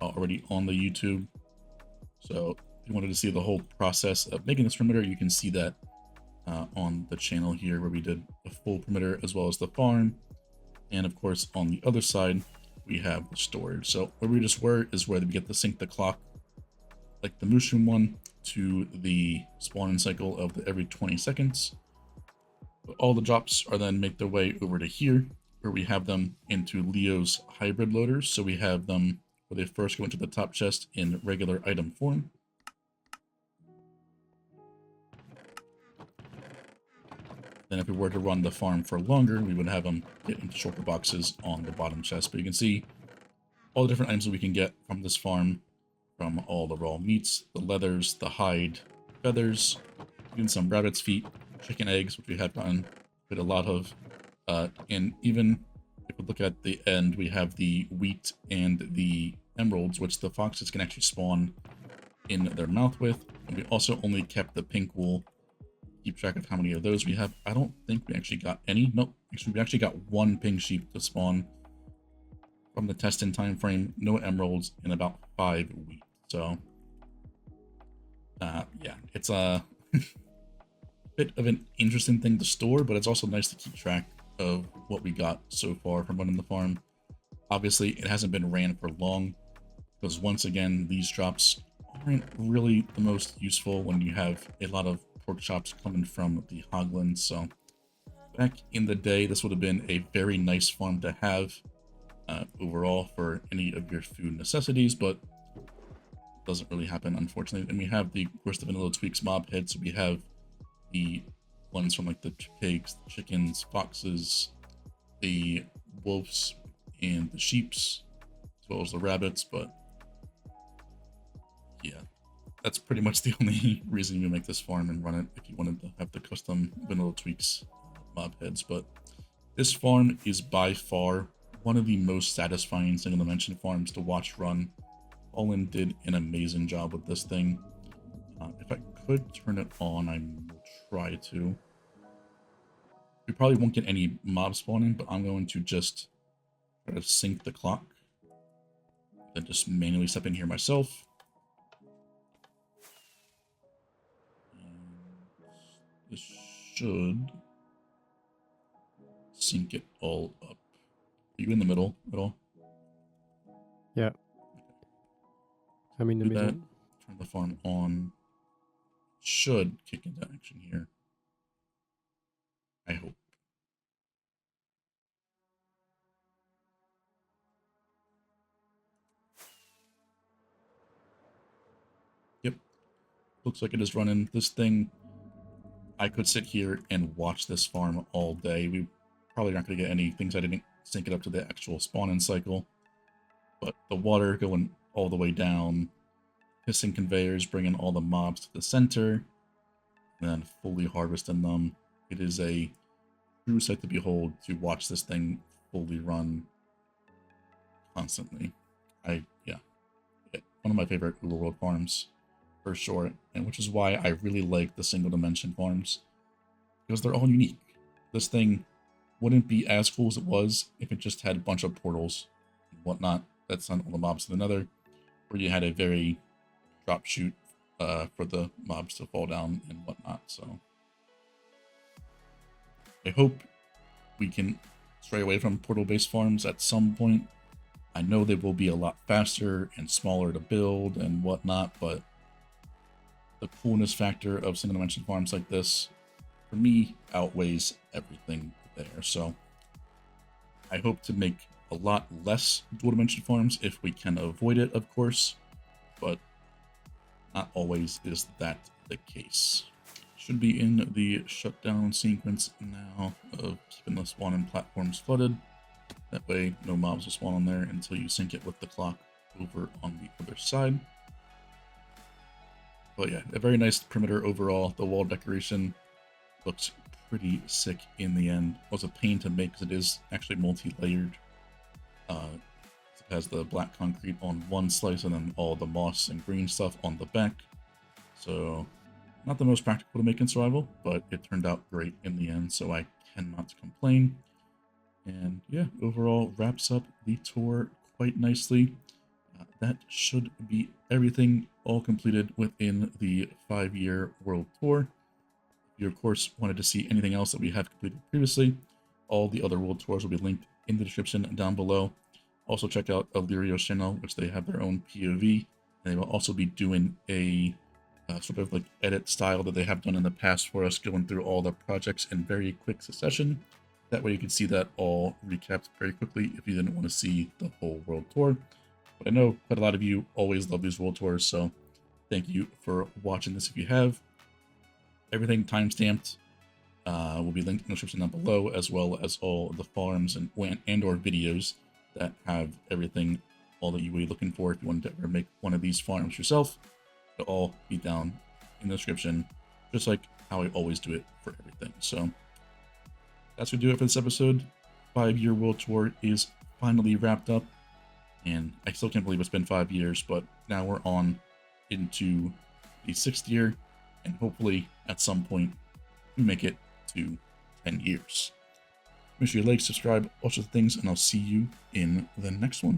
already on the YouTube, so if you wanted to see the whole process of making this perimeter, you can see that on the channel here, where we did the full perimeter as well as the farm. And of course, on the other side, we have the storage. So where we just were is where we get to sync the clock, like the Mooshroom one, to the spawning cycle of every 20 seconds. But all the drops are then make their way over to here, where we have them into Leo's hybrid loaders. So we have them where they first go into the top chest in regular item form. Then if we were to run the farm for longer, we would have them get into shulker boxes on the bottom chest. But you can see all the different items that we can get from this farm, from all the raw meats, the leathers, the hide, feathers, even some rabbit's feet, chicken eggs, which we have gotten quite a lot of. And even if we look at the end, we have the wheat and the emeralds, which the foxes can actually spawn in their mouth with. And we also only kept the pink wool keep track of how many of those we have. I don't think we actually got any. Nope, actually we actually got one pink sheep to spawn from the testing time frame. No emeralds in about 5 weeks. So yeah, it's a bit of an interesting thing to store, but it's also nice to keep track of what we got so far from running the farm. Obviously, it hasn't been ran for long, because once again, these drops aren't really the most useful when you have a lot of pork chops coming from the hoglands. So back in the day, this would have been a very nice farm to have overall for any of your food necessities, but doesn't really happen, unfortunately. And we have the, of course, the vanilla tweaks mob heads. So we have the ones from like the pigs, the chickens, foxes, the wolves, and the sheeps, as well as the rabbits. But yeah, that's pretty much the only reason you make this farm and run it, if you wanted to have the custom vanilla tweaks mob heads. But this farm is by far one of the most satisfying single dimension farms to watch run. Olin did an amazing job with this thing. If I could turn it on, I will try to. We probably won't get any mob spawning, but I'm going to just try to sync the clock. Then just manually step in here myself. And this should sync it all up. Are you in the middle at all? Yeah. I'm in the middle. Turn the farm on. Should kick into action here. I hope. Yep. Looks like it is running. This thing, I could sit here and watch this farm all day. We probably aren't going to get any things I didn't sync it up to the actual spawning cycle. But the water going all the way down, piston conveyors bringing all the mobs to the center, and then fully harvesting them. It is a true sight to behold to watch this thing fully run constantly. Yeah, one of my favorite Google World farms for sure, and which is why I really like the single dimension farms, because they're all unique. This thing wouldn't be as cool as it was if it just had a bunch of portals and whatnot that sent all the mobs to the Nether, where you had a very drop shoot for the mobs to fall down and whatnot. So I hope we can stray away from portal-based farms at some point. I know they will be a lot faster and smaller to build and whatnot, but the coolness factor of single dimension farms like this, for me, outweighs everything there. So I hope to make a lot less dual dimension farms if we can avoid it, of course, but not always is that the case. Should be in the shutdown sequence now of keeping the spawning platforms flooded. That way no mobs will spawn on there until you sync it with the clock over on the other side. But yeah, a very nice perimeter overall. The wall decoration looks pretty sick in the end. It was a pain to make because it is actually multi-layered. It has the black concrete on one slice and then all the moss and green stuff on the back. So not the most practical to make in survival, but it turned out great in the end, so I cannot complain. And yeah, overall wraps up the tour quite nicely. That should be everything all completed within the 5-year world tour. If you, of course, wanted to see anything else that we have completed previously, all the other world tours will be linked in the description down below. Also check out Elyrio's channel, which they have their own POV, and they will also be doing a sort of like edit style that they have done in the past for us, going through all the projects in very quick succession. That way you can see that all recapped very quickly if you didn't want to see the whole world tour. But I know quite a lot of you always love these world tours, so thank you for watching this if you have. Everything timestamped will be linked in the description down below, as well as all the farms and or videos that have everything, all that you will be looking for if you want to ever make one of these farms yourself. It'll all be down in the description, just like how I always do it for everything. So that's going to do it for this episode. 5-year world tour is finally wrapped up, and I still can't believe it's been 5 years, but now we're on into the 6th year, and hopefully at some point we make it to 10 years. Make sure you like, subscribe, watch the things, and I'll see you in the next one.